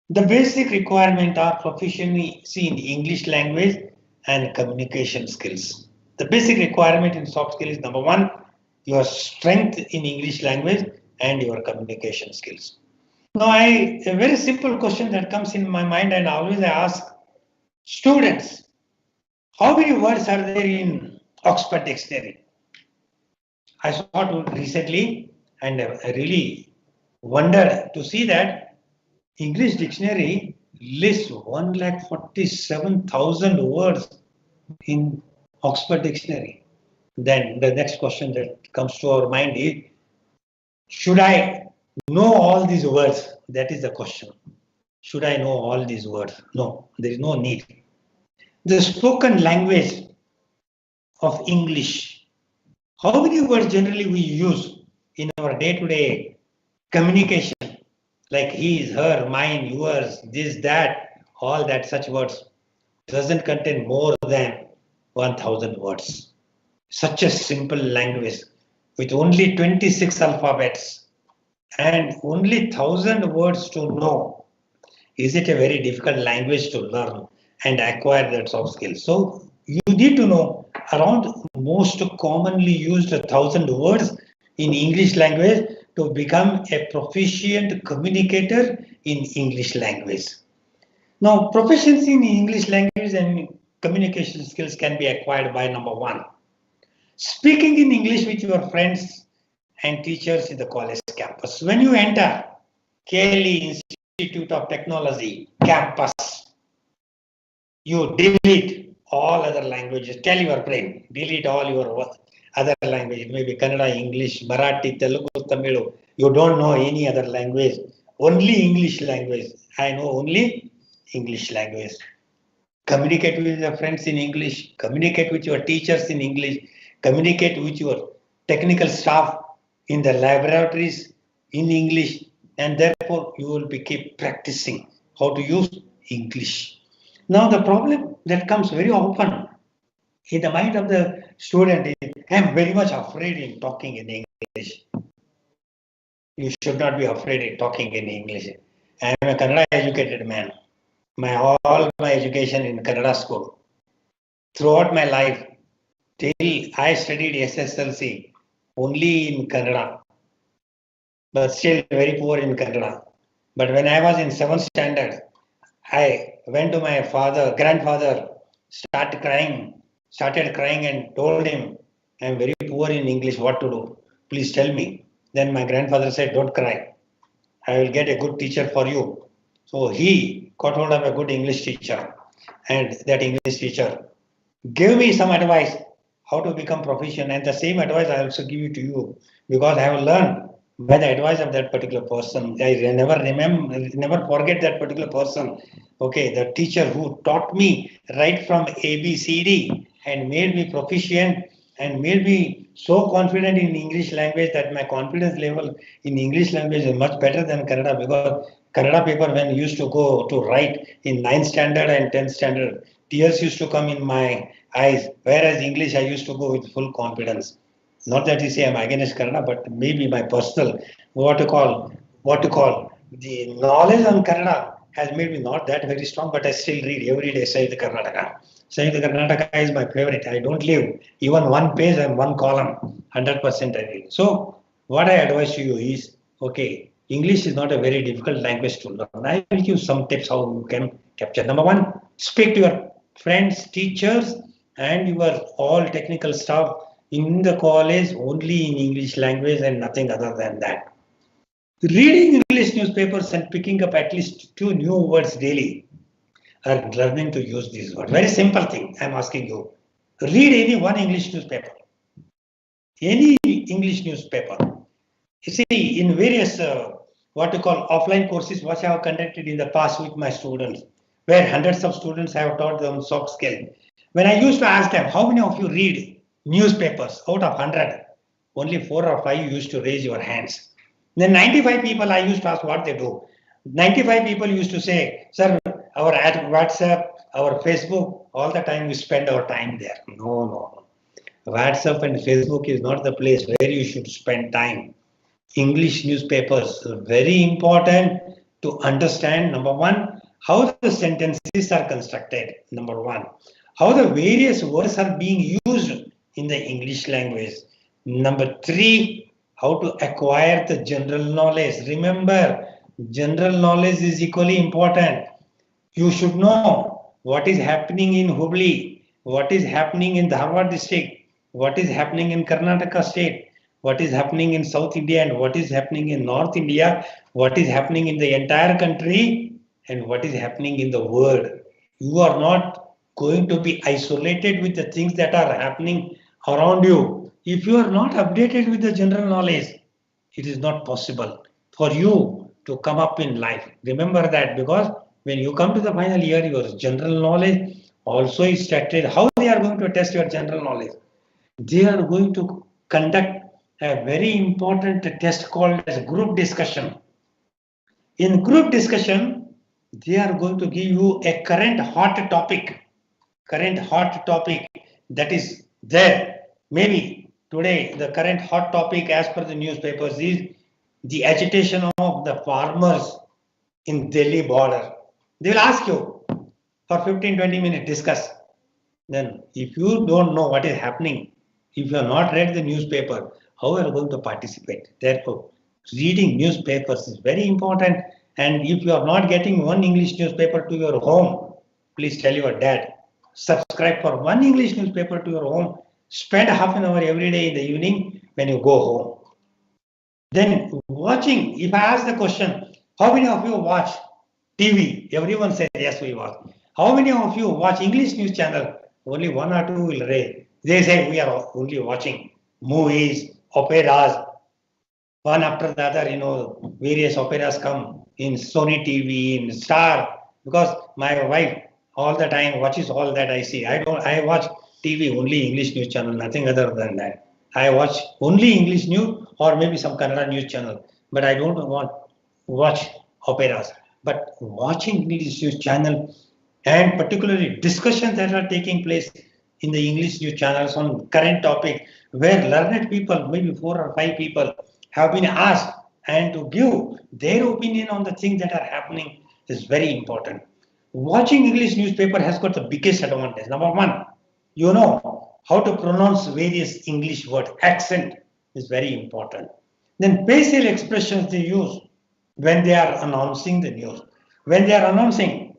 The basic requirements are proficiency in English language and communication skills. The basic requirement in soft skills is number one, your strength in English language and your communication skills. Now, a very simple question that comes in my mind, and always I ask students, how many words are there in Oxford Dictionary? I saw it recently and I really wondered to see that English dictionary lists 1,47,000 words in Oxford Dictionary. Then the next question that comes to our mind is, should I know all these words? That is the question. Should I know all these words? No, there is no need. The spoken language of English. How many words generally we use in our day-to-day communication? Like his, her, mine, yours, this, that, all that such words doesn't contain more than 1,000 words. Such a simple language with only 26 alphabets and only 1,000 words to know. Is it a very difficult language to learn and acquire that soft skills? So you need to know around most commonly used 1,000 words in English language to become a proficient communicator in English language. Now, proficiency in English language and communication skills can be acquired by number one, speaking in English with your friends and teachers in the college campus. When you enter KLE Institute of Technology campus, you delete all other languages. Tell your brain, delete all your other languages. Maybe Kannada, English, Marathi, Telugu, Tamil. You don't know any other language. Only English language. I know only English language. Communicate with your friends in English. Communicate with your teachers in English. Communicate with your technical staff in the laboratories in English. And therefore, you will keep practicing how to use English. Now, the problem that comes very often in the mind of the student is, I am very much afraid in talking in English. You should not be afraid in talking in English. I am a Kannada educated man. All my education in Kannada school. Throughout my life, till I studied SSLC, only in Kannada. But still very poor in Kannada. But when I was in 7th standard, I went to my grandfather, started crying and told him, I am very poor in English, what to do? Please tell me. Then my grandfather said, don't cry. I will get a good teacher for you. So he got hold of a good English teacher, and that English teacher gave me some advice how to become proficient, and the same advice I also give it to you, because I have learned by the advice of that particular person. I never forget that particular person. Okay, the teacher who taught me right from ABCD and made me proficient and made me so confident in English language that my confidence level in English language is much better than Kannada, because Kannada paper when used to go to write in 9th standard and 10th standard, tears used to come in my eyes, whereas English I used to go with full confidence. Not that you say I'm against Kannada, but maybe my personal what to call the knowledge on Kannada has made me not that very strong, but I still read every day Sahitya Karnataka. Sahitya Karnataka is my favorite. I don't leave even one page and one column. 100% I read. So what I advise to you is, okay, English is not a very difficult language to learn. I will give some tips how you can capture. Number one, speak to your friends, teachers, and your all technical staff in the college only in English language and nothing other than that. Reading English newspapers and picking up at least 2 new words daily are learning to use these words. Very simple thing I'm asking you. Read any one English newspaper. Any English newspaper. You see, in various what you call offline courses, what I have conducted in the past with my students, where hundreds of students have taught them soft skill. When I used to ask them, how many of you read newspapers out of 100? Only 4 or 5 used to raise your hands. Then 95 people I used to ask what they do. 95 people used to say, sir, our WhatsApp, our Facebook, all the time we spend our time there. No. WhatsApp and Facebook is not the place where you should spend time. English newspapers are very important to understand, number one, how the sentences are constructed, number one, how the various words are being used in the English language, number three, how to acquire the general knowledge. Remember, general knowledge is equally important. You should know what is happening in Hubli, what is happening in Dharwad district, what is happening in Karnataka state, what is happening in South India and what is happening in North India, what is happening in the entire country and what is happening in the world. You are not going to be isolated with the things that are happening around you. If you are not updated with the general knowledge, it is not possible for you to come up in life. Remember that, because when you come to the final year, your general knowledge also is tested. How they are going to test your general knowledge? They are going to conduct a very important test called as group discussion. In group discussion, they are going to give you a current hot topic that is there. Maybe today the current hot topic as per the newspapers is the agitation of the farmers in Delhi border. They will ask you for 15-20 minutes discuss. Then if you don't know what is happening, if you have not read the newspaper, how are you going to participate? Therefore, reading newspapers is very important. And if you are not getting one English newspaper to your home, please tell your dad, subscribe for one English newspaper to your home. Spend half an hour every day in the evening when you go home. Then watching, if I ask the question, how many of you watch TV? Everyone says, yes, we watch. How many of you watch English news channel? Only 1 or 2 will raise. They say we are only watching movies, operas, one after the other, various operas come in Sony TV, in Star, because my wife all the time watches all that I see. I watch TV, only English news channel, nothing other than that. I watch only English news or maybe some Kannada news channel, but I don't want watch operas. But watching English news channel and particularly discussions that are taking place in the English news channels on current topic, where learned people, maybe 4 or 5 people, have been asked and to give their opinion on the things that are happening is very important. Watching English newspaper has got the biggest advantage. Number one, you know how to pronounce various English words. Accent is very important. Then facial expressions they use when they are announcing the news. When they are announcing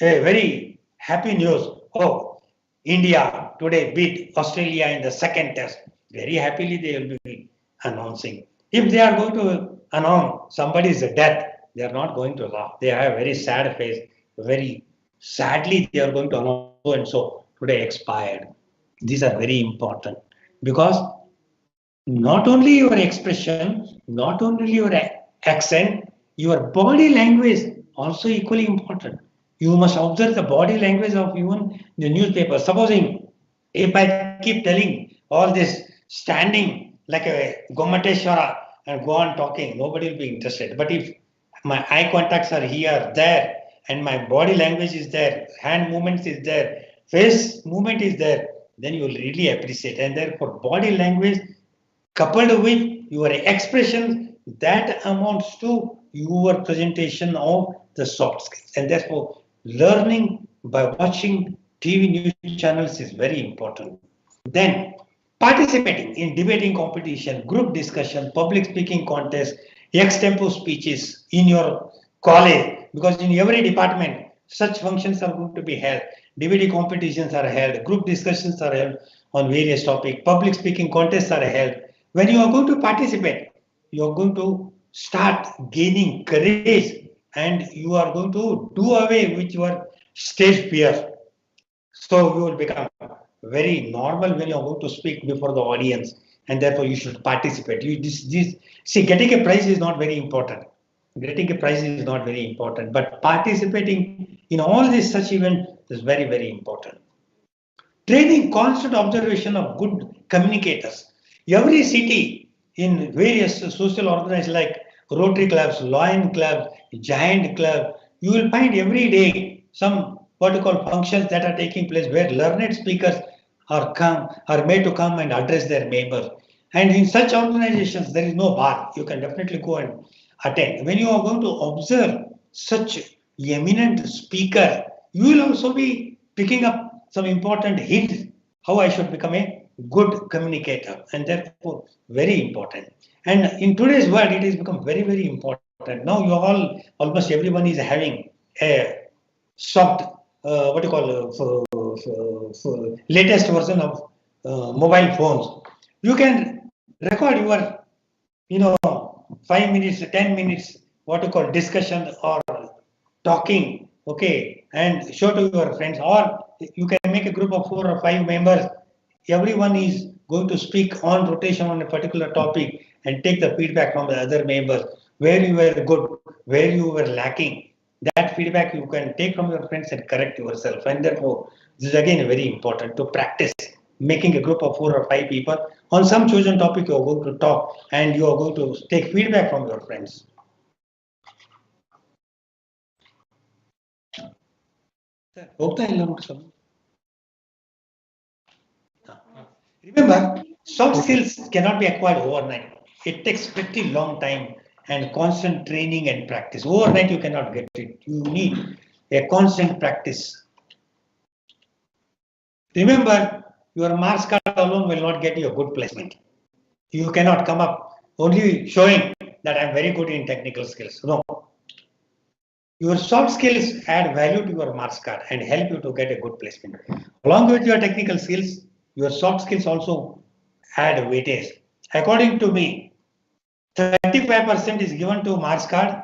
a very happy news, oh, India today beat Australia in the second test. Very happily they will be announcing. If they are going to announce somebody is dead, they are not going to laugh. They have a very sad face. Very sadly, they are going to announce so and so today expired. These are very important because not only your expression, not only your accent, your body language also equally important. You must observe the body language of even the newspaper. Supposing if I keep telling all this standing like a Gomateshwara and go on talking, nobody will be interested. But if my eye contacts are here, there, and my body language is there, hand movements is there, face movement is there, then you will really appreciate. And therefore, body language coupled with your expressions, that amounts to your presentation of the soft skills. And therefore, learning by watching TV news channels is very important. Then, participating in debating competition, group discussion, public speaking contest, extempo speeches in your college, because in every department, such functions are going to be held. Debating competitions are held, group discussions are held on various topics, public speaking contests are held. When you are going to participate, you are going to start gaining courage and you are going to do away with your stage fear. So you will become very normal when you are going to speak before the audience, and therefore you should participate. See, getting a prize is not very important. Getting a prize is not very important, but participating in all these such events is very, very important. Training constant observation of good communicators. Every city in various social organizations like Rotary clubs, Lion clubs, Giant club, you will find every day some what you call functions that are taking place where learned speakers are made to come and address their members. And in such organizations, there is no bar. You can definitely go and attend. When you are going to observe such eminent speaker, you will also be picking up some important hints how I should become a good communicator, and therefore very important. And in today's world, it has become very, very important. Now you all, almost everyone is having a soft, what you call, latest version of mobile phones. You can record your, 5 minutes, 10 minutes, what you call discussion or talking, okay, and show to your friends, or you can make a group of 4 or 5 members. Everyone is going to speak on rotation on a particular topic and take the feedback from the other members, where you were good, where you were lacking. That feedback you can take from your friends and correct yourself. And therefore, this is again very important to practice making a group of 4 or 5 people on some chosen topic. You are going to talk and you are going to take feedback from your friends. Remember, soft skills cannot be acquired overnight. It takes pretty long time and constant training and practice. Overnight you cannot get it. You need a constant practice. Remember, your marks card alone will not get you a good placement. You cannot come up only showing that I'm very good in technical skills. No. Your soft skills add value to your marks card and help you to get a good placement. Along with your technical skills, your soft skills also add weightage. According to me, 35% is given to marks card,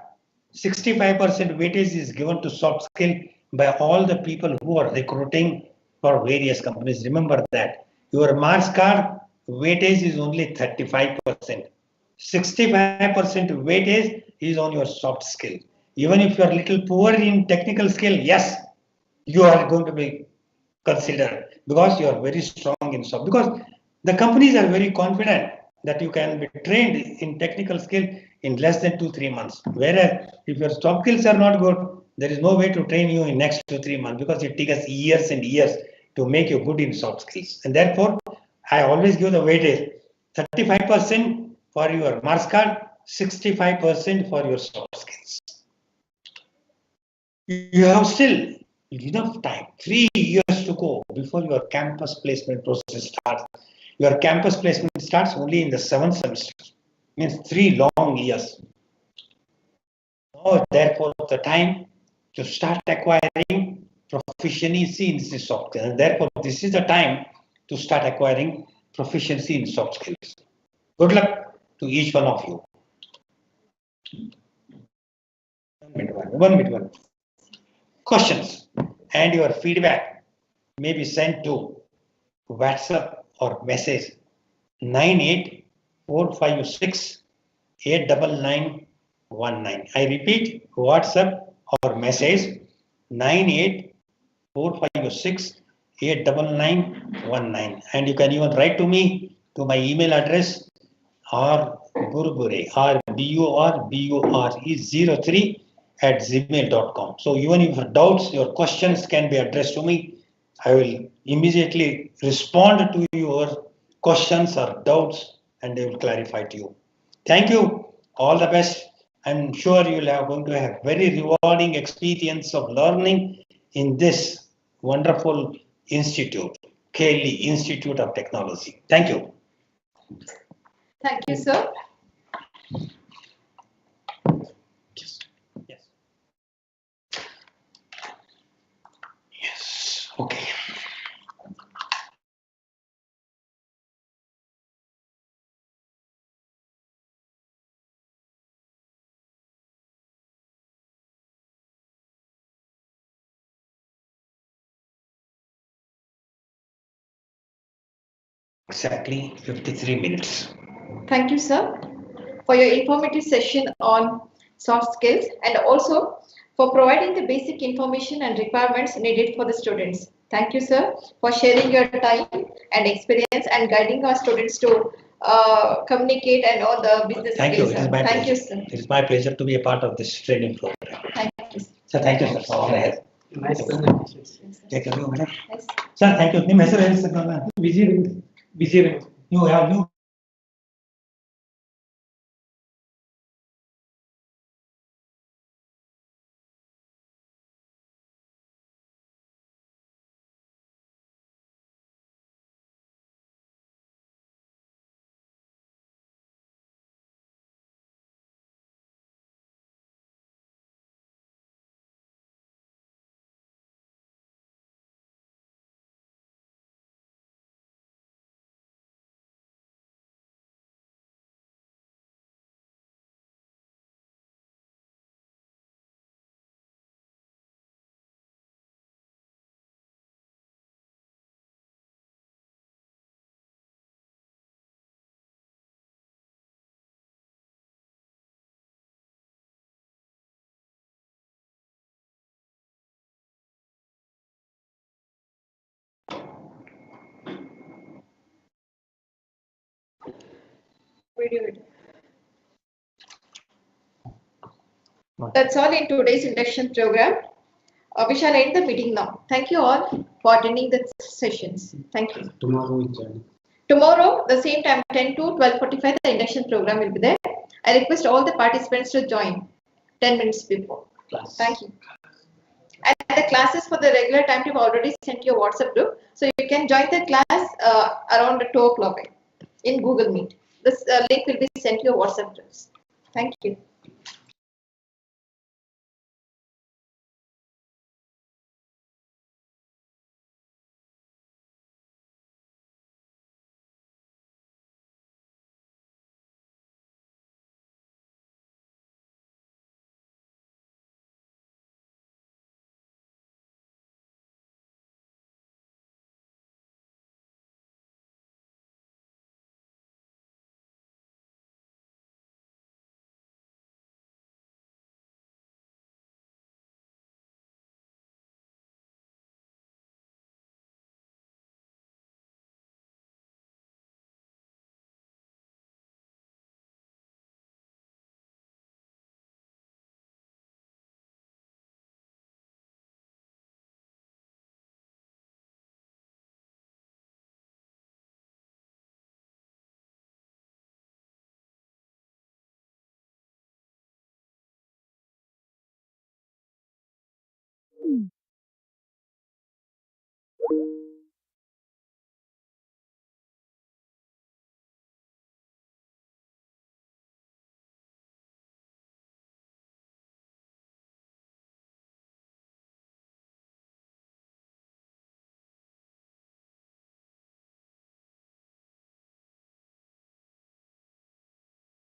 65% weightage is given to soft skill by all the people who are recruiting for various companies. Remember that your marks card weightage is only 35%. 65% weightage is on your soft skill. Even if you are a little poor in technical skill, yes, you are going to be considered because you are very strong in soft. Because the companies are very confident that you can be trained in technical skill in less than 2-3 months. Whereas if your soft skills are not good, there is no way to train you in next 2-3 months because it takes years and years to make you good in soft skills. And therefore, I always give the weightage 35% for your marks card, 65% for your soft skills. You have still enough time, 3 years to go before your campus placement process starts. Your campus placement starts only in the 7th semester, means 3 long years. Now, therefore, the time to start acquiring proficiency in the soft skills. And therefore, this is the time to start acquiring proficiency in soft skills. Good luck to each one of you. 1 minute, 1 minute. Questions and your feedback may be sent to WhatsApp or message 98456 89919. I repeat, WhatsApp or message 98456 89919. And you can even write to me to my email address rburbure, rburbure03@gmail.com. So even if you have doubts, your questions can be addressed to me. I will immediately respond to your questions or doubts and they will clarify to you. Thank you. All the best. I'm sure you are going to have very rewarding experience of learning in this wonderful institute, KLE Institute of Technology. Thank you. Thank you, sir. Yes. Yes. Yes. Okay. Exactly 53 minutes. Thank you, sir, for your informative session on soft skills and also for providing the basic information and requirements needed for the students. Thank you, sir, for sharing your time and experience and guiding our students to communicate and all the business Thank you. skills. It is my Thank pleasure. you, sir. It is my pleasure to be a part of this training program. Thank you, sir. Sir, thank you, sir. All right. Nice presentation. Take care, madam. Yes. Sir, thank you. ನಿಮ್ಮ ಹೆಸರು ಹೇಳಿ sir Vijay. ನೀವು ಯಾವ Video. That's all in today's induction program. We shall end the meeting now. Thank you all for attending the sessions. Thank you. Tomorrow, the same time, 10 to 12:45, the induction program will be there. I request all the participants to join 10 minutes before. Thank you. And the classes for the regular time I've already sent you a WhatsApp group. So you can join the class around 2 o'clock in Google Meet. This link will be sent to your WhatsApp groups. Thank you.